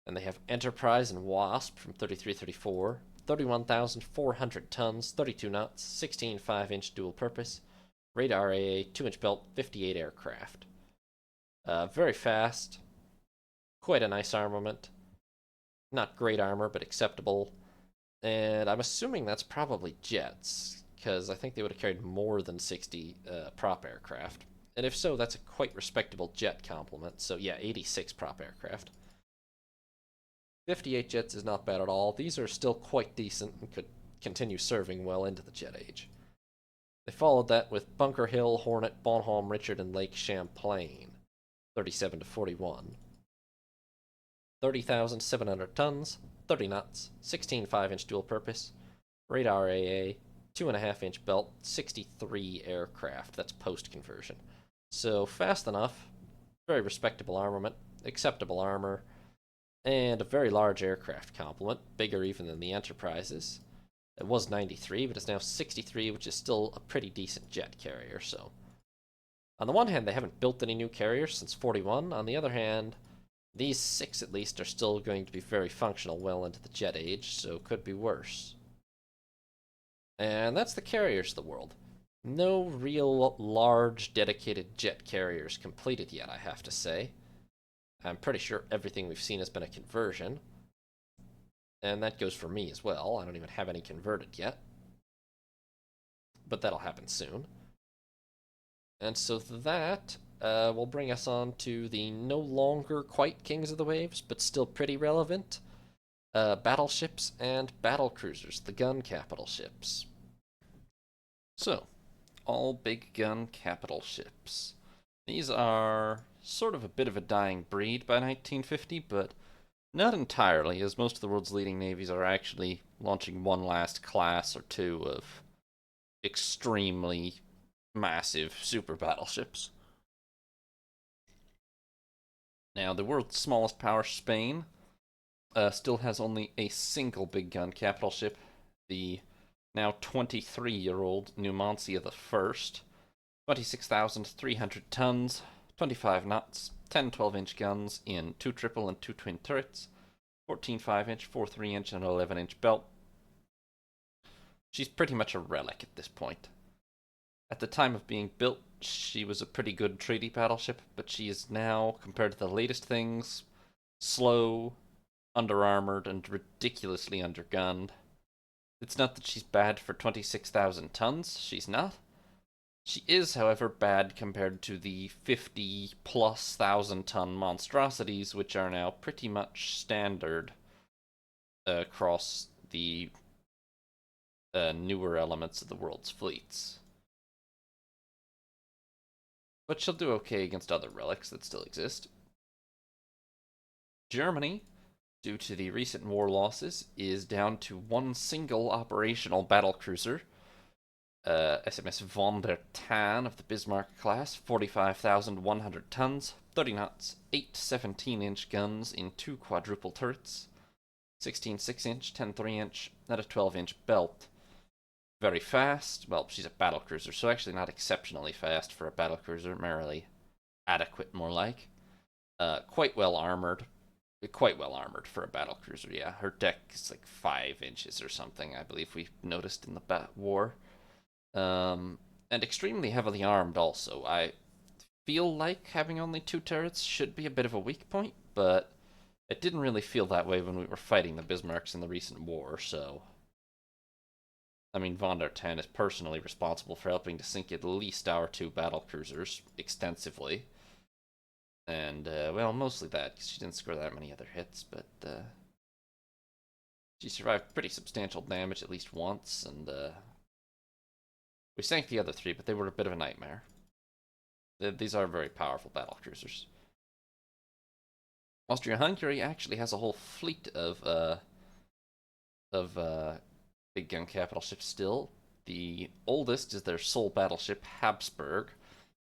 [SPEAKER 1] And they have Enterprise and Wasp from 33-34, 31,400 tons, 32 knots, 16 5-inch dual purpose, radar AA, 2 inch belt, 58 aircraft. Very fast, quite a nice armament. Not great armor, but acceptable. And I'm assuming that's probably jets, because I think they would have carried more than 60 prop aircraft. And if so, that's a quite respectable jet complement. So yeah, 86 prop aircraft. 58 jets is not bad at all. These are still quite decent and could continue serving well into the jet age. They followed that with Bunker Hill, Hornet, Bonhomme, Richard, and Lake Champlain, 37 to 41. 30,700 tons, 30 knots, 16 5-inch dual purpose, radar AA, 2.5 inch belt, 63 aircraft. That's post conversion. So fast enough, very respectable armament, acceptable armor, and a very large aircraft complement, bigger even than the Enterprises. It was 93, but it's now 63, which is still a pretty decent jet carrier, so on the one hand, they haven't built any new carriers since 41. On the other hand, these 6 at least are still going to be very functional well into the jet age, so could be worse. And that's the carriers of the world. No real large dedicated jet carriers completed yet, I have to say. I'm pretty sure everything we've seen has been a conversion. And that goes for me as well. I don't even have any converted yet. But that'll happen soon. And so that will bring us on to the no longer quite Kings of the Waves, but still pretty relevant, battleships and battlecruisers, the gun capital ships. So, all big gun capital ships. These are sort of a bit of a dying breed by 1950, but not entirely, as most of the world's leading navies are actually launching one last class or two of extremely massive super battleships. Now, the world's smallest power, Spain, still has only a single big gun capital ship, the now 23-year-old Numancia the First, 26,300 tons, 25 knots, 10 12-inch guns in 2 triple and 2 twin turrets, 14 5-inch, 4 3-inch, and 11-inch belt. She's pretty much a relic at this point. At the time of being built, she was a pretty good treaty battleship, but she is now, compared to the latest things, slow, under-armored, and ridiculously undergunned. It's not that she's bad for 26,000 tons, she's not. She is, however, bad compared to the 50-plus thousand ton monstrosities, which are now pretty much standard across the newer elements of the world's fleets. But she'll do okay against other relics that still exist. Germany, due to the recent war losses, is down to one single operational battlecruiser, SMS Von der Tann of the Bismarck class, 45,100 tons, 30 knots, 8 17-inch guns in 2 quadruple turrets, 16 6-inch, 10 3-inch, and a 12-inch belt. Very fast. Well, she's a battlecruiser, so actually not exceptionally fast for a battlecruiser, merely adequate, more like. Quite well armored. Quite well armored for a battlecruiser, yeah. Her deck is like 5 inches or something, I believe we noticed in the war. And extremely heavily armed also. I feel like having only 2 turrets should be a bit of a weak point, but it didn't really feel that way when we were fighting the Bismarcks in the recent war, so... I mean, Von der Tann is personally responsible for helping to sink at least our 2 battlecruisers extensively. And, well, mostly that, because she didn't score that many other hits, but, she survived pretty substantial damage at least once, and, we sank the other 3, but they were a bit of a nightmare. These are very powerful battlecruisers. Austria-Hungary actually has a whole fleet of big gun capital ships still. The oldest is their sole battleship, Habsburg.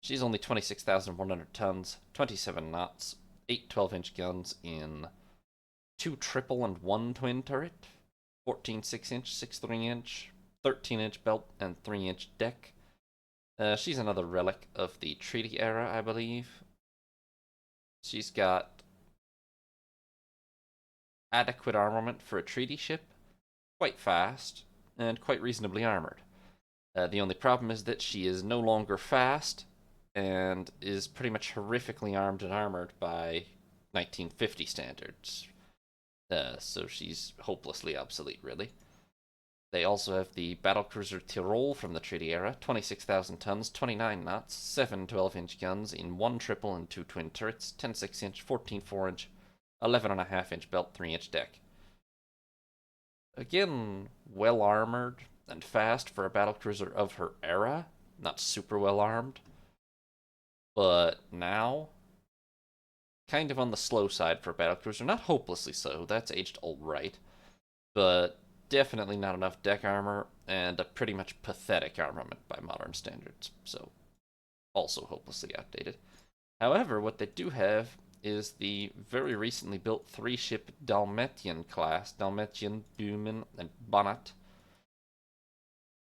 [SPEAKER 1] She's only 26,100 tons, 27 knots, 8 12-inch guns in 2 triple and 1 twin turret, 14 6-inch, 6 3-inch, 13-inch belt, and 3-inch deck. She's another relic of the treaty era, I believe. She's got adequate armament for a treaty ship, quite fast, and quite reasonably armored. The only problem is that she is no longer fast, and is pretty much horrifically armed and armored by 1950 standards. So she's hopelessly obsolete, really. They also have the battlecruiser Tyrol from the treaty era, 26,000 tons, 29 knots, 7 12-inch guns in 1 triple and 2 twin turrets, 10 6-inch, 14 4-inch, 11.5-inch belt, 3-inch deck. Again, well armored and fast for a battlecruiser of her era. Not super well armed. But now, kind of on the slow side for a battlecruiser. Not hopelessly so, that's aged alright. But definitely not enough deck armor, and a pretty much pathetic armament by modern standards. So, also hopelessly outdated. However, what they do have is the very recently built 3-ship Dalmatian class, Dalmatian, Böhmen, and Bonnet.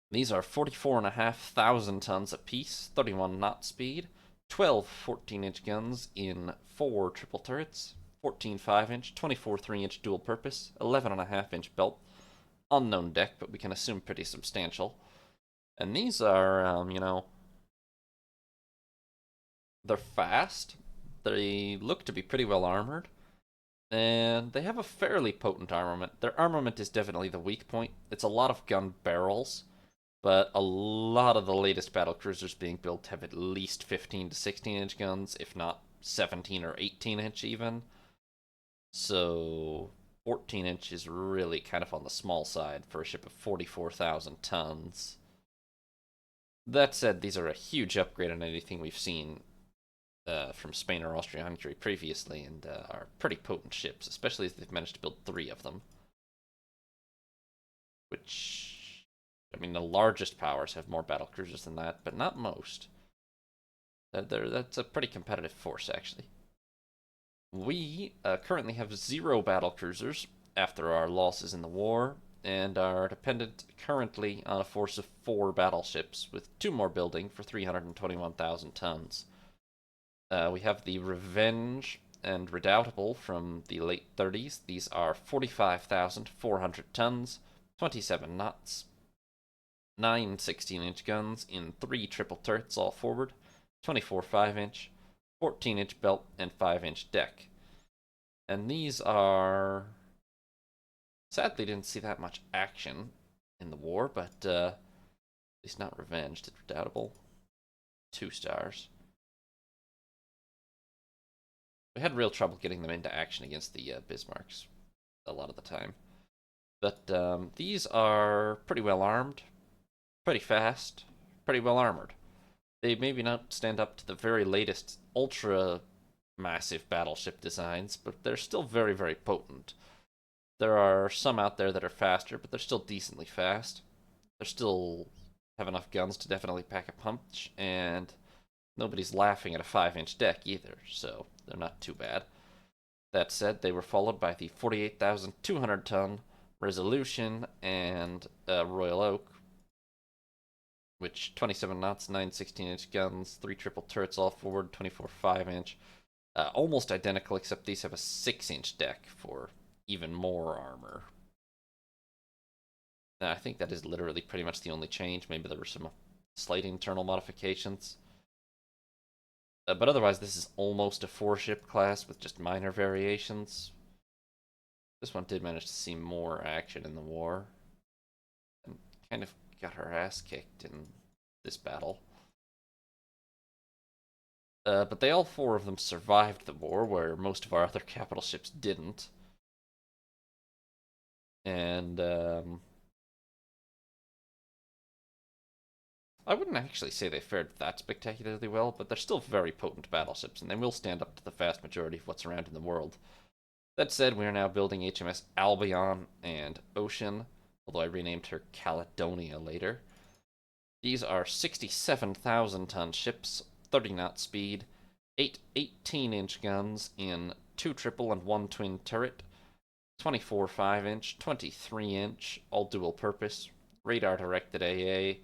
[SPEAKER 1] These are 44,500 tons apiece, 31 knot speed, 12 14-inch guns in 4 triple turrets, 14 5-inch, 24 3-inch dual purpose, 11.5-inch belt, unknown deck, but we can assume pretty substantial. And these are, they're fast, they look to be pretty well armored, and they have a fairly potent armament. Their armament is definitely the weak point. It's a lot of gun barrels, but a lot of the latest battlecruisers being built have at least 15 to 16-inch guns, if not 17 or 18-inch even. So 14-inch is really kind of on the small side for a ship of 44,000 tons. That said, these are a huge upgrade on anything we've seen from Spain or Austria-Hungary previously, and are pretty potent ships, especially if they've managed to build 3 of them. Which, I mean, the largest powers have more battlecruisers than that, but not most. That's a pretty competitive force, actually. We currently have 0 battlecruisers after our losses in the war, and are dependent currently on a force of 4 battleships, with 2 more building for 321,000 tons. We have the Revenge and Redoubtable from the late 30s. These are 45,400 tons, 27 knots, 9 16-inch guns in 3 triple turrets all forward, 24 5-inch, 14-inch belt, and 5-inch deck. And these are... Sadly, didn't see that much action in the war, but at least not Revenge, did Redoubtable. 2 stars. We had real trouble getting them into action against the Bismarcks a lot of the time. But these are pretty well armed, pretty fast, pretty well armored. They maybe not stand up to the very latest ultra massive battleship designs, but they're still very, very potent. There are some out there that are faster, but they're still decently fast. They still have enough guns to definitely pack a punch, and nobody's laughing at a 5-inch deck either, so they're not too bad. That said, they were followed by the 48,200 ton Resolution and Royal Oak, which 27 knots, 9 16-inch guns, 3 triple turrets all forward, 24 5-inch. Almost identical, except these have a 6-inch deck for even more armor. Now, I think that is literally pretty much the only change. Maybe there were some slight internal modifications. But otherwise, this is almost a 4-ship class with just minor variations. This one did manage to see more action in the war, and kind of got her ass kicked in this battle. But they all 4 of them survived the war, where most of our other capital ships didn't. And I wouldn't actually say they fared that spectacularly well, but they're still very potent battleships, and they will stand up to the vast majority of what's around in the world. That said, we are now building HMS Albion and Ocean, although I renamed her Caledonia later. These are 67,000 ton ships, 30 knot speed, 8 18-inch guns in 2 triple and 1 twin turret, 24 5-inch, 23-inch, all dual purpose, radar directed AA,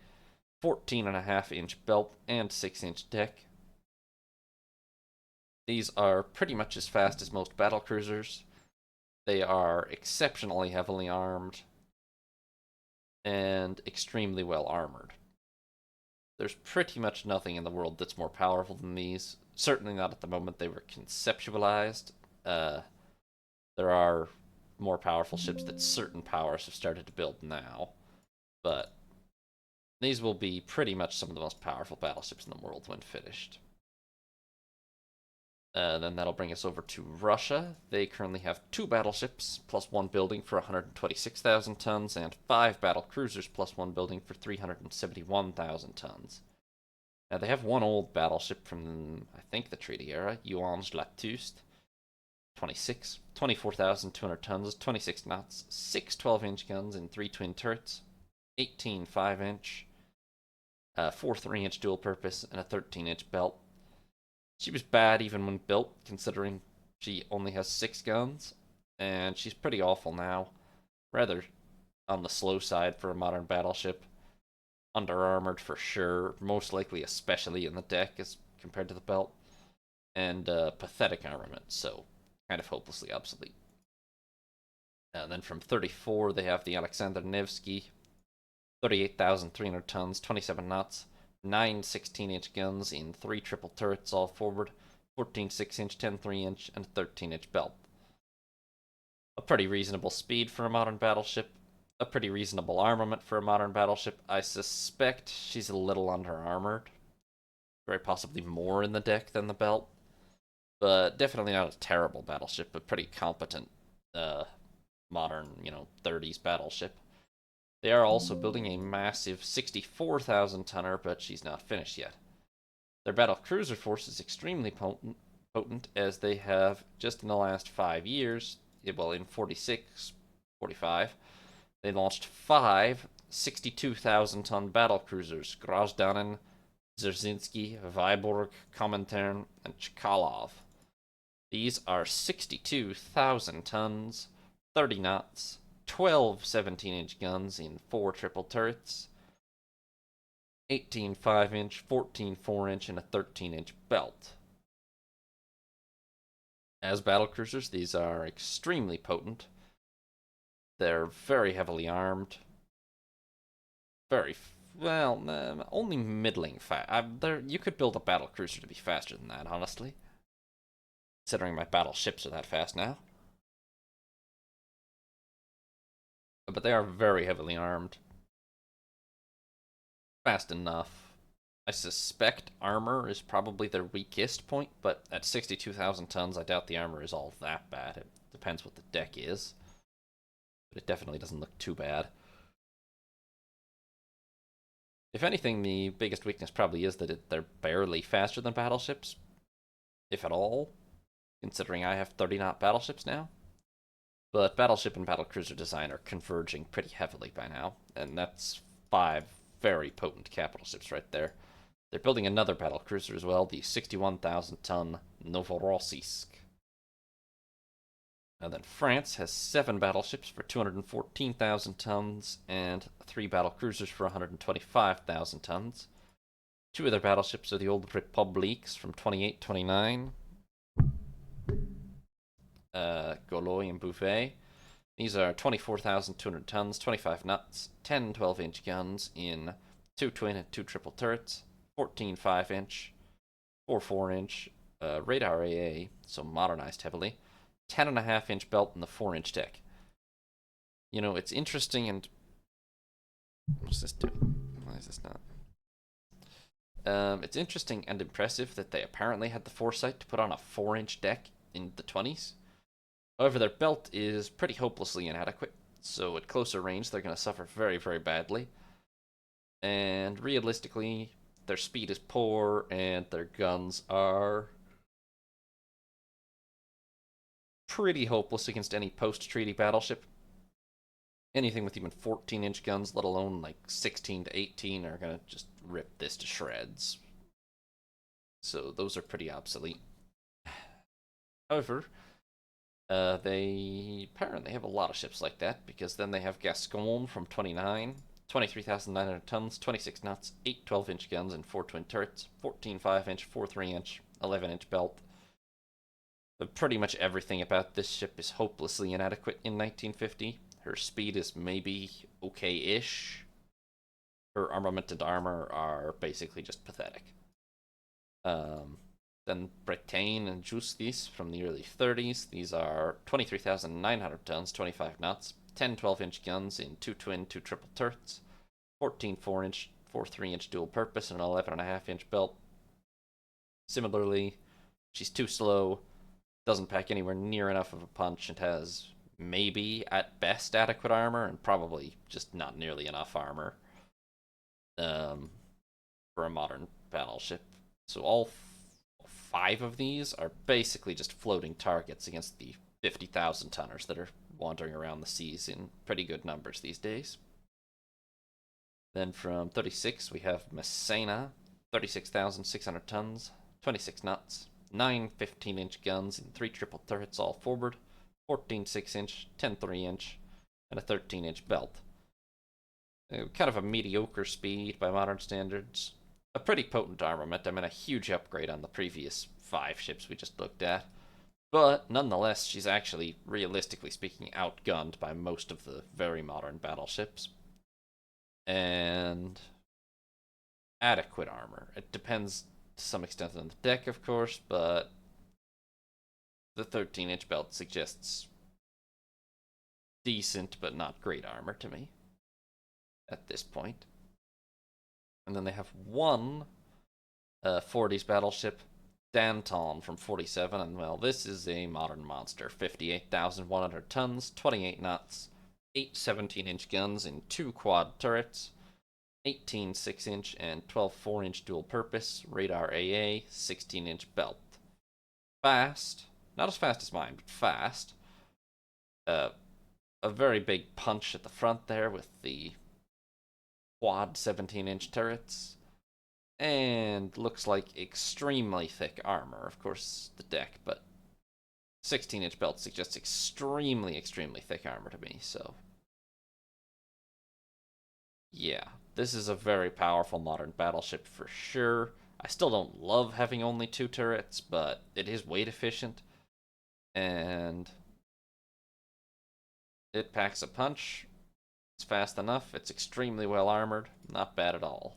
[SPEAKER 1] 14.5-inch belt, and 6-inch deck. These are pretty much as fast as most battlecruisers. They are exceptionally heavily armed and extremely well armored. There's pretty much nothing in the world that's more powerful than these. Certainly not at the moment they were conceptualized. There are more powerful ships that certain powers have started to build now, but these will be pretty much some of the most powerful battleships in the world when finished. Then that'll bring us over to Russia. They currently have 2 battleships plus 1 building for 126,000 tons, and 5 battle cruisers plus 1 building for 371,000 tons. Now they have 1 old battleship from, I think, the treaty era, Yuan's Latust. 24,200 tons, 26 knots, 6 12-inch guns in 3 twin turrets, 18 5-inch, 4 3-inch dual purpose, and a 13-inch belt. She was bad even when built, considering she only has 6 guns, and she's pretty awful now. Rather on the slow side for a modern battleship. Under-armored for sure, most likely especially in the deck as compared to the belt, and pathetic armament, so kind of hopelessly obsolete. And then from 34, they have the Alexander Nevsky, 38,300 tons, 27 knots, 9 16-inch guns in 3 triple turrets all forward, 14 6-inch, 10 3-inch, and a 13-inch belt. A pretty reasonable speed for a modern battleship, a pretty reasonable armament for a modern battleship. I suspect she's a little under-armored, very possibly more in the deck than the belt, but definitely not a terrible battleship, but pretty competent modern, 30s battleship. They are also building a massive 64,000 tonner, but she's not finished yet. Their battle cruiser force is extremely potent, as they have, just in the last 5 years, well, in 46, 45, they launched 5 62,000-ton battle cruisers: Grozdanin, Dzerzhinsky, Vyborg, Komintern, and Chkalov. These are 62,000 tons, 30 knots, 12 17-inch guns in 4 triple turrets, 18 5-inch, 14 4-inch, and a 13-inch belt. As battlecruisers, these are extremely potent. They're very heavily armed. Only middling fast. You could build a battlecruiser to be faster than that, honestly. Considering my battleships are that fast now. But they are very heavily armed. Fast enough. I suspect armor is probably their weakest point, but at 62,000 tons, I doubt the armor is all that bad. It depends what the deck is. But it definitely doesn't look too bad. If anything, the biggest weakness probably is that they're barely faster than battleships. If at all. Considering I have 30-knot battleships now. But battleship and battlecruiser design are converging pretty heavily by now. And that's 5 very potent capital ships right there. They're building another battlecruiser as well, the 61,000-ton Novorossiysk. And then France has 7 battleships for 214,000 tons and 3 battlecruisers for 125,000 tons. 2 of their battleships are the old Republiques from 28-29. Gaulois and Bouvet. These are 24,200 tons, 25 knots, 10 12-inch guns in 2 twin and 2 triple turrets, 14 5-inch, 4 4-inch, radar AA, so modernized heavily, 10.5-inch belt in the 4-inch deck. You know, it's interesting and... What's this doing? Why is this not? It's interesting and impressive that they apparently had the foresight to put on a 4-inch deck in the 20s. However, their belt is pretty hopelessly inadequate, so at closer range they're going to suffer very, very badly. And realistically, their speed is poor, and their guns are pretty hopeless against any post-treaty battleship. Anything with even 14-inch guns, let alone like 16 to 18, are going to just rip this to shreds. So those are pretty obsolete. However, they apparently have a lot of ships like that, because then they have Gascon from 29, 23,900 tons, 26 knots, 8 12-inch guns and 4 twin turrets, 14 5-inch, 4 3-inch, 11-inch belt. But pretty much everything about this ship is hopelessly inadequate in 1950. Her speed is maybe okay-ish. Her armament and armor are basically just pathetic. Then Bretagne and Justice from the early 30s. These are 23,900 tons, 25 knots, 10 12-inch guns in 2 twin, 2 triple turrets, 14 4-inch, 4 3-inch dual purpose, and an 11.5-inch belt. Similarly, she's too slow, doesn't pack anywhere near enough of a punch, and has maybe at best adequate armor, and probably just not nearly enough armor for a modern battleship. So all 5 of these are basically just floating targets against the 50,000 tonners that are wandering around the seas in pretty good numbers these days. Then from 36 we have Messina, 36,600 tons, 26 knots, 9 15-inch guns and 3 triple turrets all forward, 14 6-inch, 10 3-inch, and a 13-inch belt. Kind of a mediocre speed by modern standards. A pretty potent armament. I mean, a huge upgrade on the previous 5 ships we just looked at. But nonetheless, she's actually, realistically speaking, outgunned by most of the very modern battleships. And adequate armor. It depends to some extent on the deck, of course, but the 13-inch belt suggests decent but not great armor to me at this point. And then they have one 40s battleship, Danton from 47, and well, this is a modern monster. 58,100 tons, 28 knots, 8 17-inch guns in 2 quad turrets,
[SPEAKER 2] 18 6-inch and 12 4-inch dual purpose, radar AA, 16-inch belt. Fast, not as fast as mine, but fast. A very big punch at the front there with the quad 17-inch turrets. And looks like extremely thick armor. Of course, the deck, but 16-inch belt suggests extremely, extremely thick armor to me, so. Yeah, this is a very powerful modern battleship for sure. I still don't love having only 2 turrets, but it is weight efficient. And it packs a punch. It's fast enough. It's extremely well armored. Not bad at all.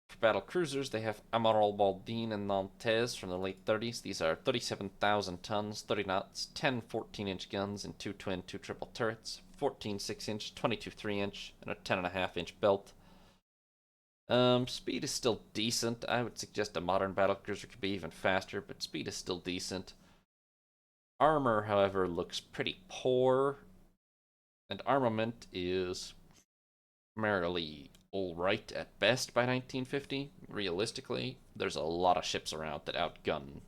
[SPEAKER 2] For battle cruisers, they have Amiral Baldin and Nantes from the late 30s. These are 37,000 tons, 30 knots, 10 14-inch guns, and 2 twin, 2 triple turrets, 14 6-inch, 22 3-inch, and a 10.5-inch belt. Speed is still decent. I would suggest a modern battlecruiser could be even faster, but speed is still decent. Armor, however, looks pretty poor, and armament is primarily alright at best by 1950. Realistically, there's a lot of ships around that outgun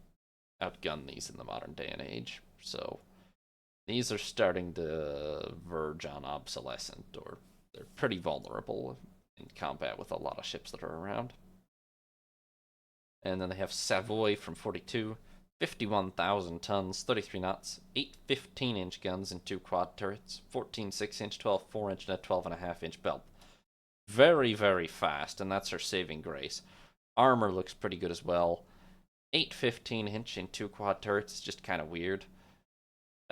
[SPEAKER 2] these in the modern day and age. So these are starting to verge on obsolescent, or they're pretty vulnerable in combat with a lot of ships that are around. And then they have Savoy from 42, 51,000 tons, 33 knots, 8 15-inch guns and 2 quad turrets, 14 6-inch, 12 4-inch, and a 12.5-inch belt. Very, very fast, and that's her saving grace. Armor looks pretty good as well. 8 15-inch and 2 quad turrets is just kind of weird.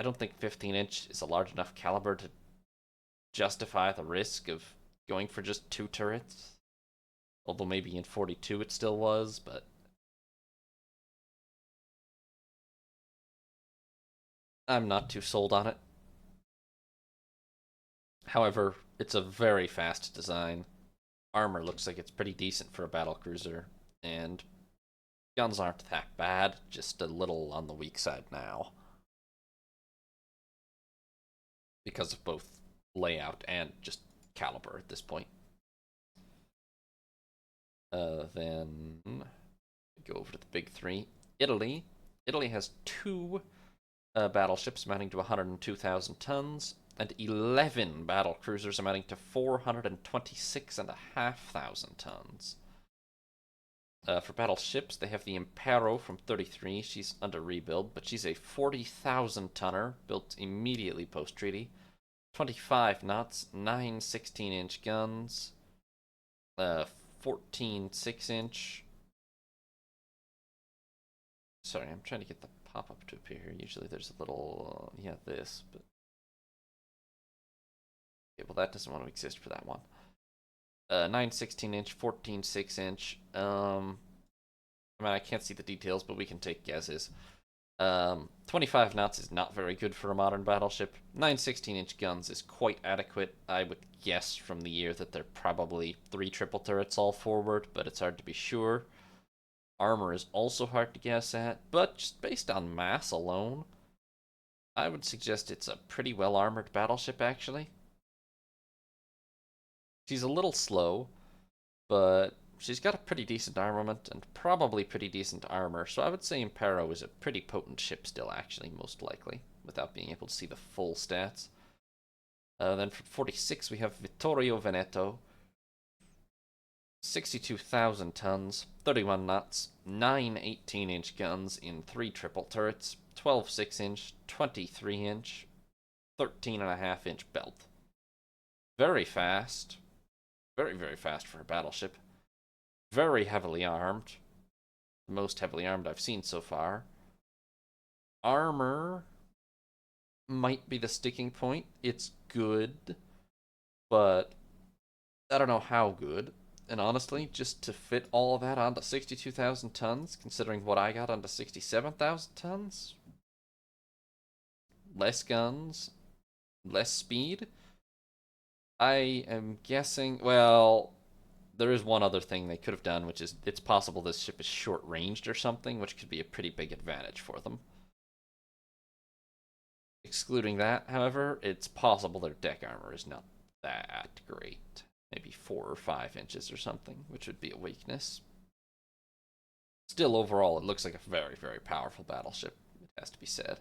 [SPEAKER 2] I don't think 15-inch is a large enough caliber to justify the risk of going for just 2 turrets. Although maybe in 42 it still was, but I'm not too sold on it. However, it's a very fast design. Armor looks like it's pretty decent for a battlecruiser, and guns aren't that bad, just a little on the weak side now. Because of both layout and just caliber at this point. Then go over to the big 3. Italy. Italy has 2 battleships amounting to 102,000 tons, and 11 battle cruisers amounting to 426,500 tons. For battleships, they have the Impero from 33. She's under rebuild, but she's a 40,000 tonner, built immediately post-treaty. 25 knots, 9 16-inch guns, 14 6-inch. Sorry, I'm trying to get the pop-up to appear here. Usually there's a little, yeah, this, but okay, well, that doesn't want to exist for that one. 9 16-inch, 14 6-inch. I mean, I can't see the details, but we can take guesses. 25 knots is not very good for a modern battleship. 9 16-inch guns is quite adequate. I would guess from the year that they're probably 3 triple turrets all forward, but it's hard to be sure. Armor is also hard to guess at, but just based on mass alone, I would suggest it's a pretty well-armored battleship, actually. She's a little slow, but she's got a pretty decent armament and probably pretty decent armor, so I would say Impero is a pretty potent ship still, actually, most likely, without being able to see the full stats. Then for 46, we have Vittorio Veneto. 62,000 tons, 31 knots, 9 18-inch guns in 3 triple turrets, 12 6-inch, 23-inch, 13.5-inch belt. Very fast. Very, very fast for a battleship. Very heavily armed. The most heavily armed I've seen so far. Armor might be the sticking point. It's good, but I don't know how good. And honestly, just to fit all of that onto 62,000 tons, considering what I got onto 67,000 tons, less guns, less speed, I am guessing, well, there is one other thing they could have done, which is it's possible this ship is short-ranged or something, which could be a pretty big advantage for them. Excluding that, however, it's possible their deck armor is not that great.
[SPEAKER 1] maybe 4 or 5 inches or something, which would be a weakness. Still, overall, it looks like a very, very powerful battleship, it has to be said.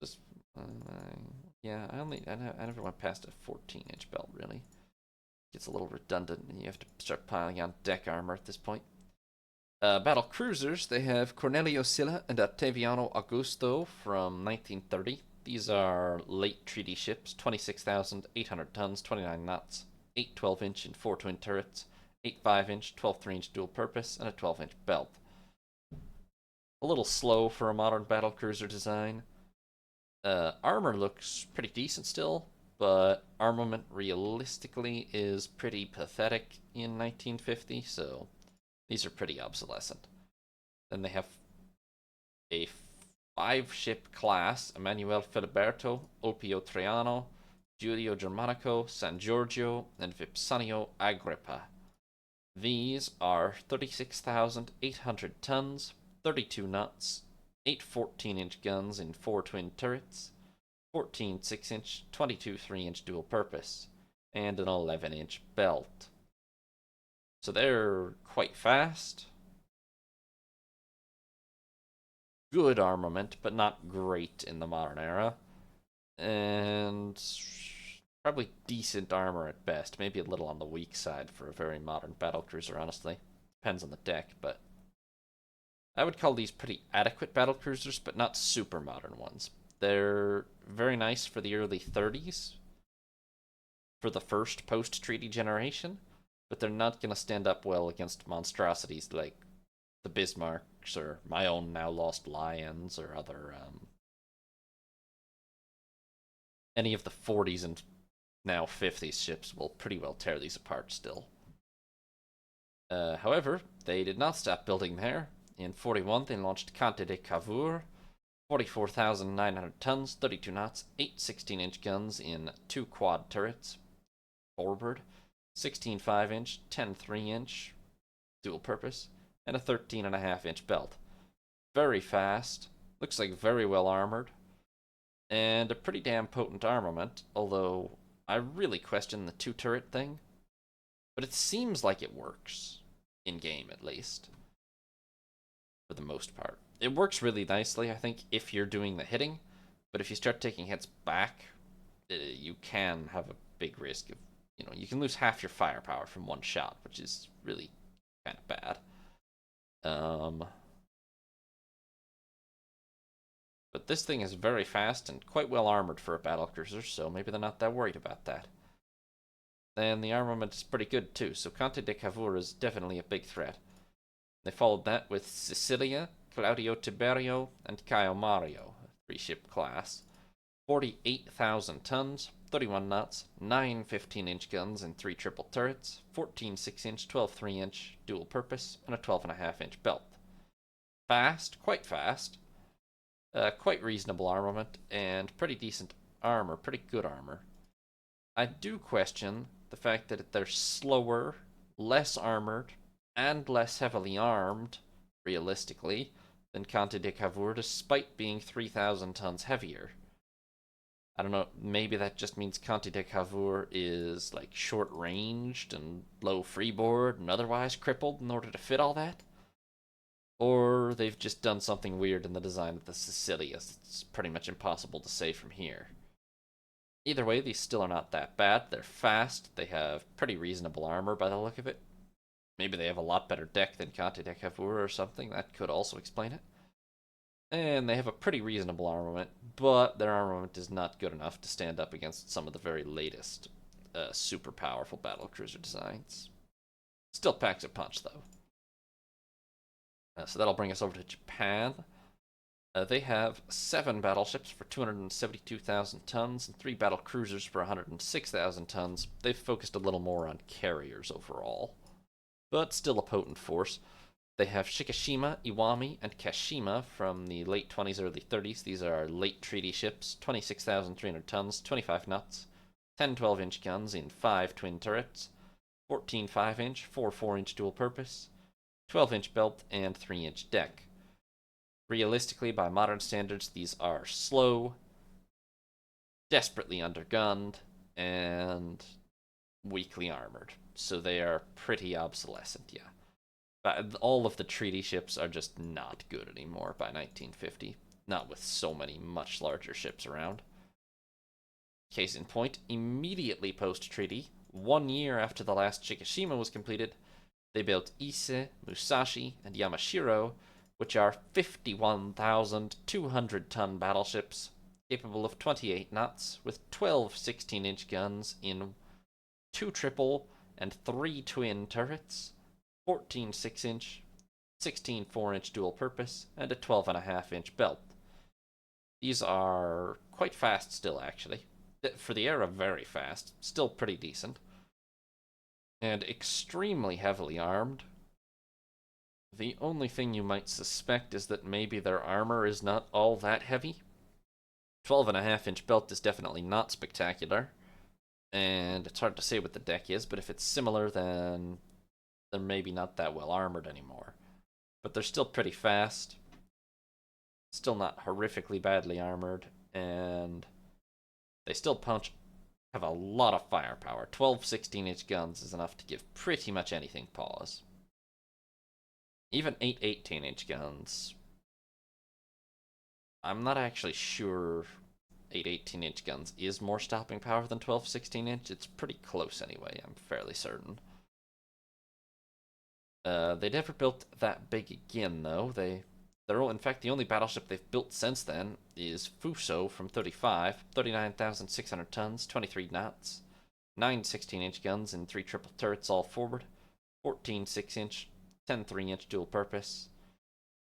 [SPEAKER 1] Just, yeah, I never went past a 14-inch belt, really. Gets a little redundant, and you have to start piling on deck armor at this point. Battle cruisers, they have Cornelio Silla and Ottaviano Augusto from 1930. These are late treaty ships, 26,800 tons, 29 knots, 8 12-inch and 4 twin turrets, 8 5-inch, 12 3-inch dual purpose, and a 12-inch belt. A little slow for a modern battle cruiser design. Armor looks pretty decent still, but armament realistically is pretty pathetic in 1950, so these are pretty obsolescent. Then they have a 5-ship class: Emanuele Filiberto, Ulpio Traiano, Giulio Germanico, San Giorgio, and Vipsanio Agrippa. These are 36,800 tons, 32 knots, 8 14-inch guns in 4 twin turrets, 14 6-inch, 22 3-inch dual purpose, and an 11-inch belt. So they're quite fast. Good armament, but not great in the modern era. And probably decent armor at best. Maybe a little on the weak side for a very modern battlecruiser, honestly. Depends on the deck, but I would call these pretty adequate battlecruisers, but not super modern ones. They're very nice for the early 30s, for the first post-treaty generation, but they're not going to stand up well against monstrosities like the Bismarcks or my own now lost Lions or other any of the 40s and now 50s ships will pretty well tear these apart still. However, they did not stop building there. In 41, they launched Conte de Cavour, 44,900 tons, 32 knots, 8 16-inch guns in 2 quad turrets forward, 16 5-inch, 10 3-inch dual purpose, and a 13.5-inch belt. Very fast, looks like very well armored, and a pretty damn potent armament, although I really question the 2-turret thing. But it seems like it works, in-game at least, for the most part. It works really nicely, I think, if you're doing the hitting, but if you start taking hits back, you can have a big risk of, you can lose half your firepower from one shot, which is really kind of bad. But this thing is very fast and quite well armored for a battlecruiser, so maybe they're not that worried about that. And the armament is pretty good too, so Conte de Cavour is definitely a big threat. They followed that with Sicilia, Claudio Tiberio, and Caio Mario, a 3-ship class. 48,000 tons, 31 knots, 9 15-inch guns and 3 triple turrets, 14 6-inch, 12 3-inch dual purpose, and a 12.5-inch belt. Fast, quite fast. Quite reasonable armament, and pretty decent armor, pretty good armor. I do question the fact that they're slower, less armored, and less heavily armed, realistically, than Conte de Cavour, despite being 3,000 tons heavier. I don't know, maybe that just means Conte de Cavour is like short-ranged and low freeboard and otherwise crippled in order to fit all that? Or they've just done something weird in the design of the Sicilias. It's pretty much impossible to say from here. Either way, these still are not that bad. They're fast. They have pretty reasonable armor by the look of it. Maybe they have a lot better deck than Conte de Cavour or something. That could also explain it. And they have a pretty reasonable armament, but their armament is not good enough to stand up against some of the very latest super powerful battlecruiser designs. Still packs a punch, though. So that'll bring us over to Japan. They have 7 battleships for 272,000 tons and 3 battle cruisers for 106,000 tons. They've focused a little more on carriers overall, but still a potent force. They have Shikishima, Iwami, and Kashima from the late 20s, early 30s. These are late treaty ships, 26,300 tons, 25 knots, 10 12-inch guns in 5 twin turrets, 14 5-inch, 4 4-inch dual purpose, 12-inch belt, and 3-inch deck. Realistically, by modern standards, these are slow, desperately undergunned, and weakly armored, so they are pretty obsolescent, yeah. But all of the treaty ships are just not good anymore by 1950, not with so many much larger ships around. Case in point, immediately post-treaty, 1 year after the last Shikishima was completed, they built Ise, Musashi, and Yamashiro, which are 51,200-ton battleships capable of 28 knots with 12 16-inch guns in 2 triple and 3 twin turrets, 14 6-inch, 16 4-inch dual purpose, and a 12.5-inch belt. These are quite fast still, actually. For the era, very fast. Still pretty decent. And extremely heavily armed. The only thing you might suspect is that maybe their armor is not all that heavy. 12.5-inch belt is definitely not spectacular. And it's hard to say what the deck is, but if it's similar, then they're maybe not that well armored anymore. But they're still pretty fast. Still not horrifically badly armored. And they still have a lot of firepower. 12 16-inch guns is enough to give pretty much anything pause. Even 8 18-inch guns. I'm not actually sure 8 18-inch guns is more stopping power than 12 16-inch. It's pretty close anyway, I'm fairly certain. They never built that big again, though. In fact, the only battleship they've built since then is Fuso from 35, 39,600 tons, 23 knots, 9 16-inch guns and 3 triple turrets all forward, 14 6-inch, 10 3-inch dual purpose,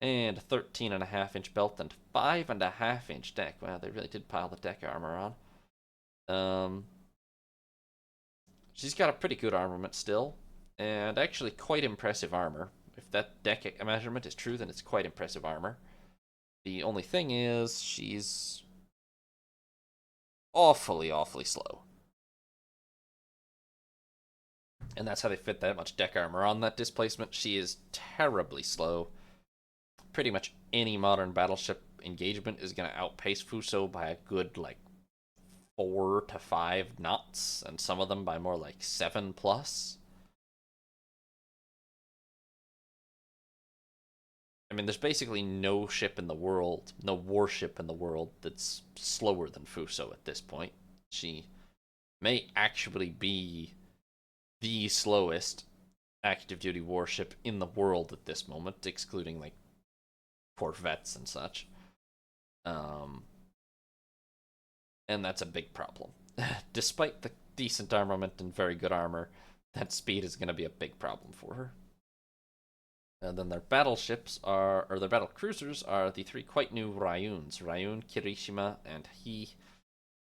[SPEAKER 1] and a 13.5-inch belt and 5.5-inch deck. Wow, they really did pile the deck armor on. She's got a pretty good armament still, and actually quite impressive armor. If that deck measurement is true, then it's quite impressive armor. The only thing is, she's awfully slow. And that's how they fit that much deck armor on that displacement. She is terribly slow. Pretty much any modern battleship engagement is going to outpace Fuso by a good, 4 to 5 knots, and some of them by more like 7 plus. I mean, there's basically no ship in the world, no warship in the world that's slower than Fuso at this point. She may actually be the slowest active duty warship in the world at this moment, excluding corvettes and such. And that's a big problem. Despite the decent armament and very good armor, that speed is going to be a big problem for her. And then their battleships their battle cruisers are the 3 quite new Ryuns, Ryun, Kirishima, and He.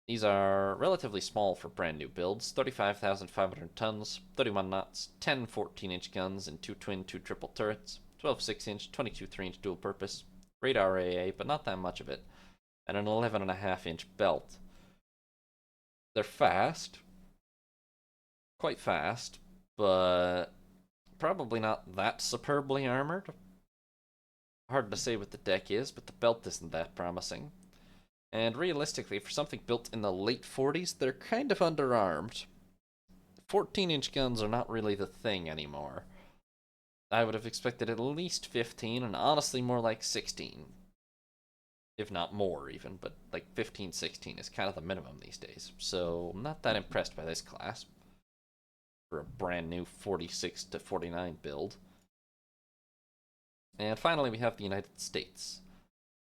[SPEAKER 1] These are relatively small for brand new builds, 35,500 tons, 31 knots, 10 14-inch guns and 2 twin, 2 triple turrets, 12 6-inch, 22 3-inch dual purpose, radar AA, but not that much of it, and an 11.5-inch belt. They're fast, quite fast, but probably not that superbly armored. Hard to say what the deck is, but the belt isn't that promising. And realistically, for something built in the late 40s, they're kind of underarmed. 14-inch guns are not really the thing anymore. I would have expected at least 15, and honestly more like 16. If not more, even, but 15, 16 is kind of the minimum these days. So, I'm not that impressed by this class for a brand new 46 to 49 build. And finally, we have the United States.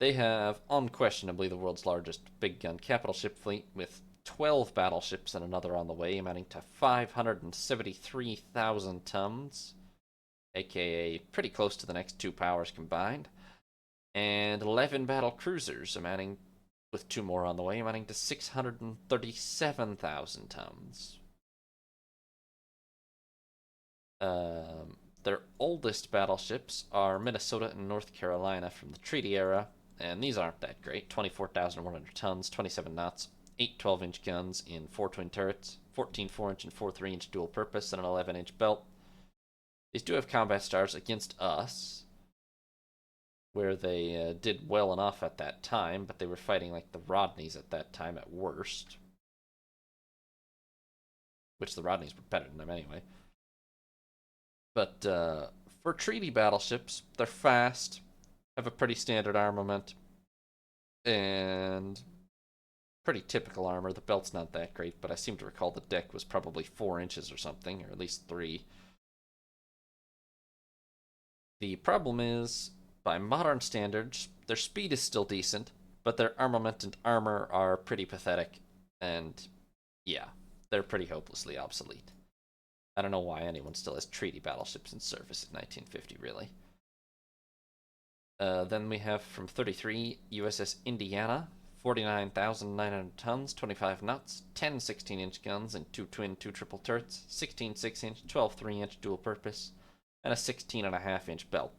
[SPEAKER 1] They have unquestionably the world's largest big gun capital ship fleet, with 12 battleships and another on the way, amounting to 573,000 tons, aka pretty close to the next 2 powers combined, and 11 battle cruisers, with 2 more on the way, amounting to 637,000 tons. Their oldest battleships are Minnesota and North Carolina from the treaty era, and these aren't that great. 24,100 tons, 27 knots, 8 12-inch guns in 4 twin turrets, 14 4-inch and 4 3-inch dual purpose, and an 11-inch belt. These do have combat stars against us, where they did well enough at that time, but they were fighting the Rodneys at that time at worst. which the Rodneys were better than them anyway. But for treaty battleships, they're fast, have a pretty standard armament, and pretty typical armor. The belt's not that great, but I seem to recall the deck was probably 4 inches or something, or at least 3. The problem is, by modern standards, their speed is still decent, but their armament and armor are pretty pathetic, and yeah, they're pretty hopelessly obsolete. I don't know why anyone still has treaty battleships in service in 1950, really. Then we have from 33 USS Indiana, 49,900 tons, 25 knots, 10 16-inch guns, and 2 twin 2 triple turrets, 16 6-inch, 12 3-inch dual purpose, and a 16.5-inch belt.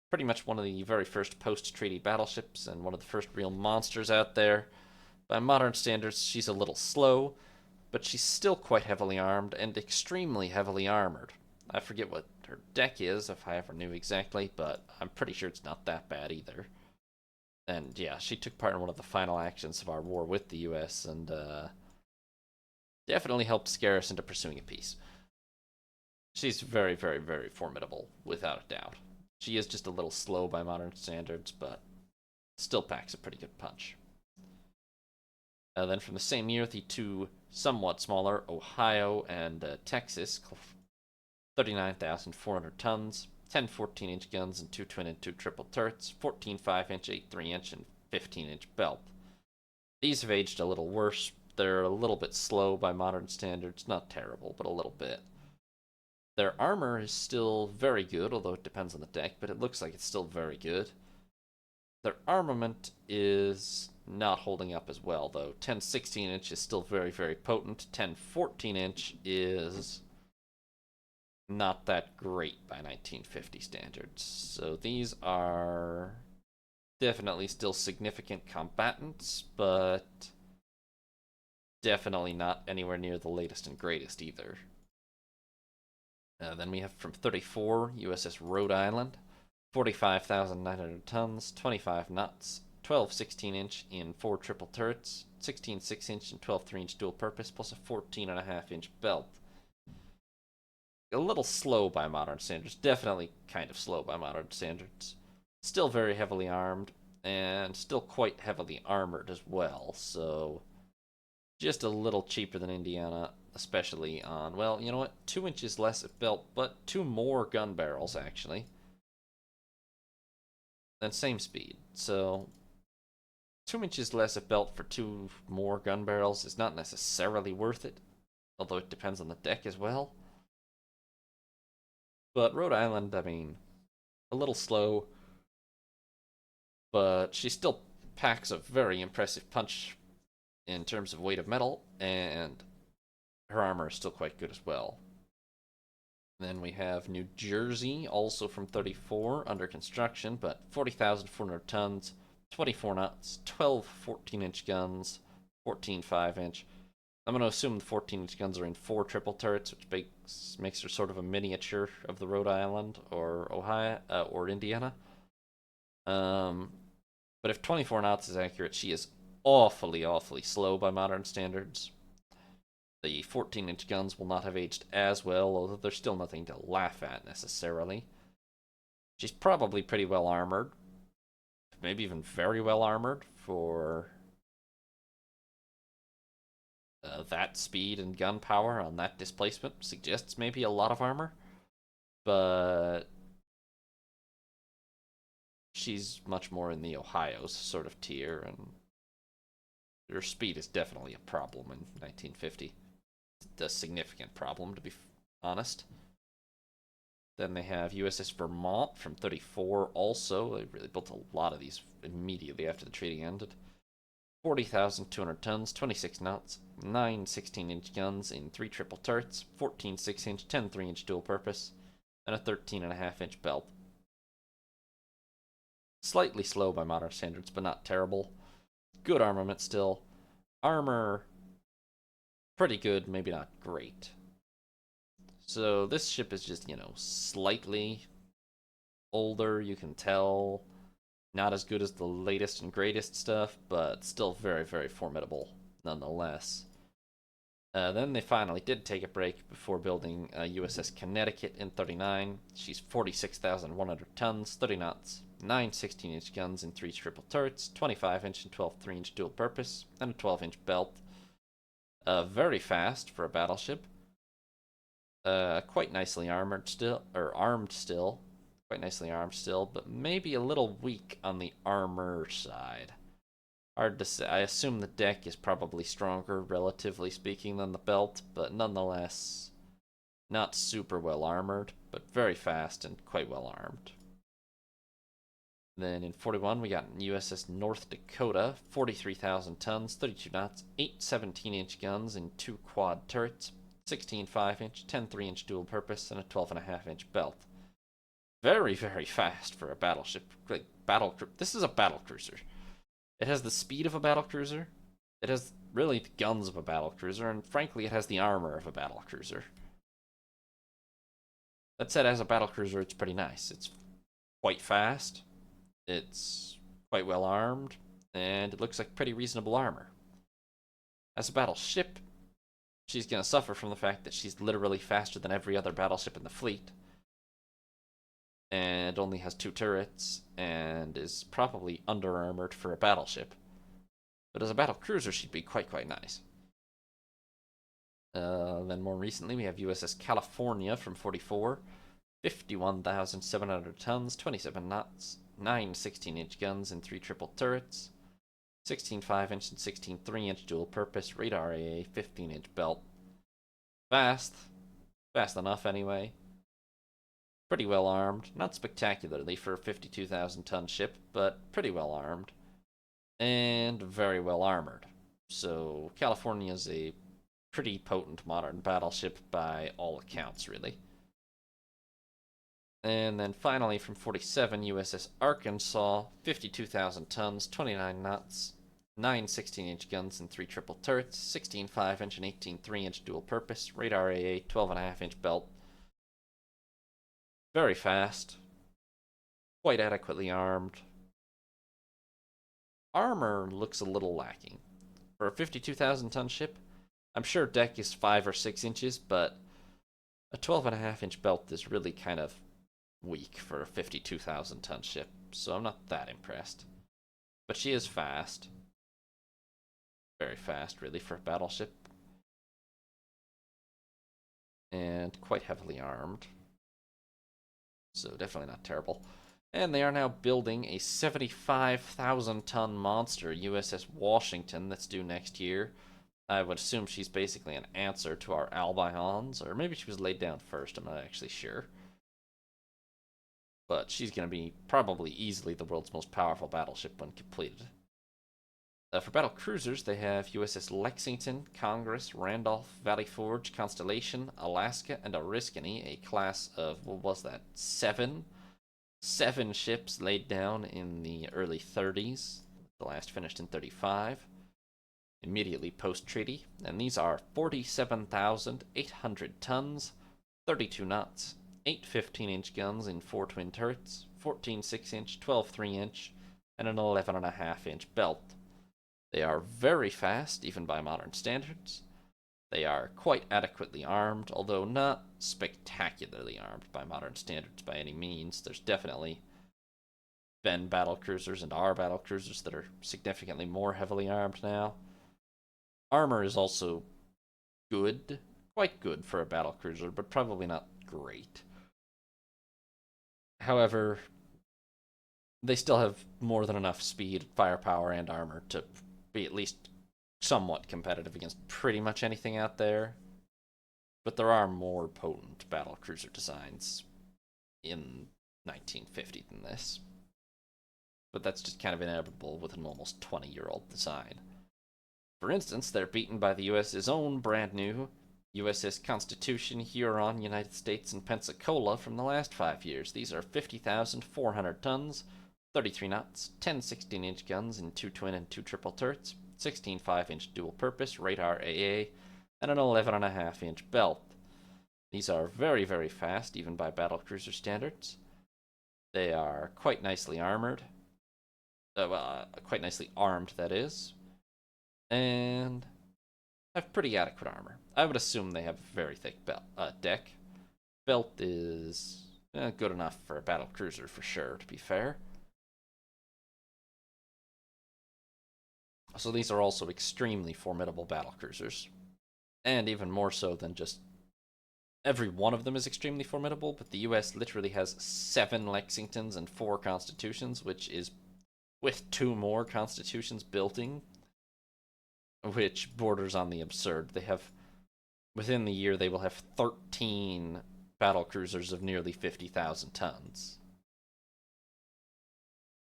[SPEAKER 1] Pretty much one of the very first post-treaty battleships, and one of the first real monsters out there. By modern standards, she's a little slow, but she's still quite heavily armed and extremely heavily armored. I forget what her deck is, if I ever knew exactly, but I'm pretty sure it's not that bad either. And yeah, she took part in one of the final actions of our war with the US, and definitely helped scare us into pursuing a peace. She's very, very, very formidable, without a doubt. She is just a little slow by modern standards, but still packs a pretty good punch. Then from the same year, the two somewhat smaller Ohio and Texas, 39,400 tons, 10 14-inch guns, and 2 twin and 2 triple turrets, 14 5-inch, 8 3-inch, and 15-inch belt. These have aged a little worse. They're a little bit slow by modern standards. Not terrible, but a little bit. Their armor is still very good, although it depends on the deck, but it looks like it's still very good. Their armament is not holding up as well, though. 10 16-inch is still very, very potent. 10 14-inch is not that great by 1950 standards. So these are definitely still significant combatants, but definitely not anywhere near the latest and greatest either. Then we have from 34 USS Rhode Island, 45,900 tons, 25 knots, 12 16-inch in 4 triple turrets, 16 6-inch and 12 3-inch dual purpose, plus a 14.5-inch belt. A little slow by modern standards, definitely kind of slow by modern standards. Still very heavily armed, and still quite heavily armored as well, so just a little cheaper than Indiana, especially on, well, you know what, 2 inches less of belt, but 2 more gun barrels, actually. And same speed, so 2 inches less of belt for 2 more gun barrels is not necessarily worth it, although it depends on the deck as well. But Rhode Island, I mean, a little slow, but she still packs a very impressive punch in terms of weight of metal, and her armor is still quite good as well. Then we have New Jersey, also from 34, under construction, but 40,400 tons, 24 knots, 12 14-inch guns, 14 5-inch. I'm going to assume the 14-inch guns are in 4 triple turrets, which makes her sort of a miniature of the Rhode Island or Ohio or Indiana. But if 24 knots is accurate, she is awfully, awfully slow by modern standards. The 14-inch guns will not have aged as well, although there's still nothing to laugh at necessarily. She's probably pretty well armored, maybe even very well armored for that speed and gun power on that displacement. Suggests maybe a lot of armor, but she's much more in the Ohio's sort of tier, and her speed is definitely a problem in 1950. It's a significant problem, to be honest. Then they have USS Vermont from 34 also. They really built a lot of these immediately after the treaty ended. 40,200 tons, 26 knots, 9 16-inch guns in 3 triple turrets, 14 6-inch, 10 3-inch dual purpose, and a 13.5-inch belt. Slightly slow by modern standards, but not terrible. Good armament still. Armor, pretty good, maybe not great. So this ship is just, slightly older, you can tell. Not as good as the latest and greatest stuff, but still very, very formidable nonetheless.
[SPEAKER 2] Then they finally did take a break before building USS Connecticut in 39. She's 46,100 tons, 30 knots, 9 16-inch guns and 3 triple turrets, 25-inch and 12 3-inch dual purpose, and a 12-inch belt. Very fast for a battleship. Quite nicely armed still, quite nicely armed still, but maybe a little weak on the armor side. Hard to say. I assume the deck is probably stronger, relatively speaking, than the belt, but nonetheless, not super well armored, but very fast and quite well armed. Then in 41, we got USS North Dakota, 43,000 tons, 32 knots, 8 17-inch guns and 2 quad turrets, 16 5-inch, 10 3-inch dual purpose, and a 12.5-inch belt. Very, very fast for a battleship. This is a battlecruiser. It has the speed of a battlecruiser. It has really the guns of a battlecruiser, and frankly, it has the armor of a battlecruiser. That said, as a battlecruiser, it's pretty nice. It's quite fast. It's quite well armed, and it looks like pretty reasonable armor. As a battleship, she's going to suffer from the fact that she's literally faster than every other battleship in the fleet, and only has 2 turrets, and is probably under-armored for a battleship. But as a battlecruiser, she'd be quite nice. Then more recently, we have USS California from 44, 51,700 tons, 27 knots, 9 16-inch guns and 3 triple turrets, 16 5-inch and 16 3-inch dual purpose, radar AA, 15-inch belt. Fast enough anyway. Pretty well armed, not spectacularly for a 52,000 ton ship, but pretty well armed. And very well armored. So California's a pretty potent modern battleship by all accounts, really. And then finally from 47, USS Arkansas, 52,000 tons, 29 knots, 9 16-inch guns and 3 triple turrets, 16 5-inch and 18 3-inch dual purpose, radar AA, 12.5-inch belt. Very fast, quite adequately armed. Armor looks a little lacking. For a 52,000 ton ship, I'm sure deck is 5 or 6 inches, but a 12.5-inch belt is really kind of weak for a 52,000 ton ship, so I'm not that impressed. But she is fast. Very fast, really, for a battleship. And quite heavily armed. So definitely not terrible. And they are now building a 75,000 ton monster, USS Washington, that's due next year. I would assume she's basically an answer to our Albions, or maybe she was laid down first, I'm not actually sure. But she's going to be probably easily the world's most powerful battleship when completed. For battle cruisers, they have USS Lexington, Congress, Randolph, Valley Forge, Constellation, Alaska, and Oriskany, a class of, what was that, 7 ships laid down in the early 30s. The last finished in 35, immediately post-treaty. And these are 47,800 tons, 32 knots, 8 15-inch guns in 4 twin turrets, 14 6-inch, 12 3-inch, and an 11.5-inch belt. They are very fast, even by modern standards. They are quite adequately armed, although not spectacularly armed by modern standards by any means. There's definitely been battlecruisers and are battlecruisers that are significantly more heavily armed now. Armor is also good, quite good for a battlecruiser, but probably not great. However, they still have more than enough speed, firepower, and armor to be at least somewhat competitive against pretty much anything out there. But there are more potent battlecruiser designs in 1950 than this. But that's just kind of inevitable with an almost 20-year-old design. For instance, they're beaten by the US's own brand new USS Constitution, Huron, United States, and Pensacola from the last 5 years. These are 50,400 tons, 33 knots, 10 16-inch guns in 2 twin and 2 triple turrets, 16 5-inch dual purpose, radar AA, and an 11.5-inch belt. These are very, very fast, even by battlecruiser standards. They are quite nicely armored. Quite nicely armed, that is. And have pretty adequate armor.
[SPEAKER 1] I would assume they have a very thick deck. Belt is good enough for a battle cruiser for sure, to be fair. So these are also extremely formidable battle cruisers. And even more so than just every one of them is extremely formidable, but the US literally has 7 Lexingtons and 4 Constitutions, which is with 2 more Constitutions built in, which borders on the absurd. They have, within the year, they will have 13 battle cruisers of nearly 50,000 tons,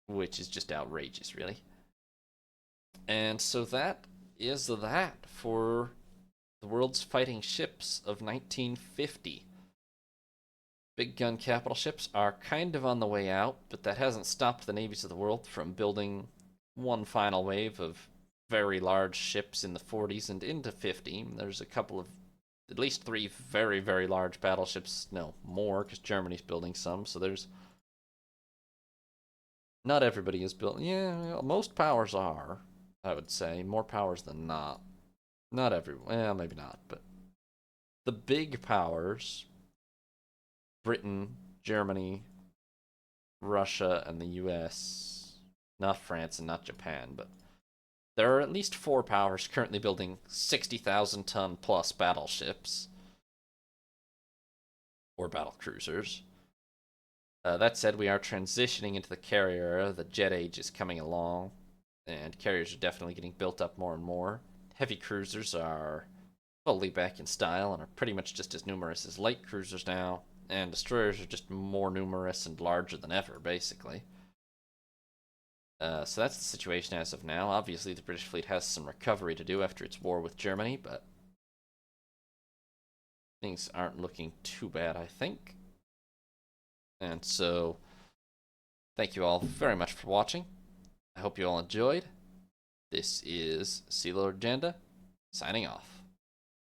[SPEAKER 1] which is just outrageous, really. And so that is that for the world's fighting ships of 1950. Big gun capital ships are kind of on the way out, but that hasn't stopped the navies of the world from building one final wave of very large ships in the 40s and into 50. There's a couple of, at least 3 very, very large battleships. No, more, because Germany's building some, so there's... Not everybody is built. Yeah, most powers are, I would say. More powers than not. Not everyone. Well, maybe not, but the big powers, Britain, Germany, Russia, and the US, not France and not Japan, but there are at least 4 powers currently building 60,000 ton plus battleships or battle cruisers. That said, we are transitioning into the carrier era. The jet age is coming along, and carriers are definitely getting built up more and more. Heavy cruisers are fully back in style and are pretty much just as numerous as light cruisers now, and destroyers are just more numerous and larger than ever, basically. So that's the situation as of now. Obviously, the British fleet has some recovery to do after its war with Germany, but things aren't looking too bad, I think. And so, thank you all very much for watching. I hope you all enjoyed. This is Sea Lord Janda, signing off.